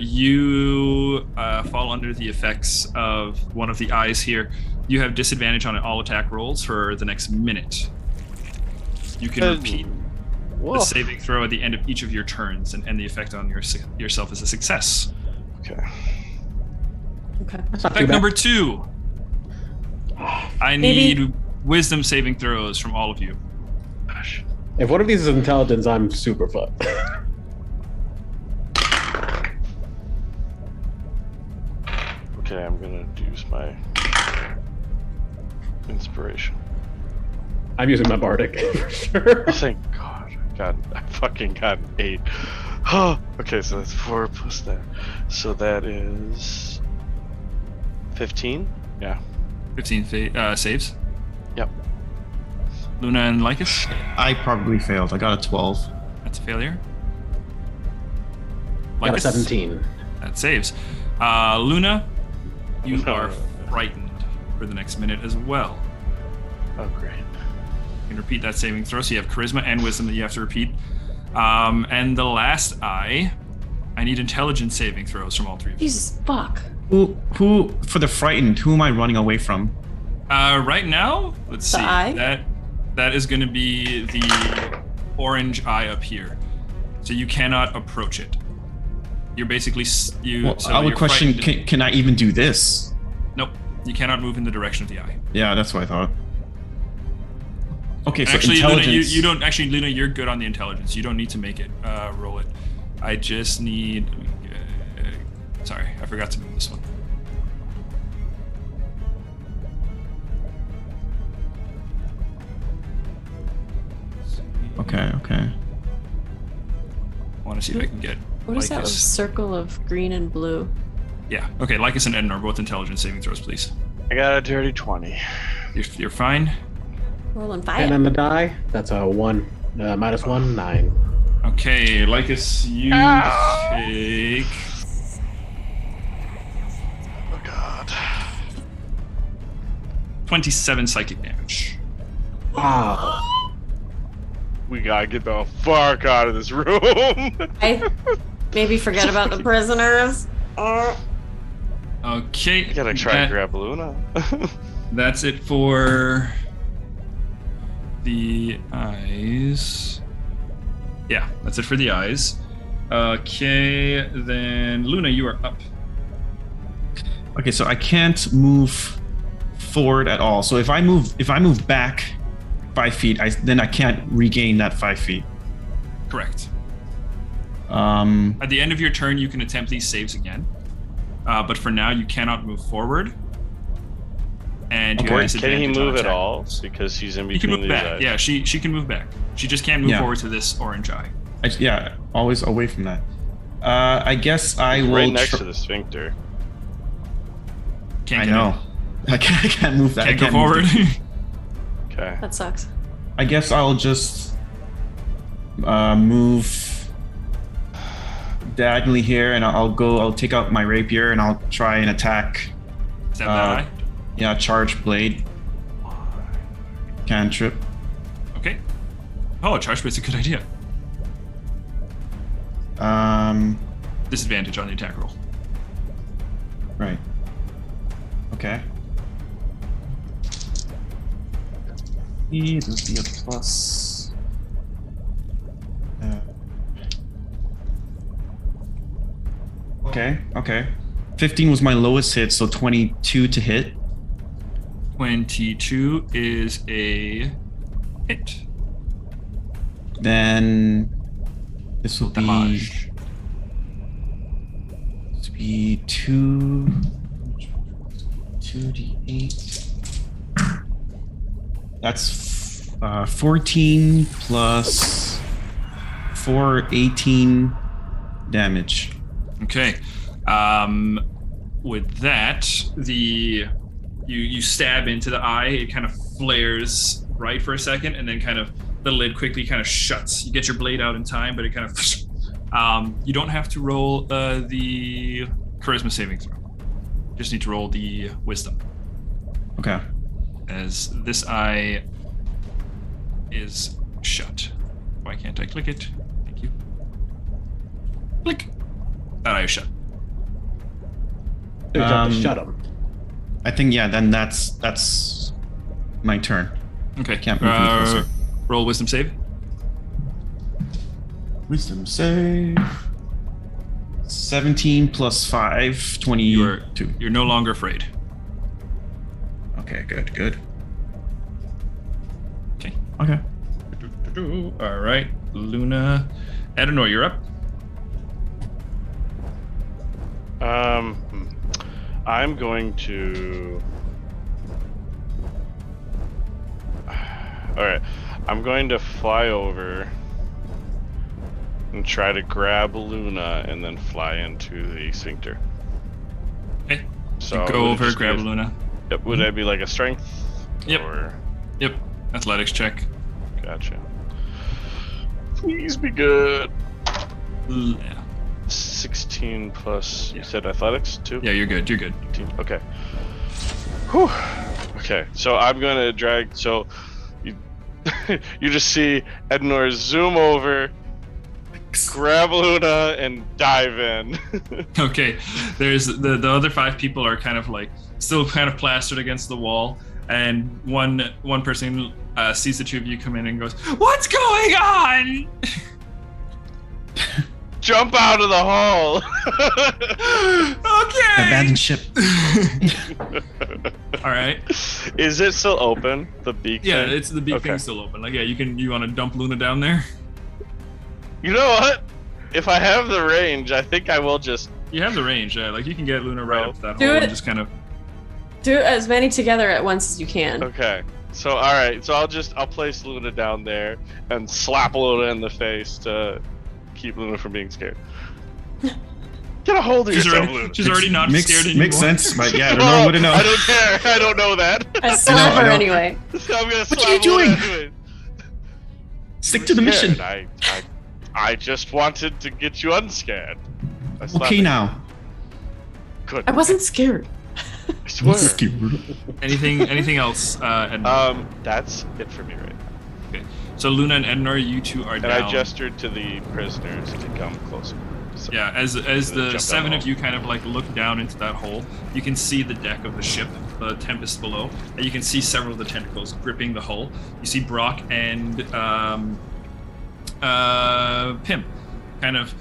Speaker 1: you fall under the effects of one of the eyes here. You have disadvantage on all attack rolls for the next minute. You can repeat the saving throw at the end of each of your turns, and the effect on yourself is a success.
Speaker 4: Okay.
Speaker 3: Okay.
Speaker 2: That's not too
Speaker 1: Effect
Speaker 2: bad.
Speaker 1: number 2. I need wisdom saving throws from all of you.
Speaker 4: Gosh.
Speaker 2: If one of these is intelligence, I'm super fucked.
Speaker 4: Okay, I'm gonna use my inspiration.
Speaker 2: I'm using my bardic for sure.
Speaker 4: Oh, thank God. I fucking got an 8. Oh, okay, so that's 4 plus that. So that is 15? Yeah.
Speaker 1: 15 saves.
Speaker 4: Yep.
Speaker 1: Luna and Lycus,
Speaker 5: I probably failed. I got a 12.
Speaker 1: that's a failure.
Speaker 2: Got a
Speaker 1: Lycus,
Speaker 2: 17.
Speaker 1: that saves. Luna, you
Speaker 4: No.
Speaker 1: are frightened for the next minute as well.
Speaker 4: Oh, great.
Speaker 1: You can repeat that saving throw. So you have charisma and wisdom that you have to repeat. And the last eye, I need intelligence saving throws from all three of you.
Speaker 3: Jesus fuck.
Speaker 5: Who for the frightened? Who am I running away from?
Speaker 1: Right now, let's
Speaker 3: The
Speaker 1: see.
Speaker 3: eye?
Speaker 1: That is going to be the orange eye up here. So you cannot approach it. You're basically
Speaker 5: Well, I would question: can I even do this?
Speaker 1: Nope. You cannot move in the direction of the eye.
Speaker 5: Yeah, that's what I thought. Okay, so
Speaker 1: Actually, Luna,
Speaker 5: intelligence.
Speaker 1: you don't. Actually, Luna, you're good on the intelligence. You don't need to make it. Roll it. I just need. Sorry, I forgot to move this one.
Speaker 5: Okay.
Speaker 1: I want to see if I can get.
Speaker 3: What is that
Speaker 1: Lycus.
Speaker 3: circle of green and blue?
Speaker 1: Yeah. Okay. Lycus and Edna are both intelligence saving throws, please.
Speaker 4: I got a dirty 20.
Speaker 1: You're fine.
Speaker 3: Rolling fire.
Speaker 2: And then the die, that's a 1. -1, 9.
Speaker 1: Okay, Lycus, you take
Speaker 4: Oh, God.
Speaker 1: 27 psychic damage.
Speaker 2: Wow.
Speaker 4: We gotta get the fuck out of this room.
Speaker 3: I maybe forget about the prisoners.
Speaker 1: Okay.
Speaker 4: I gotta try to grab Luna.
Speaker 1: That's it for the eyes. Yeah, that's it for the eyes. Okay, then Luna, you are up.
Speaker 5: Okay, so I can't move forward at all. So if I move back 5 feet, then I can't regain that 5 feet.
Speaker 1: Correct.
Speaker 5: Um,
Speaker 1: At the end of your turn, you can attempt these saves again. But for now, you cannot move forward. And you
Speaker 5: Okay.
Speaker 1: have
Speaker 4: Can he
Speaker 1: disadvantage on
Speaker 4: move at
Speaker 1: attack
Speaker 4: all?
Speaker 1: rolls.
Speaker 4: Because he's in
Speaker 1: He can
Speaker 4: between
Speaker 1: move
Speaker 4: these
Speaker 1: back.
Speaker 4: eyes.
Speaker 1: Yeah, she can move back. She just can't move
Speaker 5: Yeah.
Speaker 1: forward to this orange eye.
Speaker 5: yeah, always away from that. I guess I
Speaker 4: He's
Speaker 5: will.
Speaker 4: right next to the sphincter.
Speaker 1: Can't
Speaker 5: I
Speaker 1: get
Speaker 5: know.
Speaker 1: in.
Speaker 5: I can't move that.
Speaker 1: Can't
Speaker 5: I
Speaker 1: go
Speaker 5: can't move
Speaker 1: forward.
Speaker 4: Okay.
Speaker 3: That sucks.
Speaker 5: I guess I'll just move diagonally here, and I'll take out my rapier, and I'll try and attack.
Speaker 1: Stab that eye.
Speaker 5: Yeah, charge blade. Cantrip.
Speaker 1: Okay. Oh, charge blade's a good idea. Disadvantage on the attack roll.
Speaker 5: Right. Okay. It'll be a plus. Okay. 15 was my lowest hit, so 22 to hit.
Speaker 1: 22 is a hit.
Speaker 5: Then this will be
Speaker 1: Damage.
Speaker 5: 2d8. That's 14 plus 4, 18 damage.
Speaker 1: Okay. With that, you stab into the eye. It kind of flares bright for a second, and then kind of the lid quickly kind of shuts. You get your blade out in time, but it kind of. You don't have to roll the charisma saving throw. You just need to roll the wisdom,
Speaker 5: Okay.
Speaker 1: as this eye is shut. Why can't I click it? Thank you. Click. That eye is shut.
Speaker 2: Good job to shut him.
Speaker 5: I think then that's my turn.
Speaker 1: Okay.
Speaker 5: Can't move any closer.
Speaker 1: Roll wisdom save.
Speaker 5: Wisdom save. 17 plus 5, 22.
Speaker 1: You're no longer afraid.
Speaker 5: Okay, good.
Speaker 1: Okay.
Speaker 5: Okay.
Speaker 1: All right, Luna. Adenor, you're up.
Speaker 4: I'm going to. All right, I'm going to fly over and try to grab Luna and then fly into the sphincter.
Speaker 1: Okay.
Speaker 4: So
Speaker 1: Go
Speaker 4: would it
Speaker 1: over,
Speaker 4: just be
Speaker 1: grab
Speaker 4: a-
Speaker 1: Luna.
Speaker 4: Yep. Would that be like a strength?
Speaker 1: Yep.
Speaker 4: Or
Speaker 1: Yep. Athletics check.
Speaker 4: gotcha. Please be good.
Speaker 1: Yeah.
Speaker 4: 16 plus.
Speaker 1: Yeah.
Speaker 4: You said athletics too.
Speaker 1: Yeah, you're good. You're good.
Speaker 4: 18. Okay. Whew. Okay, so I'm gonna drag. So you you just see Ednor zoom over, grab Luna, and dive in.
Speaker 1: Okay, there's the other 5 people are kind of like still kind of plastered against the wall, and one person sees the 2 of you come in and goes, "What's going on?"
Speaker 4: Jump out of the hole.
Speaker 1: Okay.
Speaker 5: Abandoned ship.
Speaker 1: All right.
Speaker 4: Is it still open? The beak?
Speaker 1: Yeah,
Speaker 4: thing?
Speaker 1: it's the big
Speaker 4: Okay.
Speaker 1: thing's still open. Like, yeah, you want to dump Luna down there?
Speaker 4: You know what? If I have the range, I think I will just.
Speaker 1: You have the range. Like you can get Luna right up to that
Speaker 3: Do
Speaker 1: hole
Speaker 3: it.
Speaker 1: and just kind of.
Speaker 3: Do as many together at once as you can.
Speaker 4: Okay. So all right. So I'll place Luna down there and slap Luna in the face to keep Luna from being scared. Get a hold of yourself, Luna.
Speaker 1: She's already not scared anymore.
Speaker 5: Makes sense, but yeah, I don't
Speaker 4: No,
Speaker 5: know what to know.
Speaker 4: I don't care. I don't know that.
Speaker 3: I slap
Speaker 5: I
Speaker 3: her
Speaker 5: know.
Speaker 3: anyway.
Speaker 4: So I'm gonna
Speaker 5: What
Speaker 4: slap
Speaker 5: are you doing?
Speaker 4: Luna anyway.
Speaker 5: Stick to the mission.
Speaker 4: I just wanted to get you unscared. I slapped
Speaker 5: Okay
Speaker 4: it.
Speaker 5: now.
Speaker 4: Good.
Speaker 3: I wasn't scared.
Speaker 4: I swear.
Speaker 1: Anything else? Ednor?
Speaker 4: That's it for me right now.
Speaker 1: Okay. So Luna and Ednor, you 2 are
Speaker 4: And
Speaker 1: down.
Speaker 4: I gestured to the prisoners to come closer. So
Speaker 1: Yeah, as
Speaker 4: jump
Speaker 1: the
Speaker 4: down
Speaker 1: 7
Speaker 4: the
Speaker 1: of
Speaker 4: hole.
Speaker 1: you kind of like look down into that hole, you can see the deck of the ship, the Tempest below, and you can see several of the tentacles gripping the hull. You see Brock and Pim kind of,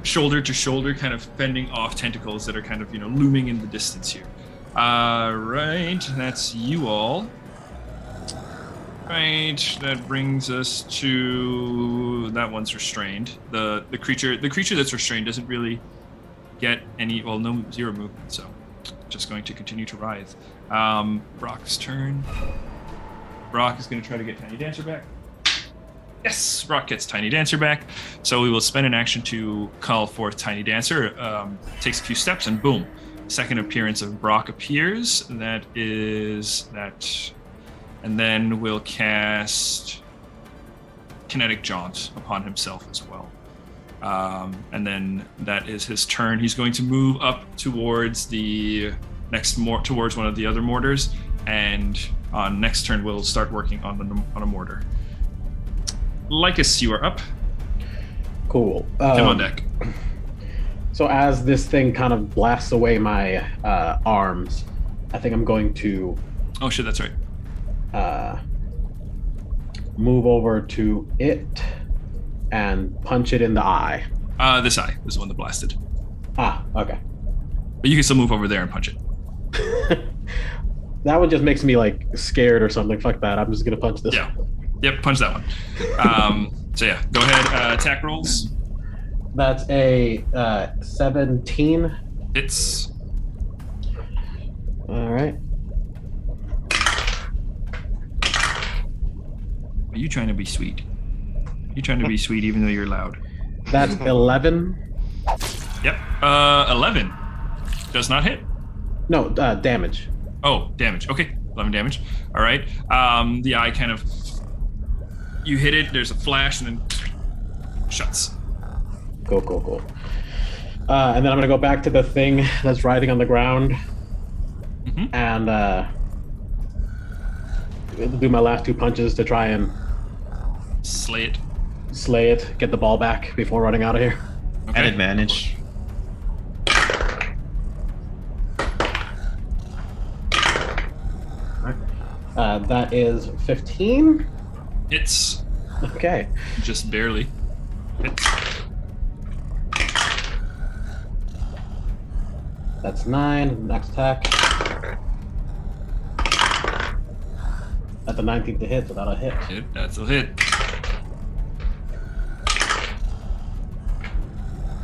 Speaker 1: shoulder to shoulder, kind of fending off tentacles that are kind of, looming in the distance here. Right, that's you all. Right, that brings us to that one's restrained. The creature that's restrained doesn't really get any, no 0 movement, so just going to continue to writhe. Brock's turn. Brock is going to try to get Tiny Dancer back. Yes, Brock gets Tiny Dancer back. So we will spend an action to call forth Tiny Dancer. Takes a few steps and boom, second appearance of Brock appears. That is that. And then we'll cast Kinetic Jaunt upon himself as well. And then that is his turn. He's going to move up towards towards one of the other mortars, and on next turn we'll start working on a mortar. Lycus, you are up.
Speaker 2: Cool.
Speaker 1: Come on deck.
Speaker 2: So as this thing kind of blasts away my arms, I think I'm going to
Speaker 1: Oh shit, that's right.
Speaker 2: move over to it and punch it in the eye.
Speaker 1: This eye was the one that blasted.
Speaker 2: Ah, okay.
Speaker 1: But you can still move over there and punch it.
Speaker 2: That one just makes me like scared or something. Fuck that. I'm just gonna punch this.
Speaker 1: Yeah. Yep, punch that one. So yeah, go ahead. Attack rolls.
Speaker 2: That's a 17.
Speaker 1: Hits.
Speaker 2: All right.
Speaker 1: Are you trying to be sweet? You trying to be sweet even though you're loud?
Speaker 2: That's 11.
Speaker 1: Yep. 11. Does not hit.
Speaker 2: No, damage.
Speaker 1: Oh, damage. Okay, 11 damage. All right. The eye kind of, you hit it. There's a flash and then shuts.
Speaker 2: Cool. And then I'm gonna go back to the thing that's writhing on the ground, and do my last 2 punches to try and
Speaker 1: Slay it.
Speaker 2: slay it, get the ball back before running out of here.
Speaker 1: Okay.
Speaker 5: At advantage.
Speaker 2: That is 15.
Speaker 1: Hits.
Speaker 2: Okay.
Speaker 1: Just barely. Hits.
Speaker 2: That's 9. Next attack. That's a 19 to hit, so that'll hit.
Speaker 1: Hit. That's a hit.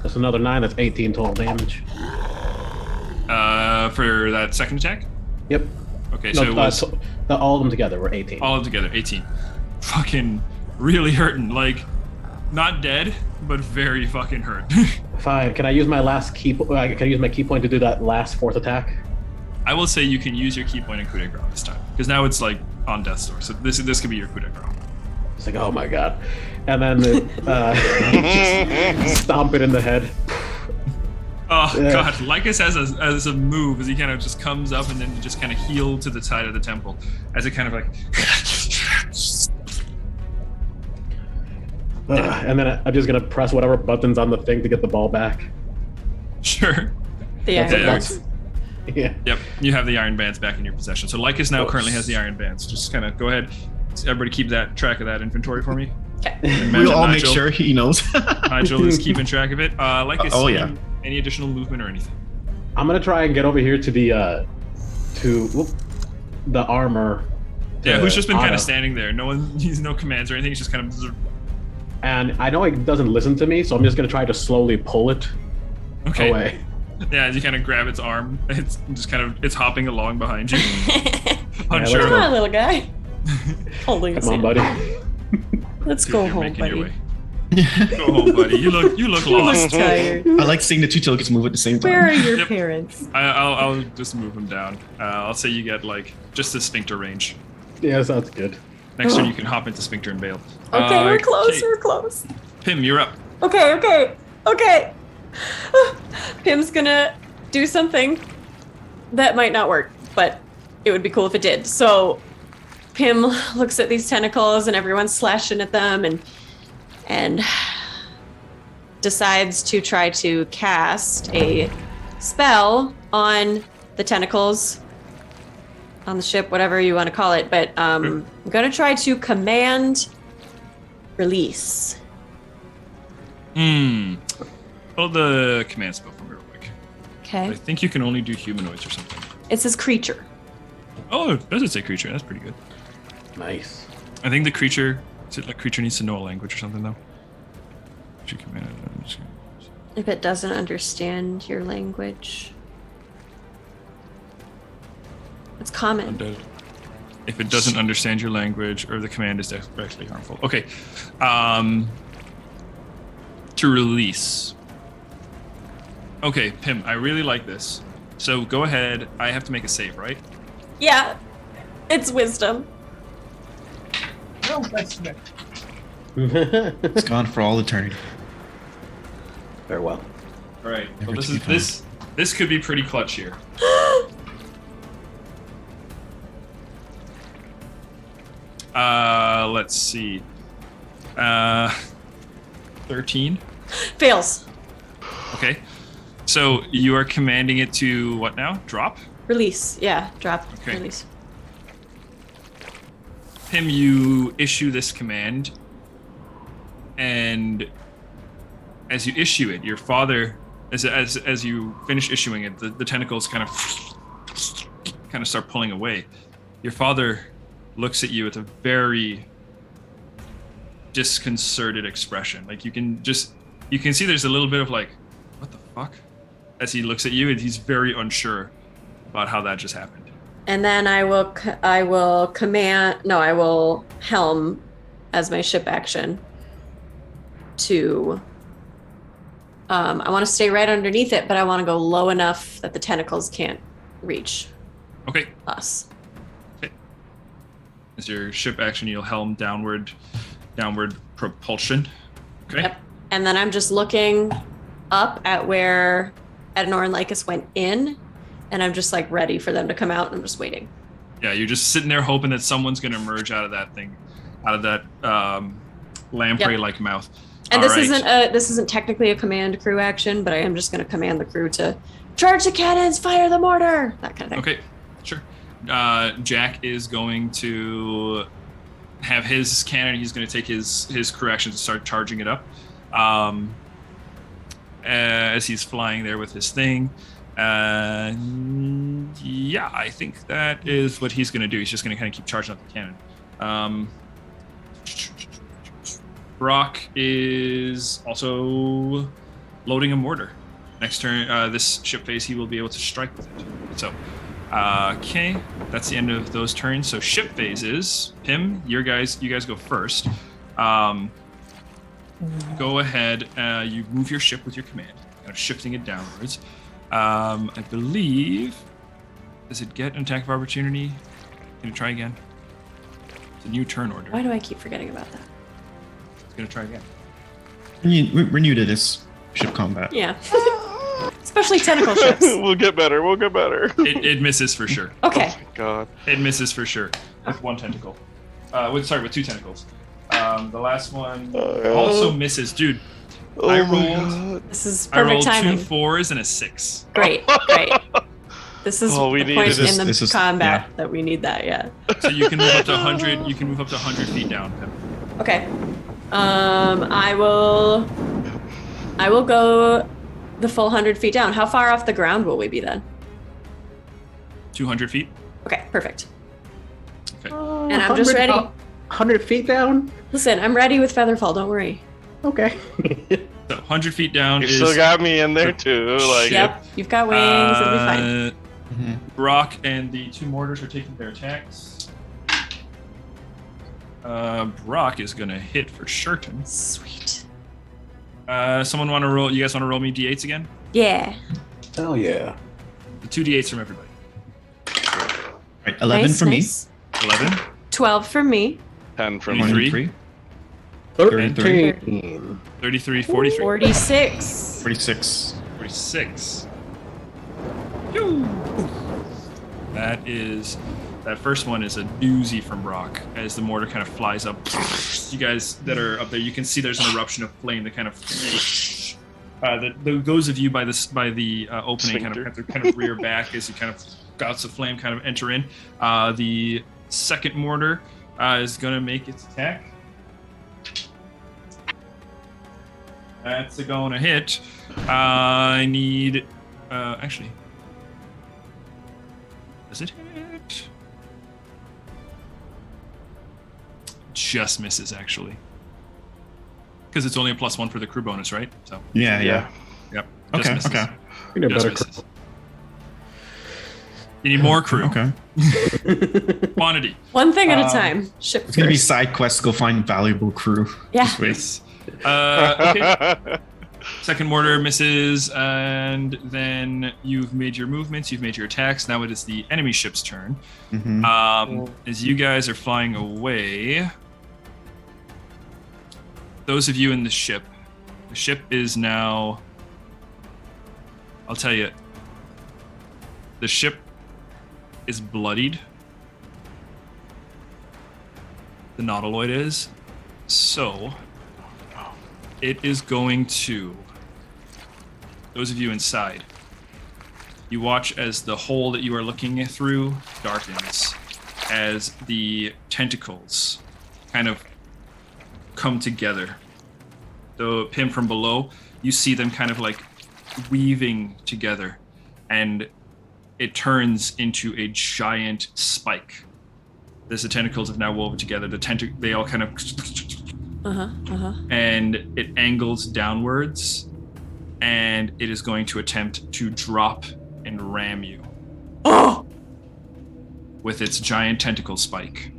Speaker 2: That's another 9. That's 18 total damage.
Speaker 1: For that second attack?
Speaker 2: Yep.
Speaker 1: Okay,
Speaker 2: No,
Speaker 1: so it was
Speaker 2: all of them together were 18.
Speaker 1: all together, 18. Fucking really hurting. Like, not dead, but very fucking hurt.
Speaker 2: Fine. Can I use my last key? Can I use my key point to do that last 4th attack?
Speaker 1: I will say you can use your key point and coup de grace this time. Because now it's like on death's door. So this could be your coup de grace.
Speaker 2: It's like, oh my god. And then just stomp it in the head.
Speaker 1: Oh
Speaker 2: Yeah.
Speaker 1: god, Lycus has a move as he kind of just comes up and then just kind of heel to the side of the temple as it kind of like
Speaker 2: And then I'm just gonna press whatever buttons on the thing to get the ball back.
Speaker 1: sure.
Speaker 3: The
Speaker 1: Yeah,
Speaker 3: iron
Speaker 1: yeah.
Speaker 3: bands.
Speaker 2: Yeah.
Speaker 1: Yep, you have the iron bands back in your possession. So Lycus now
Speaker 2: Oh.
Speaker 1: currently has the iron bands. Just kind of go ahead. Everybody keep that track of that inventory for me.
Speaker 3: Okay.
Speaker 5: We'll all make
Speaker 1: Nigel-
Speaker 5: sure he knows.
Speaker 1: Nigel is keeping track of it. Lycus,
Speaker 5: Oh, yeah.
Speaker 1: any additional movement or anything?
Speaker 2: I'm gonna try and get over here to the the armor.
Speaker 1: Yeah, who's just been kind
Speaker 2: Otto.
Speaker 1: of standing there. No one, he's no commands or anything. He's just kind of
Speaker 2: And I know it doesn't listen to me, so I'm just gonna try to slowly pull it
Speaker 1: okay.
Speaker 2: away.
Speaker 1: Yeah, as you kind of grab its arm, it's just kind of it's hopping along behind you. Unsure.
Speaker 3: Come
Speaker 2: go.
Speaker 3: on, little guy. Holding his
Speaker 2: Come on,
Speaker 3: hand.
Speaker 2: buddy.
Speaker 3: Let's
Speaker 1: Dude,
Speaker 3: go
Speaker 1: you're
Speaker 3: home,
Speaker 1: making your
Speaker 3: buddy.
Speaker 1: way. Go home, buddy. You look
Speaker 3: You look
Speaker 1: lost.
Speaker 3: tired.
Speaker 5: I like seeing the two tokens move at the same time.
Speaker 3: Where are your
Speaker 1: Yep.
Speaker 3: parents?
Speaker 1: I'll just move him down. I'll say you get like just the sphincter range.
Speaker 2: Yeah, sounds good.
Speaker 1: Next turn you can hop into sphincter and bail.
Speaker 3: Okay, we're close.
Speaker 1: okay.
Speaker 3: We're close.
Speaker 1: Pim, you're up.
Speaker 3: Okay. Pim's gonna do something that might not work, but it would be cool if it did. So Pim looks at these tentacles and everyone's slashing at them and decides to try to cast a spell on the tentacles on the ship, whatever you want to call it. But I'm gonna try to command release.
Speaker 1: Pull the command spell from real quick.
Speaker 3: Okay.
Speaker 1: I think you can only do humanoids or something.
Speaker 3: It says creature.
Speaker 1: Oh, does it say creature? That's pretty good.
Speaker 2: Nice.
Speaker 1: I think the creature, is it like creature needs to know a language or something though? Creature command.
Speaker 3: If it doesn't understand your language, it's common.
Speaker 1: Undead. If it doesn't understand your language or the command is directly harmful. Okay. To release. Okay, Pim, I really like this. So go ahead. I have to make a save, right?
Speaker 3: Yeah, it's wisdom.
Speaker 5: It's gone for all eternity.
Speaker 2: Farewell.
Speaker 1: All right.
Speaker 5: Never
Speaker 1: Well,
Speaker 5: to be found.
Speaker 1: this could be pretty clutch here. Let's see. 13.
Speaker 3: Fails.
Speaker 1: Okay. So you are commanding it to what now? Drop?
Speaker 3: Release. Yeah, drop.
Speaker 1: Okay.
Speaker 3: Release.
Speaker 1: Pim, you issue this command, and as you issue it, your father, as you finish issuing it, the tentacles kind of start pulling away. Your father looks at you with a very disconcerted expression. Like you can see there's a little bit of like, what the fuck? As he looks at you, and he's very unsure about how that just happened.
Speaker 3: And then I will helm as my ship action to I want to stay right underneath it, but I want to go low enough that the tentacles can't reach
Speaker 1: Okay.
Speaker 3: us.
Speaker 1: As your ship action, you'll helm downward propulsion. Okay.
Speaker 3: Yep. And then I'm just looking up at where Adenor and Lycus went in, and I'm just like ready for them to come out, and I'm just waiting.
Speaker 1: Yeah, you're just sitting there hoping that someone's going to emerge out of that thing, out of that lamprey-like mouth.
Speaker 3: And
Speaker 1: All
Speaker 3: this
Speaker 1: right.
Speaker 3: isn't technically a command crew action, but I am just going to command the crew to charge the cannons, fire the mortar, that kind of thing.
Speaker 1: Okay, sure. Jack is going to have his cannon. He's going to take his crew action to start charging it up. As he's flying there with his thing. Yeah, I think that is what he's going to do. He's just going to kind of keep charging up the cannon. Brock is also loading a mortar. Next turn, this ship phase, he will be able to strike with it. So, okay, that's the end of those turns. So ship phases. Pim, you guys go first. Go ahead. You move your ship with your command, kind of shifting it downwards. I believe. Does it get an attack of opportunity? Can it try again? It's a new turn order.
Speaker 3: Why do I keep forgetting about that?
Speaker 1: It's gonna try again.
Speaker 5: We're new to this ship combat.
Speaker 3: Yeah. Especially tentacle ships.
Speaker 4: We'll get better. We'll get better.
Speaker 1: It misses for sure.
Speaker 3: Okay.
Speaker 4: Oh my god.
Speaker 1: It misses for sure with one tentacle. With 2 tentacles. The last one also misses, dude.
Speaker 4: Oh
Speaker 1: I
Speaker 4: my
Speaker 1: rolled.
Speaker 4: God.
Speaker 3: This is
Speaker 1: I
Speaker 3: perfect
Speaker 1: rolled
Speaker 3: timing.
Speaker 1: 2 4s and a 6.
Speaker 3: Great. This is
Speaker 4: Oh, we
Speaker 3: the
Speaker 4: need
Speaker 3: point
Speaker 4: this.
Speaker 3: in the
Speaker 5: This is-
Speaker 3: combat
Speaker 5: yeah.
Speaker 3: that we need that. Yeah.
Speaker 1: So you can move up to 100. You can move up to 100 feet down.
Speaker 3: Okay. I will go the full 100 feet down. How far off the ground will we be then?
Speaker 1: 200 feet.
Speaker 3: Okay, perfect.
Speaker 1: Okay.
Speaker 3: And I'm just ready.
Speaker 2: 100 feet down?
Speaker 3: Listen, I'm ready with Featherfall. Don't worry.
Speaker 2: Okay.
Speaker 1: So 100 feet down
Speaker 4: You
Speaker 1: is.
Speaker 4: still got me in there too. Like,
Speaker 3: Yep, you've got wings. It'll be fine.
Speaker 1: Brock and the 2 mortars are taking their attacks. Brock is gonna hit for certain.
Speaker 3: Sweet.
Speaker 1: Someone want to roll? You guys want to roll me d8s again?
Speaker 3: Yeah.
Speaker 2: Hell yeah.
Speaker 1: The 2 d8s from everybody.
Speaker 5: Right, 11
Speaker 3: Nice,
Speaker 5: for
Speaker 3: nice.
Speaker 1: 11,
Speaker 3: 12 for me.
Speaker 4: 10 for
Speaker 5: me.
Speaker 4: me.
Speaker 1: 23,
Speaker 2: 13.
Speaker 1: 33, 43,
Speaker 3: 46.
Speaker 5: 46.
Speaker 1: 46. That first one is a doozy from Brock as the mortar kind of flies up. You guys that are up there, you can see there's an eruption of flame that kind of. Those of you by the opening kind of rear back as you kind of gouts of flame kind of enter in. The second mortar is going to make its attack. That's going to hit. I need. Actually. Does it hit? Just misses, actually. Because it's only a +1 for the crew bonus, right? So.
Speaker 5: Yeah.
Speaker 1: Yep. Just
Speaker 5: Okay.
Speaker 1: misses.
Speaker 5: Okay.
Speaker 2: We need a
Speaker 1: Just
Speaker 2: better
Speaker 1: misses. You need more crew.
Speaker 5: Okay.
Speaker 1: Quantity.
Speaker 3: One thing at a time. Ship
Speaker 5: It's gonna be
Speaker 3: first.
Speaker 5: side quests to go find valuable crew.
Speaker 3: Yeah.
Speaker 5: Just wait.
Speaker 1: Yes. Okay. Second mortar misses, and then you've made your movements, you've made your attacks. Now it is the enemy ship's turn.
Speaker 5: Mhm.
Speaker 1: As you guys are flying away, those of you in the ship is now. I'll tell you, the ship is bloodied. The Nautiloid is. So, it is going to. Those of you inside, you watch as the hole that you are looking through darkens, as the tentacles kind of come together. The Pim from below, you see them kind of like weaving together, and it turns into a giant spike. As the tentacles have now woven together, they all kind of and it angles downwards, and it is going to attempt to drop and ram you.
Speaker 3: Oh!
Speaker 1: With its giant tentacle spike.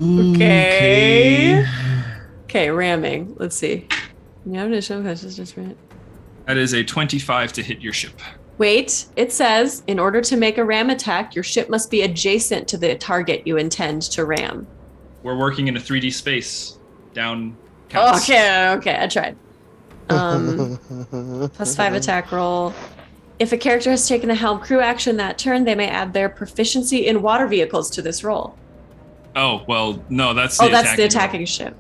Speaker 3: Okay. Okay, ramming. Let's see. Yeah, I'm gonna show us just right.
Speaker 1: That is a 25 to hit your ship.
Speaker 3: Wait, it says in order to make a ram attack, your ship must be adjacent to the target you intend to ram.
Speaker 1: We're working in a 3D space. Down counts.
Speaker 3: Okay, I tried. +5 attack roll. If a character has taken a helm crew action that turn, they may add their proficiency in water vehicles to this roll.
Speaker 1: Oh, well, no, that's the
Speaker 3: that's the
Speaker 1: attacking
Speaker 3: attacking ship.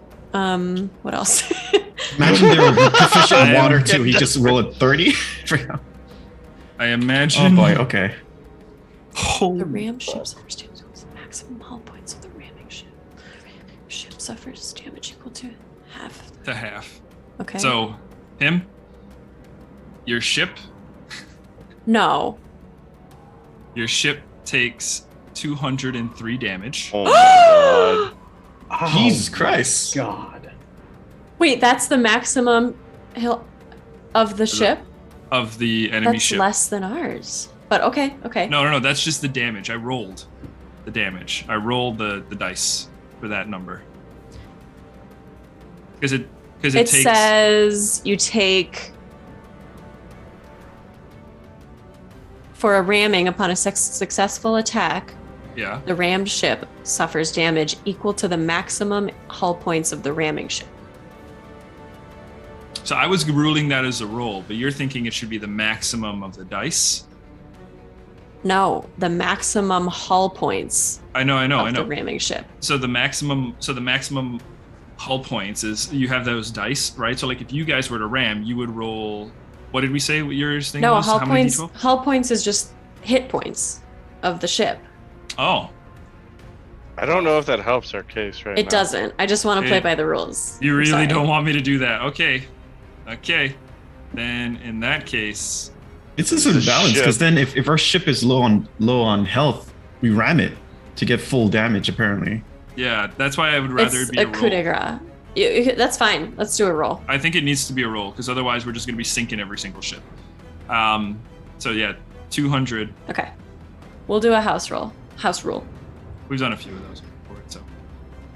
Speaker 3: What else?
Speaker 5: Imagine they were proficient in
Speaker 1: I
Speaker 5: water
Speaker 1: am
Speaker 5: too. He just rolled a 30.
Speaker 1: roll. I imagine.
Speaker 5: Oh boy. Okay.
Speaker 3: The ram ship suffers damage equal to the maximum hull points of the ramming ship. The ramming ship suffers damage equal to half.
Speaker 1: To half.
Speaker 3: Okay.
Speaker 1: So, him, your ship
Speaker 3: No.
Speaker 1: takes 203 damage.
Speaker 4: Oh my god.
Speaker 2: Oh,
Speaker 5: Jesus Christ.
Speaker 2: God.
Speaker 3: Wait, that's the maximum hill of the ship?
Speaker 1: Of the enemy
Speaker 3: That's
Speaker 1: ship.
Speaker 3: less than ours. But okay.
Speaker 1: No, that's just the damage. I rolled the damage. I rolled the dice for that number. Because it
Speaker 3: It
Speaker 1: takes
Speaker 3: says you take for a ramming upon a successful attack,
Speaker 1: yeah.
Speaker 3: the rammed ship suffers damage equal to the maximum hull points of the ramming ship.
Speaker 1: So I was ruling that as a roll, but you're thinking it should be the maximum of the dice.
Speaker 3: No, the maximum hull points
Speaker 1: I know.
Speaker 3: of the ramming ship.
Speaker 1: So the maximum hull points is you have those dice, right? So like if you guys were to ram, you would roll. What did we say yours thing
Speaker 3: No,
Speaker 1: was?
Speaker 3: hull
Speaker 1: How many
Speaker 3: points.
Speaker 1: D12?
Speaker 3: Hull points is just hit points of the ship.
Speaker 1: Oh,
Speaker 4: I don't know if that helps our case right now.
Speaker 3: It doesn't. I just want to play
Speaker 1: It-
Speaker 3: by the rules.
Speaker 1: you
Speaker 3: I'm
Speaker 1: really
Speaker 3: sorry.
Speaker 1: don't want me to do that? Okay. Then in that case,
Speaker 5: It's a sort of
Speaker 4: The
Speaker 5: balance because
Speaker 4: ship.
Speaker 5: then if our ship is low on health, we ram it to get full damage. Apparently,
Speaker 1: yeah, that's why I would rather
Speaker 3: It's
Speaker 1: it be
Speaker 3: a
Speaker 1: a
Speaker 3: coup de
Speaker 1: roll.
Speaker 3: grace. That's fine. Let's do a roll.
Speaker 1: I think it needs to be a roll because otherwise we're just going to be sinking every single ship. So yeah, 200.
Speaker 3: Okay. We'll do a house roll. House rule.
Speaker 1: We've done a few of those before, so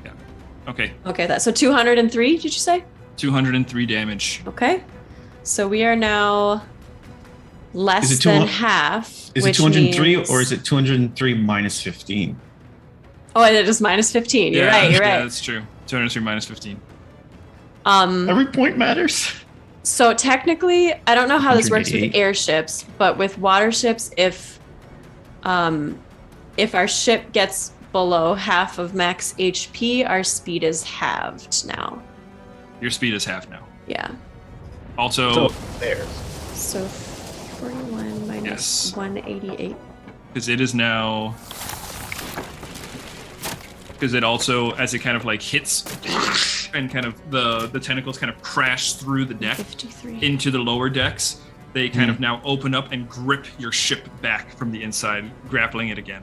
Speaker 1: yeah. Okay,
Speaker 3: Okay, so 203, did you say?
Speaker 1: 203 damage.
Speaker 3: Okay. So we are now less
Speaker 5: Is it
Speaker 3: than
Speaker 5: 200
Speaker 3: half.
Speaker 5: is it
Speaker 3: which
Speaker 5: 203
Speaker 3: means-
Speaker 5: or is it 203 minus 15?
Speaker 3: Oh, it is minus 15. You're right. You're
Speaker 1: Yeah,
Speaker 3: right.
Speaker 1: that's true. 203 minus 15.
Speaker 5: Every point matters.
Speaker 3: So technically, I don't know how this works with
Speaker 5: 188.
Speaker 3: airships, but with water ships, if our ship gets below half of max HP, our speed is halved now.
Speaker 1: Your speed is half now.
Speaker 3: Yeah.
Speaker 1: Also,
Speaker 2: So there's.
Speaker 3: So 41 minus
Speaker 1: Yes.
Speaker 3: 188.
Speaker 1: because it is now, because it also, as it kind of like hits and kind of the tentacles kind of crash through the deck
Speaker 3: 53.
Speaker 1: into the lower decks, they kind of now open up and grip your ship back from the inside, grappling it again.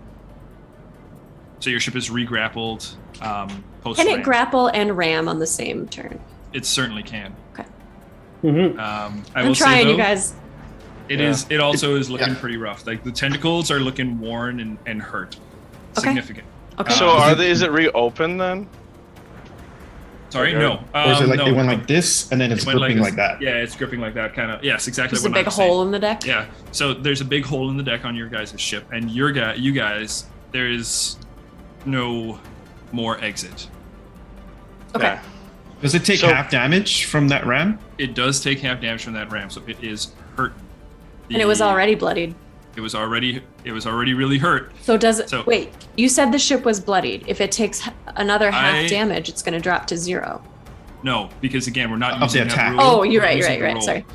Speaker 1: So your ship is re-grappled post
Speaker 3: Can it grapple and ram on the same turn?
Speaker 1: It certainly can.
Speaker 3: Okay.
Speaker 2: Mm-hmm.
Speaker 1: I
Speaker 3: I'm
Speaker 1: will
Speaker 3: trying,
Speaker 1: say, though,
Speaker 3: you guys.
Speaker 1: It also is looking pretty rough. Like the tentacles are looking worn and hurt.
Speaker 3: Okay.
Speaker 1: Significant.
Speaker 3: Okay.
Speaker 4: So is it reopened then?
Speaker 1: Sorry,
Speaker 4: Okay.
Speaker 1: no.
Speaker 5: Or is it like
Speaker 1: no,
Speaker 5: they went
Speaker 1: no.
Speaker 5: like this and then it's
Speaker 1: It went
Speaker 5: gripping like
Speaker 1: this.
Speaker 5: that?
Speaker 1: Yeah, it's gripping like that, kind of. Yes, exactly.
Speaker 3: There's a
Speaker 1: what I
Speaker 3: big
Speaker 1: was saying.
Speaker 3: hole in the deck?
Speaker 1: Yeah. So there's a big hole in the deck on your guys' ship, and you guys, there is no more exit.
Speaker 3: Okay.
Speaker 4: Yeah.
Speaker 5: Does it take
Speaker 4: So-
Speaker 5: half damage from that ram?
Speaker 1: It does take half damage from that ram, so it is hurt.
Speaker 3: And it was already bloodied.
Speaker 1: It was already really hurt.
Speaker 3: So does it?
Speaker 1: So-
Speaker 3: Wait, you said the ship was bloodied. If it takes another half
Speaker 1: I-
Speaker 3: damage, it's going to drop to 0.
Speaker 1: No, because again, we're not
Speaker 5: Of the
Speaker 1: using that
Speaker 5: attack.
Speaker 1: rule.
Speaker 3: Oh, you're
Speaker 1: We're
Speaker 3: right.
Speaker 1: using the roll.
Speaker 3: Sorry.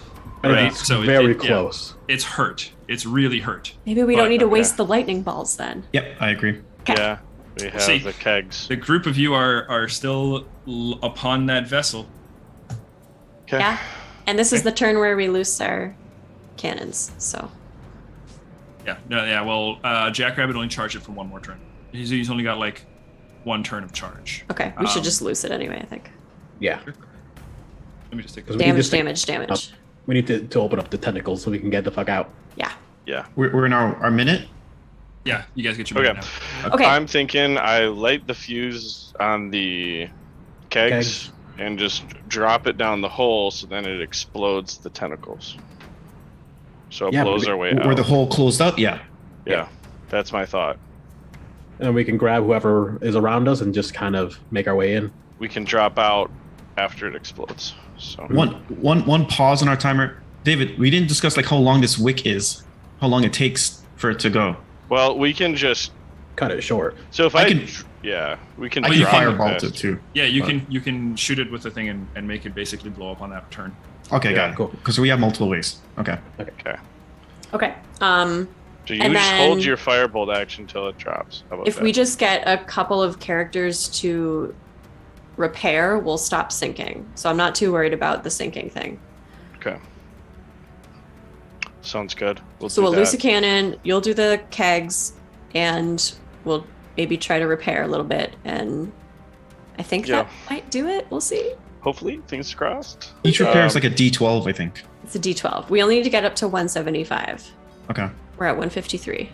Speaker 1: Right.
Speaker 2: It's
Speaker 1: So
Speaker 2: very
Speaker 1: yeah,
Speaker 2: close.
Speaker 1: it's hurt. It's really hurt.
Speaker 3: Maybe we
Speaker 1: But-
Speaker 3: don't need to
Speaker 4: okay.
Speaker 3: waste the lightning balls then.
Speaker 5: Yep, I agree.
Speaker 3: Okay.
Speaker 4: Yeah. We have
Speaker 1: See.
Speaker 4: the kegs.
Speaker 1: The group of you are still upon that vessel.
Speaker 4: Okay.
Speaker 3: Yeah. And this is the turn where we loose our cannons. So
Speaker 1: Yeah. No. Yeah. Well, Jackrabbit only charged it for one more turn. He's only got like one turn of charge.
Speaker 3: okay, we should
Speaker 1: Um,
Speaker 3: just loose it anyway. I think.
Speaker 2: Yeah.
Speaker 1: Let me just take
Speaker 2: Because
Speaker 1: this.
Speaker 2: we need
Speaker 3: Damage,
Speaker 2: to
Speaker 3: damage.
Speaker 2: We need to open up the tentacles so we can get the fuck out.
Speaker 3: Yeah.
Speaker 4: Yeah.
Speaker 5: We're in our minute.
Speaker 1: Yeah. You guys get your
Speaker 4: Okay.
Speaker 1: minute now.
Speaker 3: Okay.
Speaker 4: I'm thinking I light the fuse on the kegs,
Speaker 2: Kegs.
Speaker 4: and just drop it down the hole so then it explodes the tentacles. So it
Speaker 2: Yeah,
Speaker 4: blows
Speaker 2: but
Speaker 4: our way
Speaker 5: Where
Speaker 4: out.
Speaker 5: the hole closed up? Yeah.
Speaker 4: Yeah. That's my thought.
Speaker 2: And we can grab whoever is around us and just kind of make our way in.
Speaker 4: We can drop out after it explodes. So
Speaker 5: One pause on our timer. David, we didn't discuss like how long this wick is, how long it takes for it to go.
Speaker 4: well, we can just
Speaker 2: Cut it short.
Speaker 4: so if
Speaker 5: I
Speaker 4: I
Speaker 5: can-
Speaker 4: yeah, we can
Speaker 5: I
Speaker 1: Well,
Speaker 5: can
Speaker 1: you
Speaker 4: drop
Speaker 1: can-
Speaker 5: fireball
Speaker 4: fast.
Speaker 5: it too.
Speaker 1: Yeah. You can shoot it with the thing and make it basically blow up on that turn.
Speaker 5: Okay,
Speaker 4: Yeah,
Speaker 5: got it.
Speaker 2: cool.
Speaker 5: Because we have multiple ways. Okay.
Speaker 4: Okay.
Speaker 3: Okay.
Speaker 4: So you
Speaker 3: And
Speaker 4: just hold
Speaker 3: then-
Speaker 4: your firebolt action till it drops. How about
Speaker 3: If
Speaker 4: that?
Speaker 3: we just get a couple of characters to repair, we'll stop sinking. So I'm not too worried about the sinking thing.
Speaker 4: Okay. Sounds good.
Speaker 3: So
Speaker 4: do
Speaker 3: we'll loose a
Speaker 4: that.
Speaker 3: cannon, you'll do the kegs, and we'll maybe try to repair a little bit. And I think
Speaker 4: Yeah.
Speaker 3: that might do it. We'll see.
Speaker 4: Hopefully, things crossed.
Speaker 5: Each repair is like a D12, I think.
Speaker 3: It's a D12. We only need to get up to 175.
Speaker 5: Okay.
Speaker 3: We're at 153.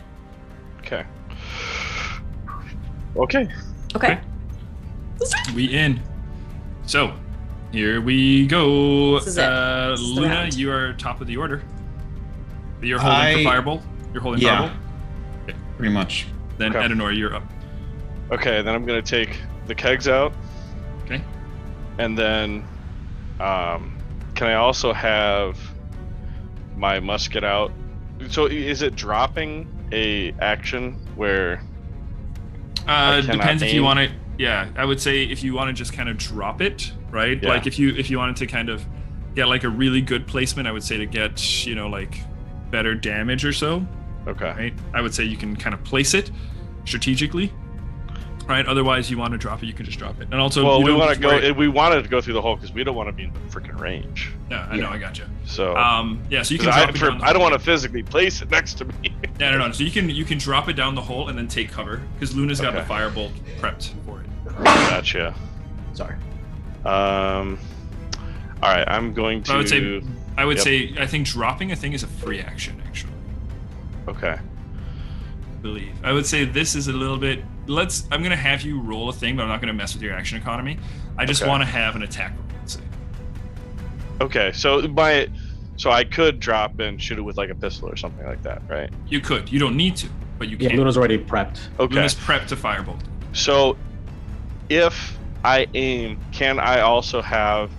Speaker 4: Okay. Okay.
Speaker 3: Okay.
Speaker 1: We in. So, here we go.
Speaker 3: This is it. This is the
Speaker 1: Luna,
Speaker 3: round.
Speaker 1: you are top of the order. You're holding for Fireball. You're holding
Speaker 5: Yeah.
Speaker 1: Fireball.
Speaker 5: Pretty much.
Speaker 1: Then
Speaker 4: Okay.
Speaker 1: Edenor, you're up.
Speaker 4: Okay, then I'm gonna take the kegs out,
Speaker 1: Okay.
Speaker 4: and then can I also have my musket out? So is it dropping a action where?
Speaker 1: Depends if you
Speaker 4: aim?
Speaker 1: want to. Yeah, I would say if you want to just kind of drop it, right?
Speaker 4: Yeah.
Speaker 1: Like if you wanted to kind of get like a really good placement, I would say to get like better damage or so.
Speaker 4: Okay.
Speaker 1: Right. I would say you can kind of place it strategically. Right. Otherwise, you want to drop it, you can just drop it. And also,
Speaker 4: Well,
Speaker 1: you
Speaker 4: we
Speaker 1: don't
Speaker 4: want
Speaker 1: need
Speaker 4: to go.
Speaker 1: worry-
Speaker 4: We wanted to go through the hole because we don't want to be in the freaking range.
Speaker 1: Yeah, I know. I got you.
Speaker 4: So.
Speaker 1: Yeah. So you can
Speaker 4: 'Cause
Speaker 1: drop it down.
Speaker 4: I don't want to physically place it next to me.
Speaker 1: Yeah, no. So you can drop it down the hole and then take cover because Luna's got the
Speaker 4: Okay.
Speaker 1: firebolt prepped for it.
Speaker 4: Gotcha.
Speaker 2: Sorry.
Speaker 4: All right, I'm going to.
Speaker 1: I would
Speaker 4: Yep.
Speaker 1: say I think dropping a thing is a free action actually.
Speaker 4: Okay.
Speaker 1: I believe. I would say this is a little bit. I'm gonna have you roll a thing, but I'm not gonna mess with your action economy. I just
Speaker 4: Okay.
Speaker 1: want to have an attack roll. Let's say.
Speaker 4: Okay. So I could drop and shoot it with like a pistol or something like that, right?
Speaker 1: You could. You don't need to, but you
Speaker 2: Yeah,
Speaker 1: can.
Speaker 2: Luna's already prepped.
Speaker 4: Okay.
Speaker 1: Luna's prepped to firebolt.
Speaker 4: So, if I aim, can I also have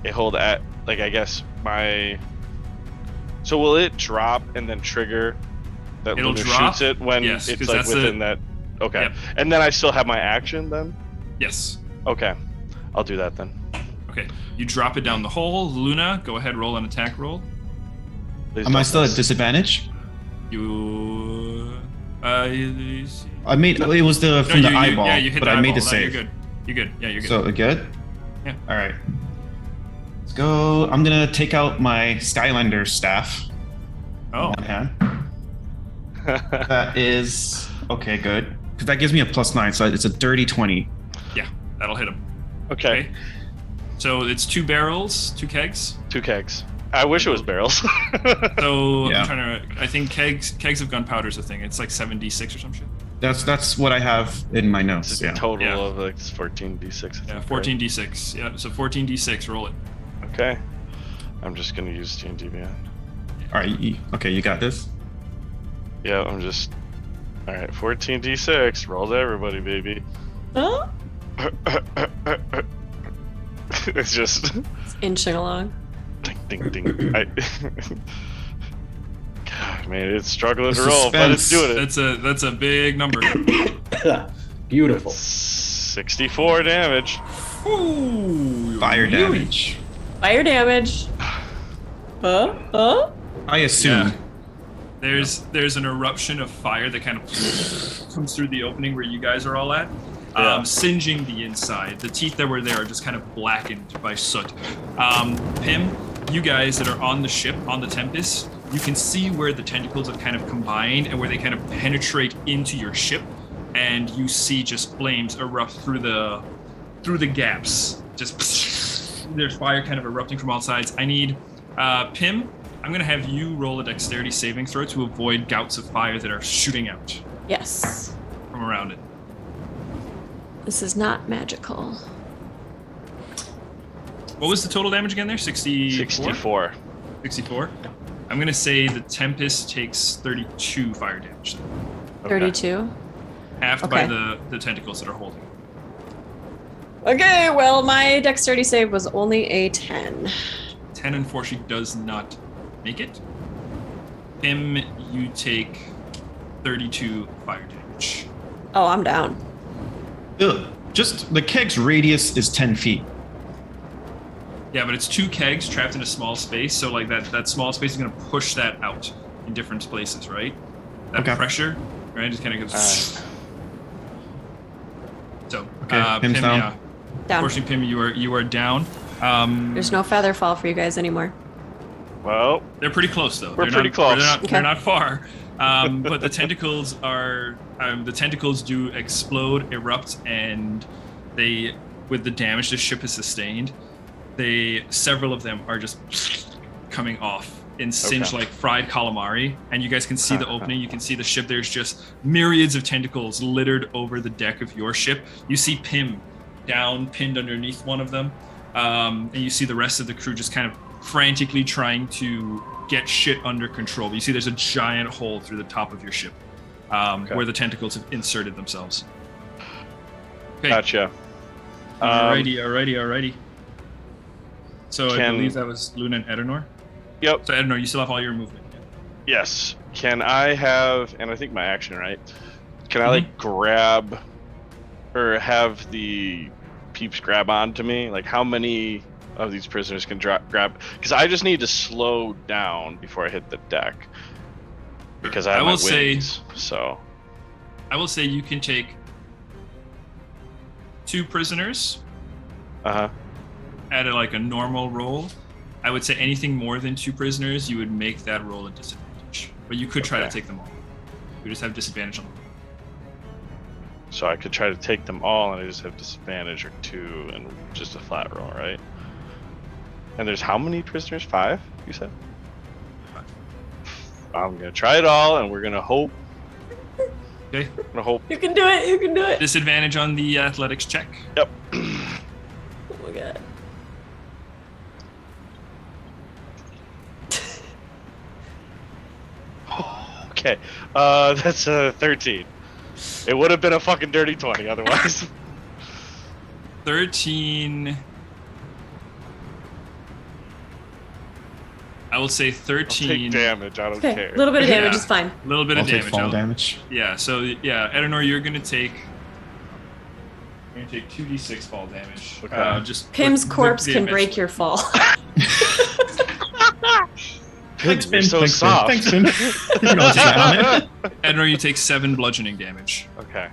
Speaker 4: a hold at like I guess my? So will it drop and then trigger that
Speaker 1: It'll
Speaker 4: Luna
Speaker 1: drop?
Speaker 4: shoots it when
Speaker 1: Yes,
Speaker 4: it's
Speaker 1: 'cause
Speaker 4: like
Speaker 1: that's
Speaker 4: within that? Okay.
Speaker 1: Yep.
Speaker 4: And then I still have my action then.
Speaker 1: Yes.
Speaker 4: Okay. I'll do that then.
Speaker 1: Okay. You drop it down the hole. Luna, go ahead, roll an attack roll.
Speaker 4: Please
Speaker 5: Am I
Speaker 4: don't
Speaker 5: still at
Speaker 4: miss.
Speaker 5: disadvantage?
Speaker 1: You. You see-
Speaker 5: I made it was the from the eyeball,
Speaker 1: Yeah, you hit
Speaker 5: but
Speaker 1: the
Speaker 5: I made
Speaker 1: eyeball.
Speaker 5: the
Speaker 1: No,
Speaker 5: save.
Speaker 1: You're good. You're good. Yeah, you're good.
Speaker 5: So good?
Speaker 1: Yeah.
Speaker 5: All right. Let's go. I'm gonna take out my Skylander staff.
Speaker 1: Oh.
Speaker 5: One hand. That is okay. Good, because that gives me a +9, so it's a dirty 20.
Speaker 1: Yeah, that'll hit him.
Speaker 4: Okay.
Speaker 1: Okay. So it's 2 barrels, 2 kegs.
Speaker 4: 2 kegs. I wish it was barrels.
Speaker 1: So
Speaker 5: Yeah.
Speaker 1: I'm trying to. I think kegs of gunpowder is a thing. It's like 7d6 or some shit.
Speaker 5: That's what I have in my notes.
Speaker 4: It's a
Speaker 5: Yeah.
Speaker 4: total
Speaker 1: Yeah.
Speaker 4: of like 14d6. I
Speaker 1: Yeah,
Speaker 4: think,
Speaker 1: 14d6. Yeah, so 14d6. Roll it.
Speaker 4: right? Okay. I'm just gonna use D&D Beyond.
Speaker 5: All right. Okay, you got this.
Speaker 4: Yeah, I'm just. All right, 14d6. Roll to everybody, baby.
Speaker 3: Huh?
Speaker 4: It's just
Speaker 3: It's inching along.
Speaker 4: ding, ding, ding. God, man, it's struggling
Speaker 5: The
Speaker 4: to roll, but it's
Speaker 5: suspense.
Speaker 4: doing it.
Speaker 1: That's a big number.
Speaker 2: Beautiful.
Speaker 4: 64 damage.
Speaker 1: Ooh,
Speaker 5: Fire damage.
Speaker 3: Fire damage. Huh?
Speaker 5: I assume.
Speaker 1: Yeah. There's an eruption of fire that kind of comes through the opening where you guys are all at,
Speaker 4: Yeah.
Speaker 1: singeing the inside. The teeth that were there are just kind of blackened by soot. Pim, you guys that are on the ship, on the Tempest, you can see where the tentacles have kind of combined and where they kind of penetrate into your ship, and you see just flames erupt through the gaps. Just there's fire kind of erupting from all sides. I need Pim. I'm gonna have you roll a dexterity saving throw to avoid gouts of fire that are shooting out
Speaker 3: Yes.
Speaker 1: from around it.
Speaker 3: This is not magical.
Speaker 1: What was the total damage again there? 64?
Speaker 4: 64.
Speaker 1: 64? I'm gonna say the Tempest takes 32 fire damage.
Speaker 4: Okay.
Speaker 3: 32.
Speaker 1: Halved by
Speaker 3: Okay.
Speaker 1: the tentacles that are holding.
Speaker 3: Okay, well, my dexterity save was only a 10.
Speaker 1: 10 unfortunately does not make it. Pim, you take 32 fire damage.
Speaker 3: Oh, I'm down.
Speaker 5: Ugh. Just the keg's radius is 10 feet.
Speaker 1: Yeah, but it's 2 kegs trapped in a small space, so like that small space is gonna push that out in different places, right? That
Speaker 5: Okay.
Speaker 1: pressure, right? Just kind of goes. So,
Speaker 5: Okay, Pim's
Speaker 1: Pim,
Speaker 5: down.
Speaker 1: yeah.
Speaker 3: Down.
Speaker 1: Unfortunately, Pim, you are down.
Speaker 3: There's no feather fall for you guys anymore.
Speaker 4: Well,
Speaker 1: They're pretty close though.
Speaker 4: We're
Speaker 1: They're
Speaker 4: pretty
Speaker 1: not,
Speaker 4: close.
Speaker 1: They're not,
Speaker 3: Okay.
Speaker 1: they're not far. But the tentacles are the tentacles do explode, erupt, and they, with the damage the ship has sustained, several of them are just coming off in singe
Speaker 4: Okay.
Speaker 1: like fried calamari. And you guys can see the opening. You can see the ship. There's just myriads of tentacles littered over the deck of your ship. You see Pim down, pinned underneath one of them, and you see the rest of the crew just kind of frantically trying to get shit under control. You see there's a giant hole through the top of your ship where the tentacles have inserted themselves. Okay.
Speaker 4: gotcha.
Speaker 1: Alrighty. So I believe that was Luna and Edenor.
Speaker 4: Yep.
Speaker 1: So Edenor, you still have all your movement.
Speaker 4: Yes. Can I have, and I think my action, right? Can I like grab or have the peeps grab onto me? Like how many of these prisoners can grab? Because I just need to slow down before I hit the deck. Because I have my wings, so.
Speaker 1: I will say you can take 2 prisoners.
Speaker 4: Uh-huh.
Speaker 1: At a normal roll. I would say anything more than 2 prisoners, you would make that roll a disadvantage. But you could try to take them all. You just have disadvantage on them.
Speaker 4: So I could try to take them all, and I just have disadvantage or 2, and just a flat roll, right? And there's how many prisoners? 5, you said?
Speaker 1: 5.
Speaker 4: I'm gonna try it all, and we're gonna hope.
Speaker 1: Okay.
Speaker 4: I'm gonna hope.
Speaker 3: You can do it. You can do it.
Speaker 1: Disadvantage on the athletics check.
Speaker 4: Yep.
Speaker 3: Oh my god.
Speaker 4: Okay. That's a 13. It would have been a fucking dirty 20 otherwise.
Speaker 1: 13. I will say 13.
Speaker 4: I'll take damage. I don't
Speaker 3: Okay,
Speaker 4: care.
Speaker 3: a little bit of damage
Speaker 1: Yeah.
Speaker 3: is fine.
Speaker 1: A little bit
Speaker 5: I'll
Speaker 1: of
Speaker 5: take
Speaker 1: damage.
Speaker 5: fall damage.
Speaker 1: Yeah, so yeah, Edenor, you're gonna take 2d6 fall damage.
Speaker 4: Okay.
Speaker 1: Just
Speaker 3: Pim's
Speaker 1: with
Speaker 3: corpse
Speaker 1: the
Speaker 3: can
Speaker 1: advantage.
Speaker 3: break your fall.
Speaker 4: Thanks, Pim. So soft.
Speaker 5: Thanks, Finn. You can all just lay on it.
Speaker 1: Edenor, you take 7 bludgeoning damage,
Speaker 4: Okay.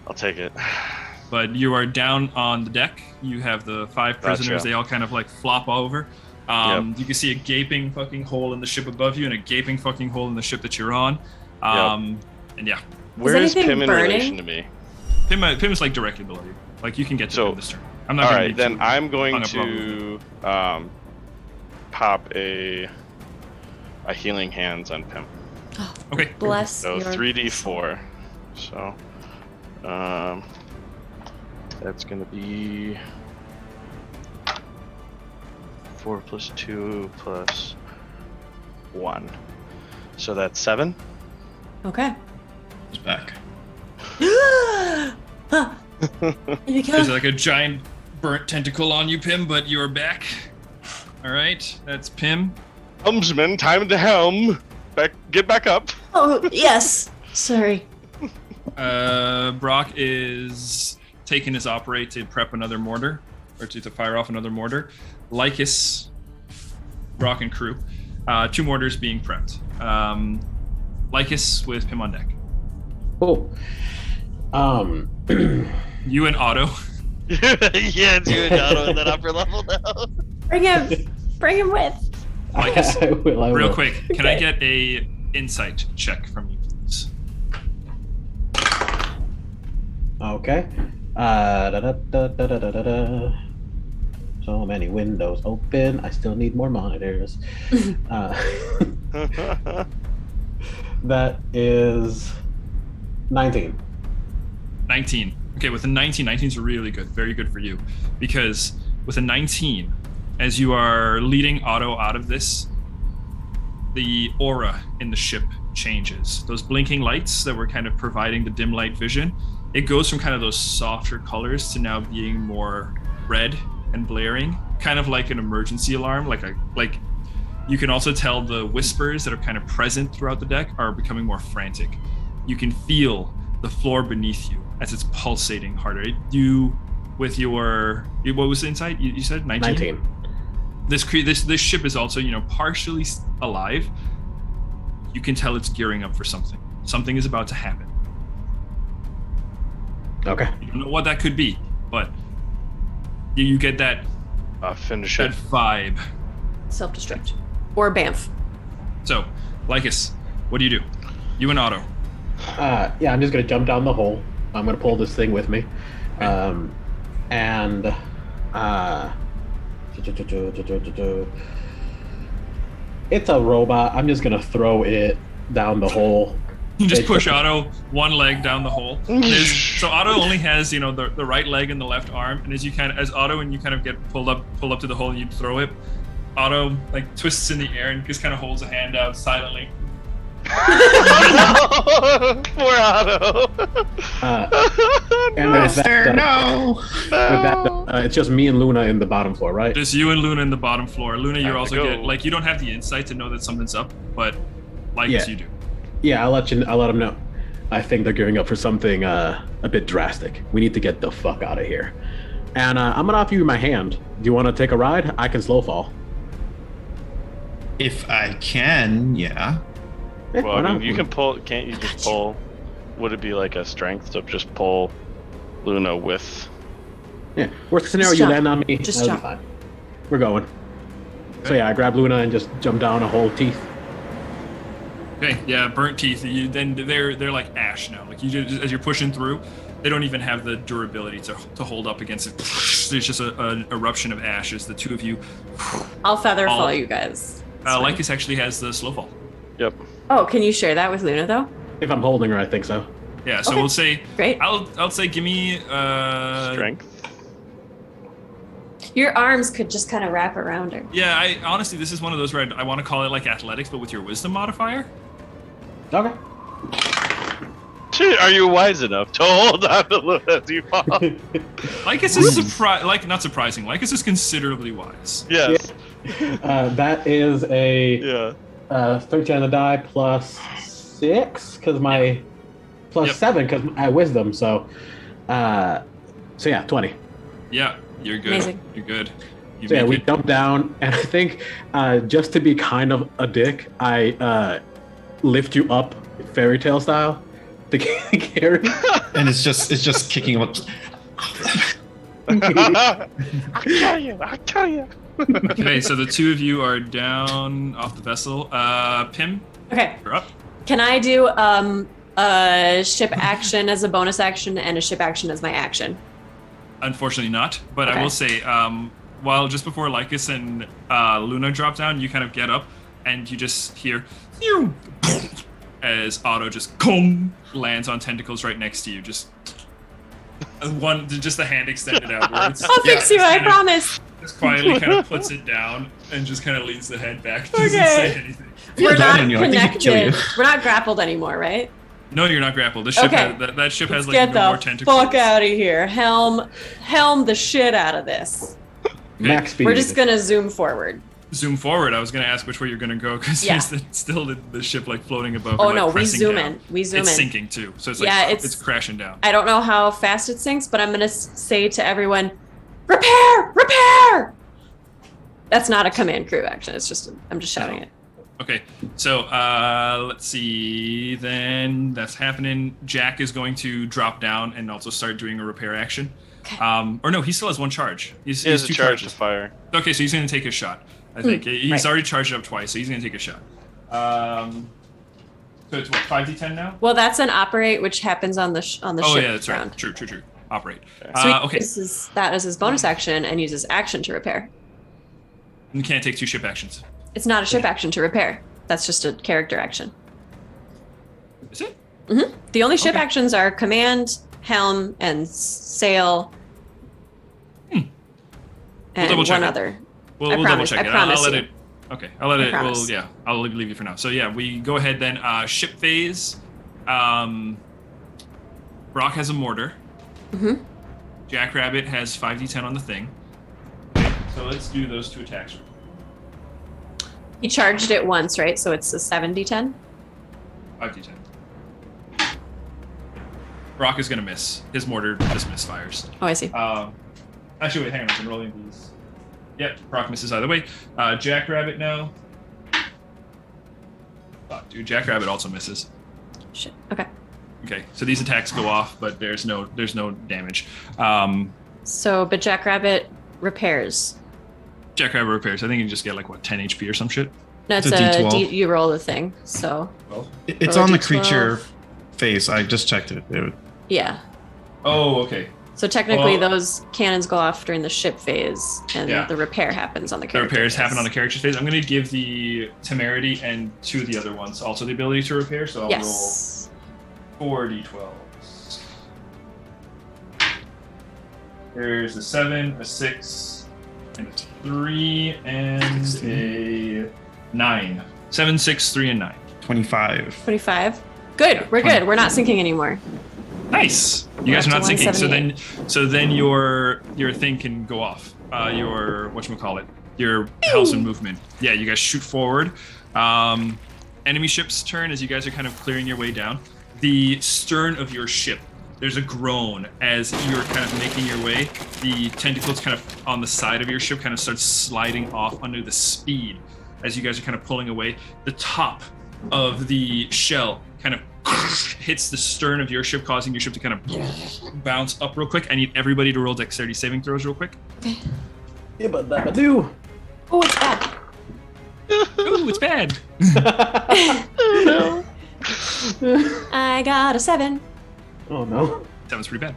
Speaker 4: I'll take it.
Speaker 1: but you are down on the deck. You have the 5 prisoners.
Speaker 4: Gotcha.
Speaker 1: They all kind of flop over. You can see a gaping fucking hole in the ship above you, and a gaping fucking hole in the ship that you're on. And yeah,
Speaker 4: Where is
Speaker 3: anything
Speaker 4: Pim in
Speaker 3: burning?
Speaker 4: relation to me?
Speaker 1: Pim is directly below you. You can get to
Speaker 4: So,
Speaker 1: him this turn. I'm not.
Speaker 4: All
Speaker 1: gonna
Speaker 4: right,
Speaker 1: be
Speaker 4: then
Speaker 1: too
Speaker 4: I'm going
Speaker 1: hung up
Speaker 4: to pop a healing hands on Pim.
Speaker 1: Okay.
Speaker 3: Bless
Speaker 4: So
Speaker 3: your
Speaker 4: 3d4. So that's gonna be 4 plus 2 plus 1. So that's 7.
Speaker 3: Okay.
Speaker 5: It's back.
Speaker 3: Huh. You
Speaker 1: There's
Speaker 3: go.
Speaker 1: a giant burnt tentacle on you, Pim, but you're back. All right, that's Pim.
Speaker 4: Helmsman, time to helm. Get back up.
Speaker 3: Oh, yes. Sorry.
Speaker 1: Brock is taking his operate to prep another mortar, or to fire off another mortar. Lycus, Brock and crew, 2 mortars being prepped. Lycus with Pim on deck.
Speaker 2: Cool.
Speaker 1: You and Otto.
Speaker 6: Yeah, it's you and Otto at that upper level now.
Speaker 3: Bring him. Bring him with.
Speaker 1: Lycus,
Speaker 2: I will.
Speaker 1: real quick, can I
Speaker 3: Okay.
Speaker 1: get a insight check from you, please?
Speaker 2: Okay. Da-da-da-da-da-da-da. So many windows open. I still need more monitors. That is 19.
Speaker 1: 19. Okay, with a 19, 19 is really good. Very good for you. Because with a 19, as you are leading Otto out of this, the aura in the ship changes. Those blinking lights that were kind of providing the dim light vision, it goes from kind of those softer colors to now being more red and blaring, kind of like an emergency alarm. Like you can also tell the whispers that are kind of present throughout the deck are becoming more frantic. You can feel the floor beneath you as it's pulsating harder. You, with your, what was the insight? You said 19?
Speaker 2: 19.
Speaker 1: This ship is also, partially alive. You can tell it's gearing up for something. Something is about to happen.
Speaker 2: Okay.
Speaker 1: You don't know what that could be, but you get that
Speaker 4: Finish
Speaker 1: that
Speaker 4: it.
Speaker 1: vibe.
Speaker 3: Self-destruct. Or Banff.
Speaker 1: So, Lycus, what do you do? You and Otto.
Speaker 2: Yeah, I'm just gonna jump down the hole. I'm gonna pull this thing with me, and it's a robot. I'm just gonna throw it down the hole.
Speaker 1: You just push Otto one leg down the hole. So Otto only has, the right leg and the left arm, and as Otto and you kind of get pulled up to the hole and you throw it, Otto twists in the air and just kind of holds a hand out silently.
Speaker 4: Poor Otto.
Speaker 2: And
Speaker 5: Master, no.
Speaker 2: with that, it's just me and Luna in the bottom floor, right?
Speaker 1: Just you and Luna in the bottom floor. Luna,
Speaker 4: Time
Speaker 1: you're
Speaker 4: to
Speaker 1: also
Speaker 4: go.
Speaker 1: get like you don't have the insight to know that something's up, but like
Speaker 2: Yeah.
Speaker 1: you do.
Speaker 2: Yeah, I'll let them know. I think they're gearing up for something a bit drastic. We need to get the fuck out of here. And I'm gonna offer you my hand. Do you want to take a ride? I can slow fall.
Speaker 5: If I can, yeah.
Speaker 2: Eh,
Speaker 4: Well,
Speaker 2: why
Speaker 4: I mean,
Speaker 2: not?
Speaker 4: you can pull. Can't you just pull? Would it be like a strength to just pull Luna with?
Speaker 2: Yeah. Worst case scenario,
Speaker 3: Just
Speaker 2: you
Speaker 3: jump.
Speaker 2: land on me.
Speaker 3: Just
Speaker 2: that'll
Speaker 3: jump.
Speaker 2: be fine. We're going. So yeah, I grab Luna and just jump down a whole teeth.
Speaker 1: Okay, yeah, burnt teeth. Then they're like ash now. Like you just, as you're pushing through, they don't even have the durability to hold up against it. There's just an eruption of ash as the two of you.
Speaker 3: I'll feather
Speaker 1: All-
Speaker 3: fall you guys. It's fine.
Speaker 1: Lycus actually has the slow fall.
Speaker 4: Yep.
Speaker 3: Oh, can you share that with Luna though?
Speaker 2: If I'm holding her, I think so.
Speaker 1: Yeah, so
Speaker 3: Okay.
Speaker 1: we'll say
Speaker 3: Great.
Speaker 1: I'll say give me
Speaker 4: Strength.
Speaker 3: Your arms could just kind of wrap around her.
Speaker 1: Yeah, I honestly this is one of those where I want to call it like athletics, but with your wisdom modifier.
Speaker 2: Okay.
Speaker 4: Are you wise enough to hold on to Luna as you fall?
Speaker 1: Lycus is not surprising. Lycus is considerably wise.
Speaker 4: Yes.
Speaker 2: That is a
Speaker 4: Yeah.
Speaker 2: 13 on the die plus 6 because my plus
Speaker 1: Yep.
Speaker 2: 7 because I have wisdom. So yeah, 20.
Speaker 1: Yeah, you're good.
Speaker 3: Amazing.
Speaker 1: You're good. You
Speaker 2: So yeah,
Speaker 1: make
Speaker 2: we
Speaker 1: it.
Speaker 2: jump down, and I think just to be kind of a dick, I lift you up fairy tale style to carry.
Speaker 5: And it's just kicking him up.
Speaker 4: I tell you.
Speaker 1: Okay, so the two of you are down off the vessel. Pim,
Speaker 3: Okay.
Speaker 1: you're up.
Speaker 3: Can I do a ship action as a bonus action and a ship action as my action?
Speaker 1: Unfortunately not, but I
Speaker 3: Okay.
Speaker 1: will say, while just before Lycus and Luna drop down, you kind of get up and you just hear "Phew," as Otto just lands on tentacles right next to you. Just just the hand extended outwards.
Speaker 3: I'll fix you, I promise.
Speaker 1: Just quietly kind of puts it down and just kind of leans the head back. Doesn't
Speaker 3: Okay.
Speaker 1: say anything.
Speaker 3: We're
Speaker 5: Yeah,
Speaker 3: not
Speaker 5: I think he could kill
Speaker 3: connected.
Speaker 5: you.
Speaker 3: We're not grappled anymore, right?
Speaker 1: No, you're not grappled. The ship
Speaker 3: Okay.
Speaker 1: that ship has
Speaker 3: Let's
Speaker 1: like
Speaker 3: get
Speaker 1: no more
Speaker 3: the
Speaker 1: tentacles.
Speaker 3: fuck out of here. Helm the shit out of this.
Speaker 2: Max speed.
Speaker 3: We're just gonna zoom forward.
Speaker 1: Zoom forward. I was going to ask which way you're going to go because
Speaker 3: Yeah.
Speaker 1: there's still the ship like floating above.
Speaker 3: Oh
Speaker 1: or, like,
Speaker 3: no, we
Speaker 1: pressing
Speaker 3: zoom
Speaker 1: down.
Speaker 3: in. We zoom
Speaker 1: It's
Speaker 3: in.
Speaker 1: sinking too, so it's like
Speaker 3: Yeah,
Speaker 1: it's
Speaker 3: it's-
Speaker 1: crashing down.
Speaker 3: I don't know how fast it sinks, but I'm gonna say to everyone, repair, repair. That's not a command crew action. It's just I'm just shouting it.
Speaker 1: Okay, so let's see. Then that's happening. Jack is going to drop down and also start doing a repair action.
Speaker 3: Okay.
Speaker 1: Or no, he still has one charge.
Speaker 4: He has a
Speaker 1: two
Speaker 4: charge to
Speaker 1: charges.
Speaker 4: fire.
Speaker 1: Okay, so he's going to take his shot. I think he's
Speaker 3: right.
Speaker 1: already charged it up twice, so he's going to take a shot. So it's what 5d10 now?
Speaker 3: Well, that's an operate, which happens on the
Speaker 1: Oh
Speaker 3: ship
Speaker 1: yeah, that's
Speaker 3: round.
Speaker 1: right. True. Operate.
Speaker 3: So he
Speaker 1: Okay,
Speaker 3: uses that as his bonus action and uses action to repair.
Speaker 1: you can't take two ship actions.
Speaker 3: It's not a ship action to repair. That's just a character action.
Speaker 1: Is it?
Speaker 3: The only ship
Speaker 1: Okay.
Speaker 3: actions are command, helm, and sail. And
Speaker 1: double check
Speaker 3: one
Speaker 1: it.
Speaker 3: other.
Speaker 1: We'll
Speaker 3: I
Speaker 1: double
Speaker 3: promise-
Speaker 1: check
Speaker 3: I
Speaker 1: it.
Speaker 3: promise
Speaker 1: I'll let
Speaker 3: you.
Speaker 1: it. Okay, I'll let
Speaker 3: I
Speaker 1: it. Well,
Speaker 3: promise.
Speaker 1: yeah, I'll leave you for now. So yeah, we go ahead then. Ship phase. Brock has a mortar.
Speaker 3: Mhm.
Speaker 1: Jackrabbit has 5d10 on the thing. So let's do those two attacks.
Speaker 3: He charged it once, right? So it's a 7d10.
Speaker 1: 5d10. Brock is gonna miss. His mortar just misfires.
Speaker 3: Oh, I see.
Speaker 1: Actually, wait, hang on. I've been rolling these. Yep, Brock misses either way. Jackrabbit now. Fuck, dude, Jackrabbit also misses.
Speaker 3: Shit. Okay.
Speaker 1: Okay, so these attacks go off, but there's no damage.
Speaker 3: So, but Jackrabbit repairs.
Speaker 1: Jackrabbit repairs. I think you can just get like what 10 HP or some shit.
Speaker 3: No, it's
Speaker 5: It's a D12.
Speaker 3: you roll the thing. So,
Speaker 1: Well.
Speaker 5: It's
Speaker 3: Roll a
Speaker 5: on the
Speaker 3: D12.
Speaker 5: creature phase. I just checked it.
Speaker 3: yeah.
Speaker 1: Oh, okay.
Speaker 3: So technically,
Speaker 1: Well-
Speaker 3: those cannons go off during the ship phase, and
Speaker 1: Yeah.
Speaker 3: the repair happens on the
Speaker 1: The
Speaker 3: character
Speaker 1: repairs
Speaker 3: phase.
Speaker 1: happen on the character phase. I'm gonna give the temerity and two of the other ones also the ability to repair. So I'll
Speaker 3: Yes.
Speaker 1: roll 4d12s. There's a 7, a 6, and a 3, and a 9. 7, 6, 3, and 9.
Speaker 5: 25.
Speaker 3: 25. Good.
Speaker 1: Yeah,
Speaker 3: We're
Speaker 1: 20.
Speaker 3: good. We're not sinking anymore.
Speaker 1: Nice. You guys are not sinking. So then your thing can go off. Your whatchamacallit? Your Hellsman movement. Yeah, you guys shoot forward. Enemy ship's turn as you guys are kind of clearing your way down. The stern of your ship, there's a groan as you're kind of making your way. The tentacles kind of on the side of your ship kind of start sliding off under the speed as you guys are kind of pulling away. The top of the shell kind of hits the stern of your ship, causing your ship to kind of bounce up real quick. I need everybody to roll dexterity saving throws real quick.
Speaker 3: Okay.
Speaker 2: Yeah, but that do.
Speaker 3: Oh, it's bad.
Speaker 1: Ooh, it's bad.
Speaker 6: No.
Speaker 3: I got a 7.
Speaker 2: Oh no.
Speaker 1: That was pretty bad.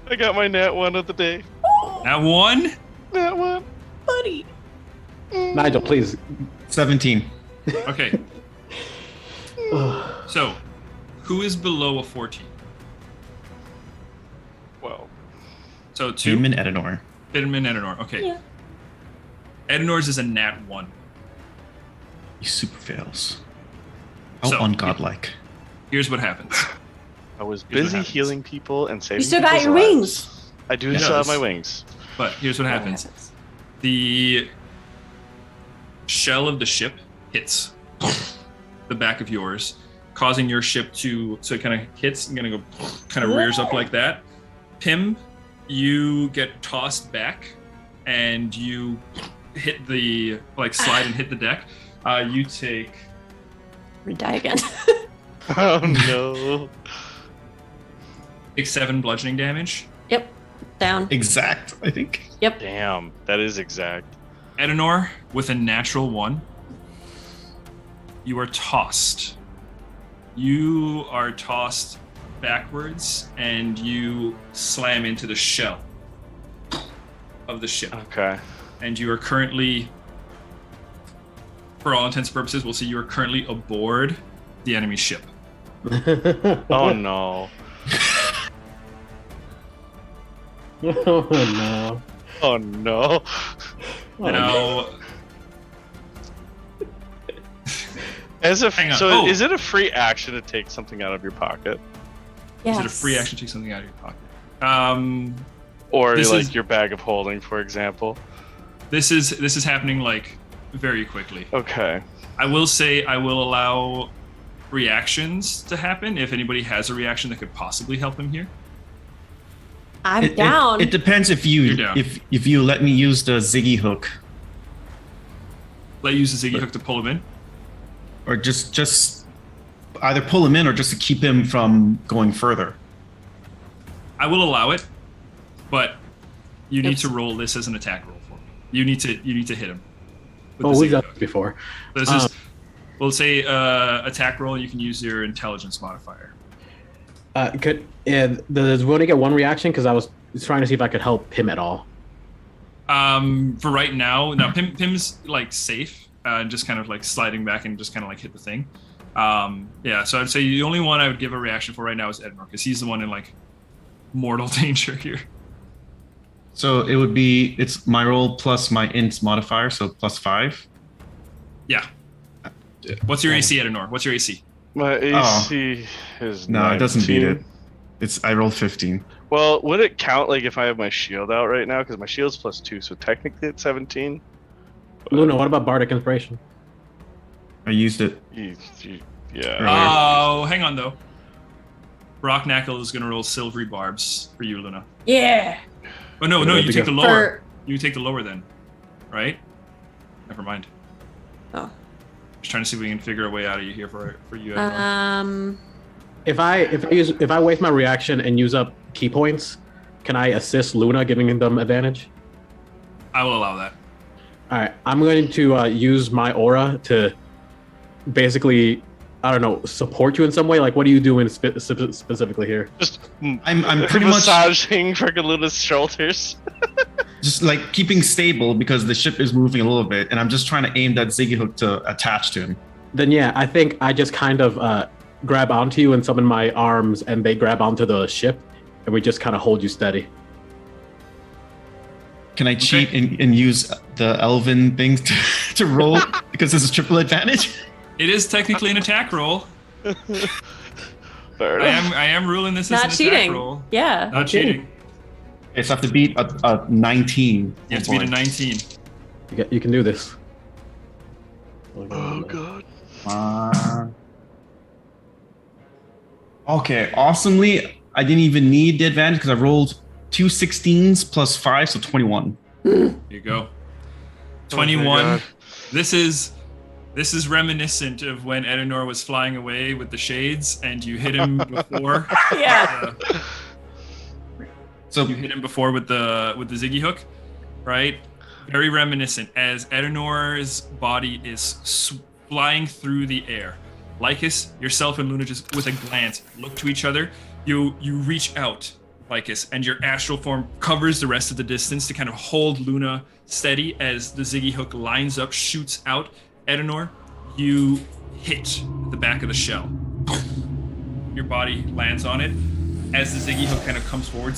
Speaker 4: I got my nat 1 of the day.
Speaker 1: That one.
Speaker 4: Nat 1.
Speaker 3: Buddy.
Speaker 2: Nigel, please.
Speaker 5: 17.
Speaker 1: Okay. So, who is below a 14?
Speaker 4: Well,
Speaker 1: So 2.
Speaker 5: Human Edenor.
Speaker 1: Bidman, Edenor. Okay.
Speaker 3: Yeah.
Speaker 1: Edenor's is a nat 1.
Speaker 5: He super fails. How
Speaker 1: So,
Speaker 5: ungodlike.
Speaker 1: Here's what happens.
Speaker 4: I was
Speaker 1: Here's what
Speaker 4: busy
Speaker 1: happens.
Speaker 4: healing people and saving
Speaker 3: You still got
Speaker 4: people's
Speaker 3: your
Speaker 4: lives.
Speaker 3: wings.
Speaker 4: I do
Speaker 1: Yes.
Speaker 4: still have my wings.
Speaker 1: But here's what happens. The shell of the ship hits the back of yours, causing your ship to, so it kind of hits and gonna go kind of rears up like that. Pim, you get tossed back and you hit the, like slide and hit the deck. You take
Speaker 3: We die again.
Speaker 4: Oh no.
Speaker 1: 7 bludgeoning damage.
Speaker 3: Yep. Down.
Speaker 5: Exact, I think.
Speaker 3: Yep.
Speaker 4: Damn, that is exact.
Speaker 1: Edenor, with a natural 1, you are tossed. You are tossed backwards and you slam into the shell of the ship.
Speaker 4: Okay.
Speaker 1: And you are currently, for all intents and purposes, we'll say you are currently aboard the enemy ship.
Speaker 4: Oh no.
Speaker 2: Oh no.
Speaker 4: Oh no.
Speaker 1: Now,
Speaker 4: As a
Speaker 1: Hang on.
Speaker 4: so
Speaker 1: Oh.
Speaker 4: is it a free action to take something out of your pocket?
Speaker 3: Yes.
Speaker 1: is it a free action to take something out of your pocket?
Speaker 4: Or
Speaker 1: This
Speaker 4: like
Speaker 1: is-
Speaker 4: your bag of holding, for example?
Speaker 1: This is happening like very quickly.
Speaker 4: Okay.
Speaker 1: I will say I will allow reactions to happen if anybody has a reaction that could possibly help them here.
Speaker 3: I'm down.
Speaker 5: It depends if
Speaker 1: You're
Speaker 5: you
Speaker 1: down.
Speaker 5: if you let me use the Ziggy hook,
Speaker 1: Let you use the Ziggy hook to pull him in.
Speaker 5: or just either pull him in or just to keep him from going further.
Speaker 1: I will allow it, but you need
Speaker 3: Oops.
Speaker 1: to roll this as an attack roll for me. You need to hit him. with
Speaker 2: Oh,
Speaker 1: the
Speaker 2: we've
Speaker 1: Ziggy
Speaker 2: done
Speaker 1: hook.
Speaker 2: this before.
Speaker 1: This is, we'll say attack roll. You can use your intelligence modifier.
Speaker 2: Does we only get one reaction? Because I was trying to see if I could help him at all.
Speaker 1: For right now, no. Pim's like safe, just kind of like sliding back and just kind of like hit the thing. Yeah. So I'd say the only one I would give a reaction for right now is Edmure, because he's the one in like mortal danger here.
Speaker 5: So it would be it's my roll plus my int modifier, so +5.
Speaker 1: Yeah. What's your AC, Edenor? What's your AC?
Speaker 4: My AC is
Speaker 5: No, it doesn't beat
Speaker 4: 19.
Speaker 5: it. I rolled 15.
Speaker 4: Well, would it count like if I have my shield out right now? Because my shield's +2, so technically it's 17.
Speaker 2: Luna, what about Bardic Inspiration?
Speaker 5: I used it.
Speaker 4: Yeah.
Speaker 5: Earlier.
Speaker 1: Oh, hang on though. Brocknackle is gonna roll silvery barbs for you, Luna.
Speaker 3: yeah.
Speaker 1: Oh no,
Speaker 2: Good
Speaker 1: you
Speaker 2: to
Speaker 1: take
Speaker 2: go.
Speaker 1: the lower. You take the lower then, right? Never mind.
Speaker 3: Oh.
Speaker 1: Just trying to see if we can figure a way out of you here for you.
Speaker 3: Uh,
Speaker 1: Edmure.
Speaker 2: If I waste my reaction and use up key points, can I assist Luna, giving them advantage?
Speaker 1: I will allow that.
Speaker 2: All right, I'm going to use my aura to basically, I don't know, support you in some way. Like, what are you doing specifically here?
Speaker 4: Just
Speaker 5: I'm pretty much
Speaker 4: massaging freaking Luna's shoulders.
Speaker 5: just like keeping stable because the ship is moving a little bit, and I'm just trying to aim that Ziggy hook to attach to him.
Speaker 2: Then yeah, I think I just kind of grab onto you and summon my arms, and they grab onto the ship, and we just kind of hold you steady.
Speaker 5: Can I cheat and use the elven things to roll because this is triple advantage?
Speaker 1: It is technically an attack roll.
Speaker 4: Fair
Speaker 1: I
Speaker 4: enough.
Speaker 1: am ruling this as
Speaker 3: Not
Speaker 1: an
Speaker 3: cheating.
Speaker 1: attack roll.
Speaker 3: Yeah.
Speaker 1: Not cheating.
Speaker 5: Okay, so I have to beat a 19.
Speaker 1: You have to beat a 19.
Speaker 2: You can do this.
Speaker 4: Oh god.
Speaker 5: Okay, awesomely, I didn't even need the advantage because I rolled 2 16s plus 5, so 21.
Speaker 1: Here you go.
Speaker 4: Oh my
Speaker 1: 21.
Speaker 4: God.
Speaker 1: This is reminiscent of when Edenor was flying away with the shades and you hit him before.
Speaker 3: Yeah.
Speaker 5: So
Speaker 1: You hit him before with the Ziggy hook, right? Very reminiscent as Edenor's body is flying through the air. Lycus, yourself and Luna just with a glance look to each other. You reach out, Lycus, and your astral form covers the rest of the distance to kind of hold Luna steady as the Ziggy hook lines up, shoots out. Edenor, you hit the back of the shell. Your body lands on it as the Ziggy hook kind of comes forward,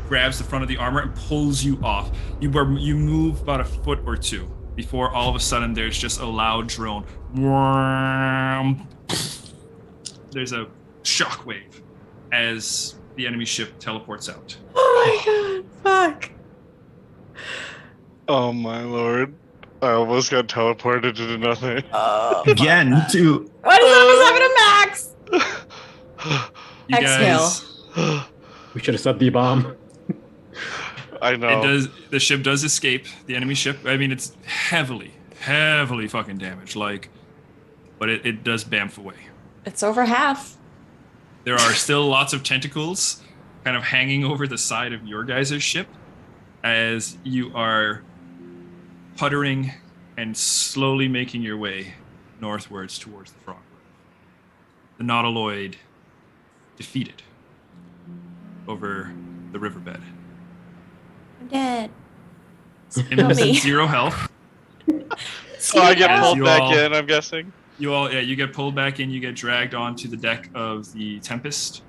Speaker 1: grabs the front of the armor and pulls you off. You move about a foot or two before all of a sudden there's just a loud drone. There's a shockwave as the enemy ship teleports out.
Speaker 3: Oh my god. Fuck.
Speaker 4: Oh my lord. I almost got teleported into nothing.
Speaker 5: again, to
Speaker 3: What is happening to Max?
Speaker 1: You
Speaker 3: Exhale.
Speaker 2: We should have set the bomb.
Speaker 4: I know.
Speaker 1: The ship does escape, the enemy ship. I mean, it's heavily fucking damaged, but it does bamf away.
Speaker 3: It's over half.
Speaker 1: There are still lots of tentacles kind of hanging over the side of your guys' ship as you are puttering and slowly making your way northwards towards the frog. The Nautiloid defeated over the riverbed.
Speaker 3: I'm dead.
Speaker 1: Him is at
Speaker 3: me.
Speaker 1: 0 health.
Speaker 4: Oh, I get
Speaker 1: As
Speaker 4: pulled
Speaker 1: you
Speaker 4: back
Speaker 1: all-
Speaker 4: in, I'm guessing.
Speaker 1: You get pulled back in, you get dragged onto the deck of the Tempest.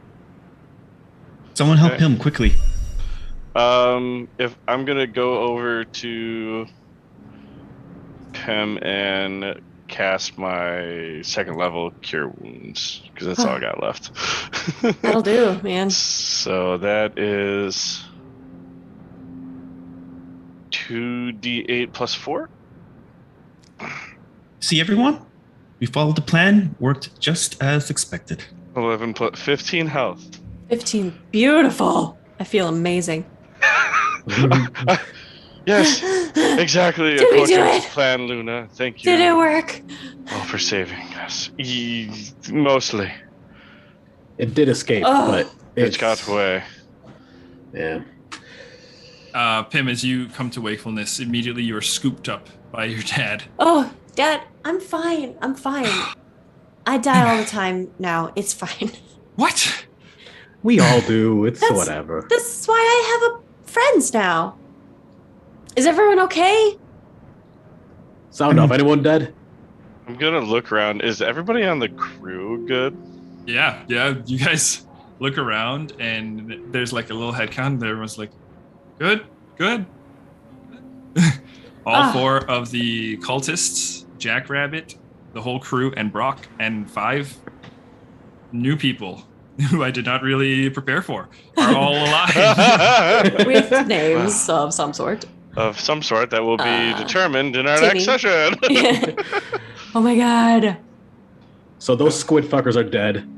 Speaker 5: someone help
Speaker 4: Okay.
Speaker 5: him quickly.
Speaker 4: If I'm gonna go over to Pem and cast my 2nd level Cure Wounds, because that's all I got left.
Speaker 3: That'll do, man.
Speaker 4: So that is 2d8 plus 4.
Speaker 5: See everyone? We followed the plan, worked just as expected.
Speaker 4: 11 plus 15 health.
Speaker 3: 15. Beautiful. I feel amazing.
Speaker 4: Yes, exactly.
Speaker 3: Did we do
Speaker 4: according to
Speaker 3: it?
Speaker 4: plan, Luna. Thank you.
Speaker 3: Did it work?
Speaker 4: Oh, for saving us. Mostly.
Speaker 2: It did escape,
Speaker 3: Oh.
Speaker 2: but
Speaker 4: It got away.
Speaker 2: Yeah.
Speaker 1: Pim, as you come to wakefulness, immediately you are scooped up by your dad.
Speaker 3: Oh, Dad, I'm fine. I'm fine. I die all the time now. It's fine.
Speaker 1: What?
Speaker 2: We all do. It's
Speaker 3: That's-
Speaker 2: whatever.
Speaker 3: This is why I have friends now. Is everyone okay?
Speaker 2: Sound off. Anyone dead?
Speaker 4: I'm gonna look around. Is everybody on the crew good?
Speaker 1: Yeah. You guys look around and there's like a little head count. And everyone's like, good. All 4 of the cultists, Jackrabbit, the whole crew, and Brock, and 5 new people who I did not really prepare for are all alive.
Speaker 3: With names of some sort.
Speaker 4: Of some sort that will be determined in our
Speaker 3: Timmy.
Speaker 4: next session.
Speaker 3: Oh my god.
Speaker 2: So those squid fuckers are dead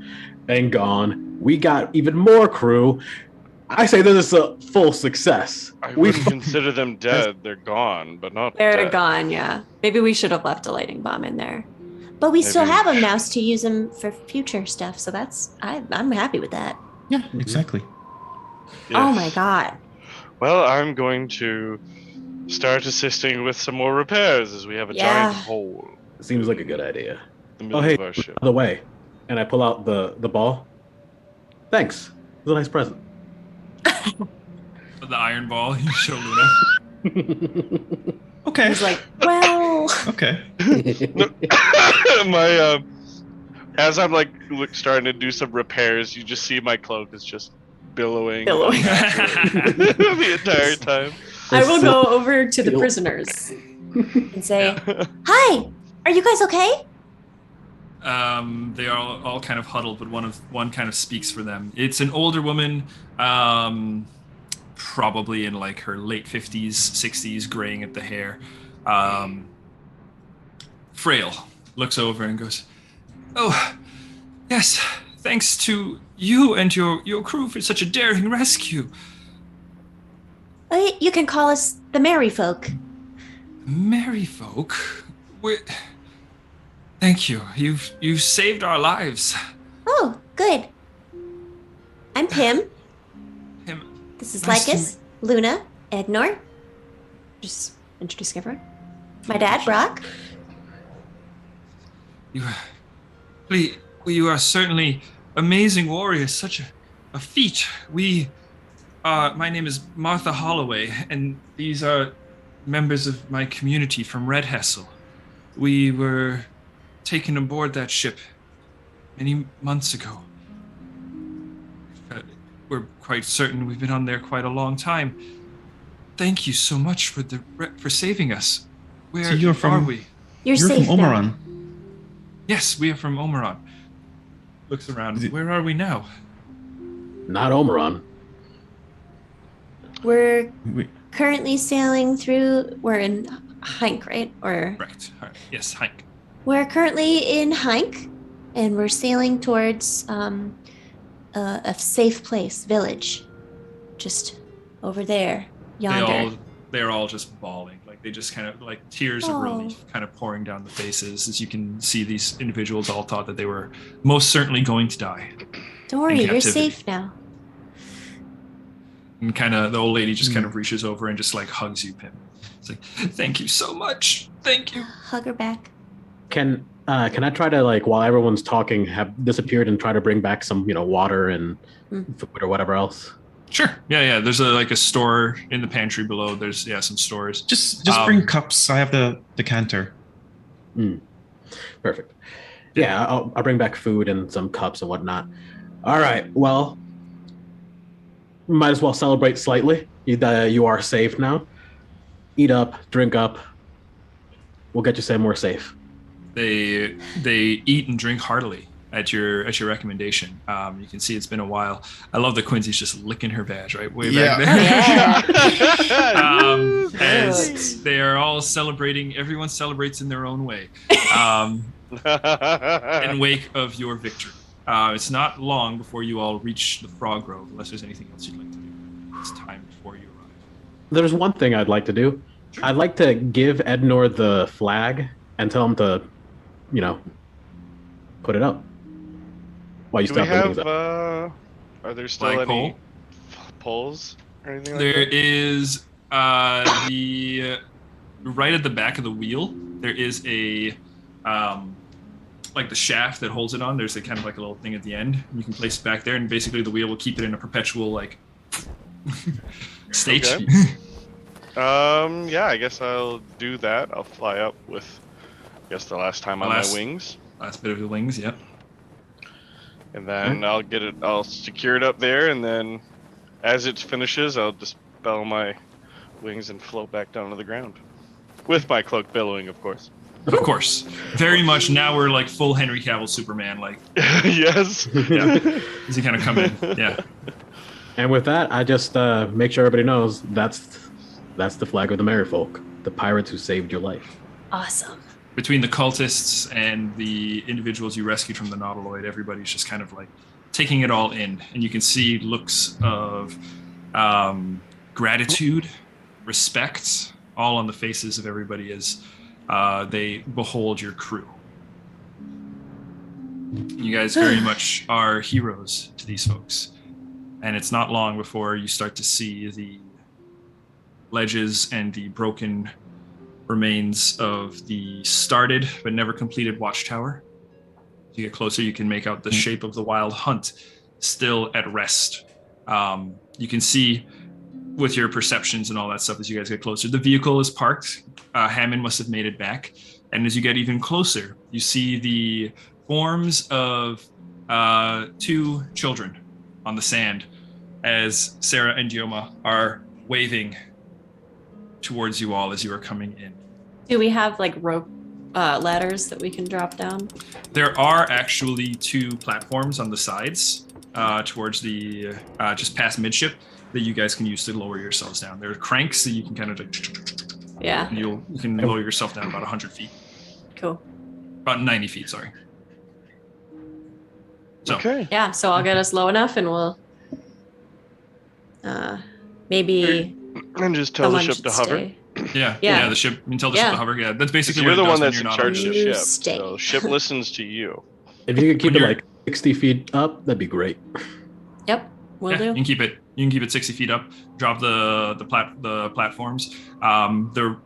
Speaker 2: and gone. We got even more crew. I say this is a full success.
Speaker 4: I
Speaker 2: We
Speaker 4: wouldn't consider them dead. They're gone, but not
Speaker 3: They're
Speaker 4: dead.
Speaker 3: gone, yeah. Maybe we should have left a lighting bomb in there. But we still
Speaker 4: Maybe.
Speaker 3: have them now to use them for future stuff, so I'm happy with that.
Speaker 5: Yeah, exactly.
Speaker 3: Oh
Speaker 4: Yes.
Speaker 3: my god.
Speaker 4: Well, I'm going to start assisting with some more repairs as we have a
Speaker 3: Yeah.
Speaker 4: giant hole
Speaker 2: Seems like a good idea.
Speaker 4: in the middle
Speaker 2: Oh, hey,
Speaker 4: of our ship.
Speaker 2: by the way, and I pull out the ball. Thanks. It was a nice present.
Speaker 1: The iron ball you show Luna.
Speaker 5: Okay.
Speaker 3: He's like, well,
Speaker 5: Okay.
Speaker 4: My as I'm like starting to do some repairs, you just see my cloak is just billowing unnaturally the entire time.
Speaker 3: I will
Speaker 2: so-
Speaker 3: go over to the prisoners and say, "Hi, are you guys okay?"
Speaker 1: They are all kind of huddled, but one kind of speaks for them. It's an older woman, probably in like her late 50s, 60s, graying at the hair. Frail looks over and goes, "Oh, yes, thanks to you and your crew for such a daring rescue."
Speaker 7: You can call us the Merry Folk.
Speaker 1: Merry folk? Thank you. You've saved our lives.
Speaker 7: Oh, good. I'm Pim.
Speaker 1: Him.
Speaker 7: This is
Speaker 1: Nice to
Speaker 7: Lycus, Luna, Egnor. Just introducing everyone. My dad, Brock.
Speaker 1: You are certainly amazing warriors. Such a feat. My name is Martha Holloway, and these are members of my community from Red Hessel. We were taken aboard that ship many months ago. We're quite certain we've been on there quite a long time. Thank you so much for saving us. Where
Speaker 5: So you're from-
Speaker 1: are we?
Speaker 7: You're
Speaker 5: You're
Speaker 7: safe
Speaker 5: from
Speaker 7: now.
Speaker 5: Omeron.
Speaker 1: Yes, we are from Omeron. Looks around. Where are we now?
Speaker 2: Not Omeron.
Speaker 7: We're
Speaker 5: We-
Speaker 7: currently sailing through. We're in Hink, right? Or
Speaker 1: Correct. All right. Yes, hike.
Speaker 7: we're currently in Hink, and we're sailing towards a safe place, village, just over there, yonder.
Speaker 1: They're all just bawling. Like they just kind of like tears of relief kind of pouring down the faces. As you can see, these individuals all thought that they were most certainly going to die.
Speaker 7: Don't worry, you're
Speaker 1: captivity.
Speaker 7: safe now.
Speaker 1: And kind of the old lady just kind of reaches over and just like hugs you, Pim. It's like, thank you so much. Thank you.
Speaker 7: Hug her back.
Speaker 2: Can I try to, like, while everyone's talking, have disappeared and try to bring back some, water and food or whatever else?
Speaker 1: Sure. Yeah. There's a store in the pantry below. There's some stores.
Speaker 5: Just bring cups. I have the decanter.
Speaker 2: Perfect. Yeah, I'll bring back food and some cups and whatnot. All right. Well, might as well celebrate slightly. You are safe now. Eat up, drink up. We'll get you somewhere safe.
Speaker 1: They eat and drink heartily at your recommendation. You can see it's been a while. I love that Quincy's just licking her badge right way back there. As they are all celebrating, everyone celebrates in their own way. In wake of your victory. It's not long before you all reach the Frog Grove, unless there's anything else you'd like to do. It's time before you arrive.
Speaker 2: There's one thing I'd like to do.
Speaker 1: Sure.
Speaker 2: I'd like to give Ednor the flag and tell him to, put it up. While you
Speaker 4: Do we
Speaker 2: stop building
Speaker 4: have?
Speaker 2: up.
Speaker 4: Are there still
Speaker 1: Flagpole?
Speaker 4: any poles or anything like
Speaker 1: There
Speaker 4: that?
Speaker 1: is the right at the back of the wheel. There is a like the shaft that holds it on. There's a kind of like a little thing at the end. You can place it back there, and basically the wheel will keep it in a perpetual like state.
Speaker 4: Okay. Yeah, I guess I'll do that. I'll fly up with, I guess, the last time on my wings,
Speaker 1: Last bit of the wings. Yep.
Speaker 4: and then I'll secure it up there, and then as it finishes, I'll dispel my wings and float back down to the ground, with my cloak billowing, of course.
Speaker 1: Of course. Very much. Now we're like full Henry Cavill Superman. Like,
Speaker 4: Yes.
Speaker 1: yeah. As he kind of come in. Yeah.
Speaker 2: And with that, I just make sure everybody knows that's the flag of the Merryfolk, the pirates who saved your life.
Speaker 7: Awesome.
Speaker 1: Between the cultists and the individuals you rescued from the Nautiloid, everybody's just kind of like taking it all in. And you can see looks of gratitude, respect, all on the faces of everybody as they behold your crew. You guys very much are heroes to these folks. And it's not long before you start to see the ledges and the broken remains of the started but never completed watchtower. As you get closer, you can make out the shape of the Wild Hunt still at rest. You can see with your perceptions and all that stuff as you guys get closer, the vehicle is parked. Hammond must have made it back. And as you get even closer, you see the forms of two children on the sand as Sarah and Yoma are waving towards you all as you are coming in.
Speaker 3: Do we have like rope ladders that we can drop down?
Speaker 1: There are actually 2 platforms on the sides towards the just past midship that you guys can use to lower yourselves down. There are cranks that you can kind of like,
Speaker 3: Yeah.
Speaker 1: and you can lower yourself down about 100 feet,
Speaker 3: Cool.
Speaker 1: about 90 feet. Sorry. So,
Speaker 4: Okay.
Speaker 3: Yeah. So I'll get us low enough, and we'll maybe
Speaker 4: And just tell the
Speaker 3: someone
Speaker 4: ship
Speaker 3: should
Speaker 4: to hover.
Speaker 3: stay.
Speaker 1: yeah, the ship. Until the ship to hover. Yeah, that's basically
Speaker 4: You're
Speaker 1: what
Speaker 4: the
Speaker 1: it does
Speaker 4: one
Speaker 1: when
Speaker 4: that's
Speaker 1: you're
Speaker 4: in
Speaker 1: not on
Speaker 4: charge of the
Speaker 3: You
Speaker 4: ship,
Speaker 3: stay.
Speaker 4: so ship listens to you.
Speaker 2: If you could keep
Speaker 1: When
Speaker 2: it
Speaker 1: you're-
Speaker 2: like 60 feet up, that'd be great.
Speaker 3: Yep. We'll
Speaker 1: Yeah,
Speaker 3: do.
Speaker 1: you can keep it. You can keep it 60 feet up. Drop the platforms. The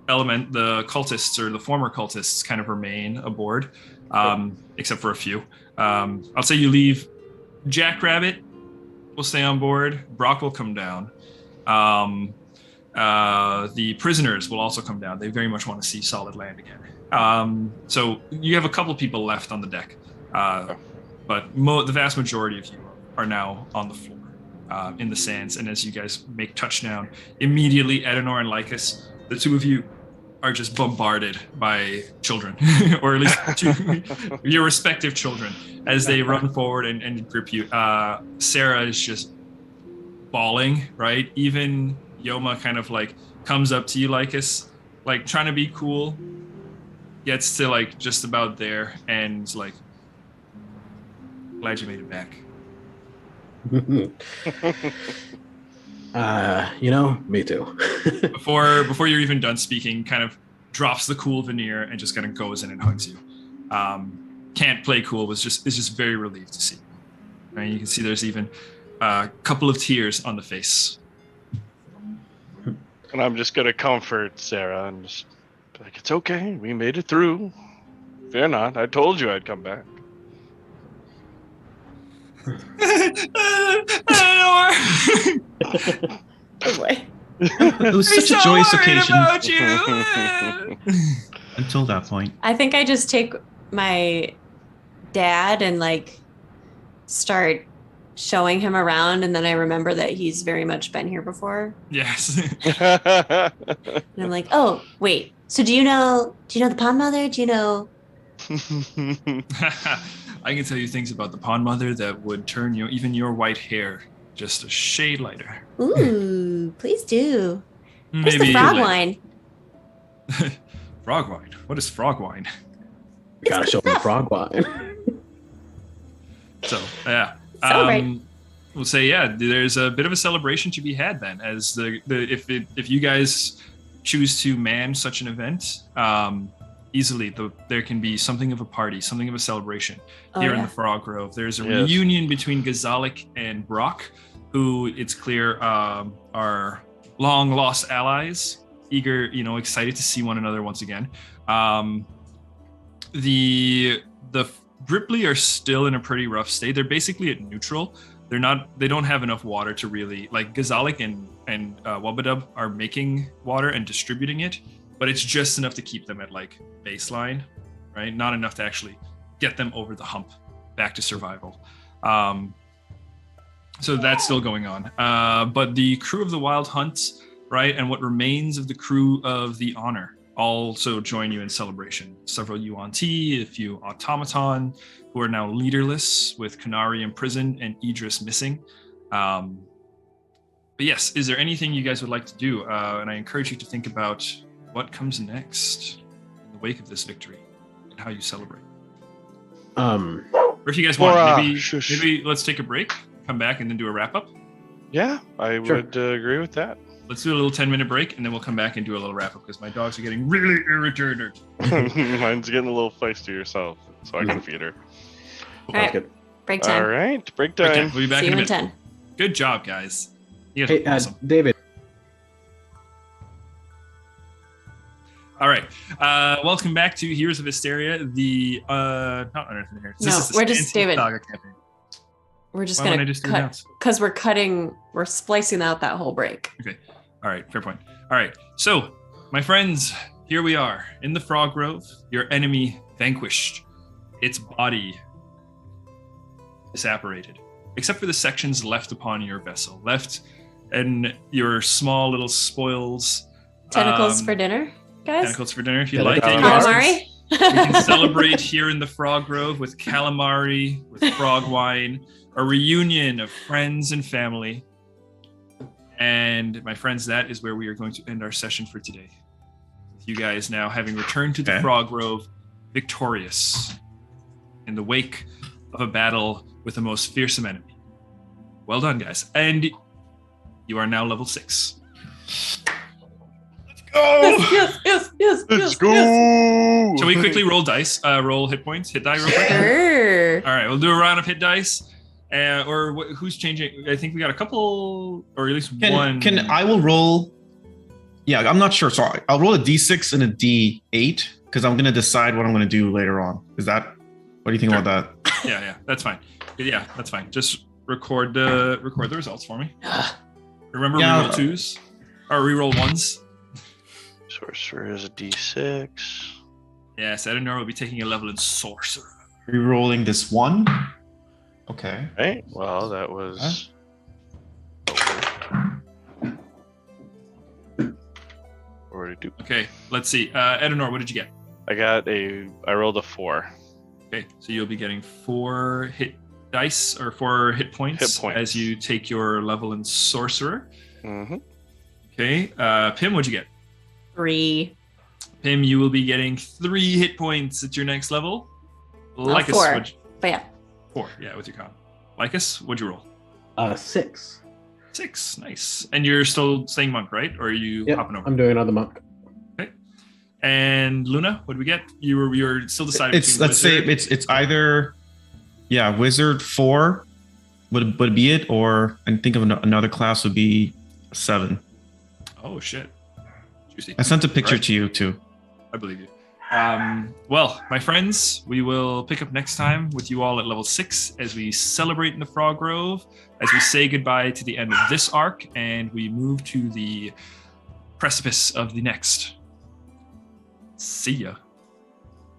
Speaker 1: cultists or the former cultists kind of remain aboard, except for a few. I'll say you leave. Jackrabbit will stay on board. Brock will come down. The prisoners will also come down. They very much want to see solid land again. So you have a couple people left on the deck, but the vast majority of you are now on the floor. In the sands, and as you guys make touchdown, immediately Edenor and Lycus, the 2 of you are just bombarded by children, or at least your respective children, as they run forward and grip you. Sarah is just bawling, right? Even Yoma kind of like comes up to you, Lycus, like trying to be cool, gets to like just about there, and like, glad you made it back.
Speaker 2: Me too.
Speaker 1: before you're even done speaking, kind of drops the cool veneer and just kind of goes in and hugs you. Can't play cool is just very relieved to see. Right? You can see there's even a couple of tears on the face.
Speaker 4: And I'm just gonna comfort Sarah and just be like, it's okay, we made it through. Fear not, I told you I'd come back.
Speaker 3: Oh boy.
Speaker 5: It was such a joyous occasion
Speaker 1: About you.
Speaker 5: until that point.
Speaker 3: I think I just take my dad and like start showing him around, and then I remember that he's very much been here before.
Speaker 1: Yes.
Speaker 3: And I'm like, oh wait, so do you know the pond mother? Do you know?
Speaker 1: I can tell you things about the pond mother that would turn even your white hair just a shade lighter.
Speaker 7: Ooh, please do. Where's the
Speaker 1: Maybe
Speaker 7: frog
Speaker 1: like-
Speaker 7: wine?
Speaker 1: Frog wine. What is frog wine?
Speaker 2: You gotta show them the frog wine.
Speaker 1: So yeah.
Speaker 3: Celebrate.
Speaker 1: We'll say there's a bit of a celebration to be had then, as if you guys choose to man such an event, easily there can be something of a party, something of a celebration here in the Frog Grove. There's a reunion between Gazalik and Brock, who it's clear are long lost allies, eager, excited to see one another once again. The Grippli are still in a pretty rough state. They're basically at neutral. They don't have enough water to really, like, Gazalik and Wubadub are making water and distributing it, but it's just enough to keep them at like baseline, right? Not enough to actually get them over the hump back to survival. So that's still going on. But the crew of the Wild Hunt, right, and what remains of the crew of the Honor also join you in celebration. Several Yuan-Ti, a few automaton who are now leaderless, with Canary imprisoned and Idris missing. But yes, is there anything you guys would like to do? And I encourage you to think about what comes next in the wake of this victory and how you celebrate. Or if you guys want, maybe let's take a break, come back, and then do a wrap up.
Speaker 4: Yeah, I would agree with that.
Speaker 1: Let's do a little 10-minute break, and then we'll come back and do a little wrap up because my dogs are getting really irritated.
Speaker 4: Mine's getting a little feisty herself, so I gotta feed her.
Speaker 3: All right.
Speaker 2: Good.
Speaker 3: Break time.
Speaker 4: All right, break time.
Speaker 1: We'll be back
Speaker 3: See
Speaker 1: in
Speaker 3: you
Speaker 1: a
Speaker 3: in
Speaker 1: minute.
Speaker 3: 10.
Speaker 1: Good job, guys. You guys
Speaker 2: Hey,
Speaker 1: are awesome.
Speaker 2: David.
Speaker 1: All right. Welcome back to Heroes of Hysteria, the not Unearthed Inheritance.
Speaker 3: No,
Speaker 1: This is the
Speaker 3: we're just
Speaker 1: Sandsea
Speaker 3: David.
Speaker 1: Saga campaign.
Speaker 3: We're just
Speaker 1: Why wouldn't I
Speaker 3: gonna
Speaker 1: just do
Speaker 3: cut
Speaker 1: that?
Speaker 3: because we're splicing out that whole break.
Speaker 1: All right, fair point. All right, so my friends, here we are in the Frog Grove. Your enemy vanquished, its body disapparated, except for the sections left upon your vessel, left and your small little spoils.
Speaker 3: Tentacles for dinner, guys.
Speaker 1: Tentacles for dinner, if you
Speaker 2: Yeah,
Speaker 1: like it.
Speaker 2: like
Speaker 1: You guys,
Speaker 3: Calamari.
Speaker 1: We can celebrate here in the Frog Grove with calamari, with frog wine, a reunion of friends and family. And my friends, that is where we are going to end our session for today. With you guys now having returned to the Frog Grove victorious in the wake of a battle with the most fearsome enemy. Well done, guys. And you are now level 6.
Speaker 5: Let's go!
Speaker 3: Yes.
Speaker 4: Let's go!
Speaker 1: Shall we quickly roll dice? Roll hit points, hit die real quick?
Speaker 3: Sure.
Speaker 1: All right, we'll do a round of hit dice. Who's changing? I think we got a couple, or at least one.
Speaker 5: I will roll. Yeah, I'm not sure. So I'll roll a d6 and a d8 because I'm gonna decide what I'm gonna do later on. Is that? What do you think about that?
Speaker 1: Yeah, that's fine. Yeah, that's fine. Just record the results for me. Remember, reroll 2s or reroll 1s.
Speaker 6: Sorcerer is a d6.
Speaker 1: Yes, Edenor will be taking a level in sorcerer.
Speaker 5: Rerolling this one. Okay.
Speaker 4: Right. Well, that was. What did I do?
Speaker 1: Okay, let's see. Edenor, what did you get?
Speaker 4: I rolled a 4.
Speaker 1: Okay, so you'll be getting 4 hit dice or 4 hit points as you take your level in sorcerer.
Speaker 4: Mm-hmm.
Speaker 1: Okay, Pim, what'd you get?
Speaker 3: 3.
Speaker 1: Pim, you will be getting 3 hit points at your next level. Lycus,
Speaker 3: 4. But yeah.
Speaker 1: 4, yeah, with your con. Lycus, what'd you roll?
Speaker 2: 6.
Speaker 1: 6, nice. And you're still staying monk, right? Or are you hopping over?
Speaker 2: I'm doing another monk.
Speaker 1: Okay. And Luna, what do we get? You're still deciding.
Speaker 5: It's either wizard 4 would be it, or I think of another class would be 7.
Speaker 1: Oh shit. Juicy.
Speaker 5: I sent a picture to you too.
Speaker 1: I believe you. Well, my friends, we will pick up next time with you all at level 6 as we celebrate in the Frog Grove, as we say goodbye to the end of this arc, and we move to the precipice of the next. See ya.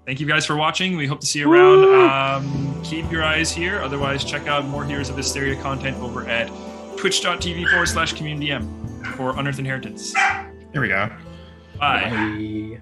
Speaker 1: Thank you guys for watching. We hope to see you around. Keep your eyes here. Otherwise, check out more Heroes of Histaeria content over at twitch.tv/CommuneDM for Unearthed Inheritance.
Speaker 5: Here we go.
Speaker 1: Bye.
Speaker 2: Bye.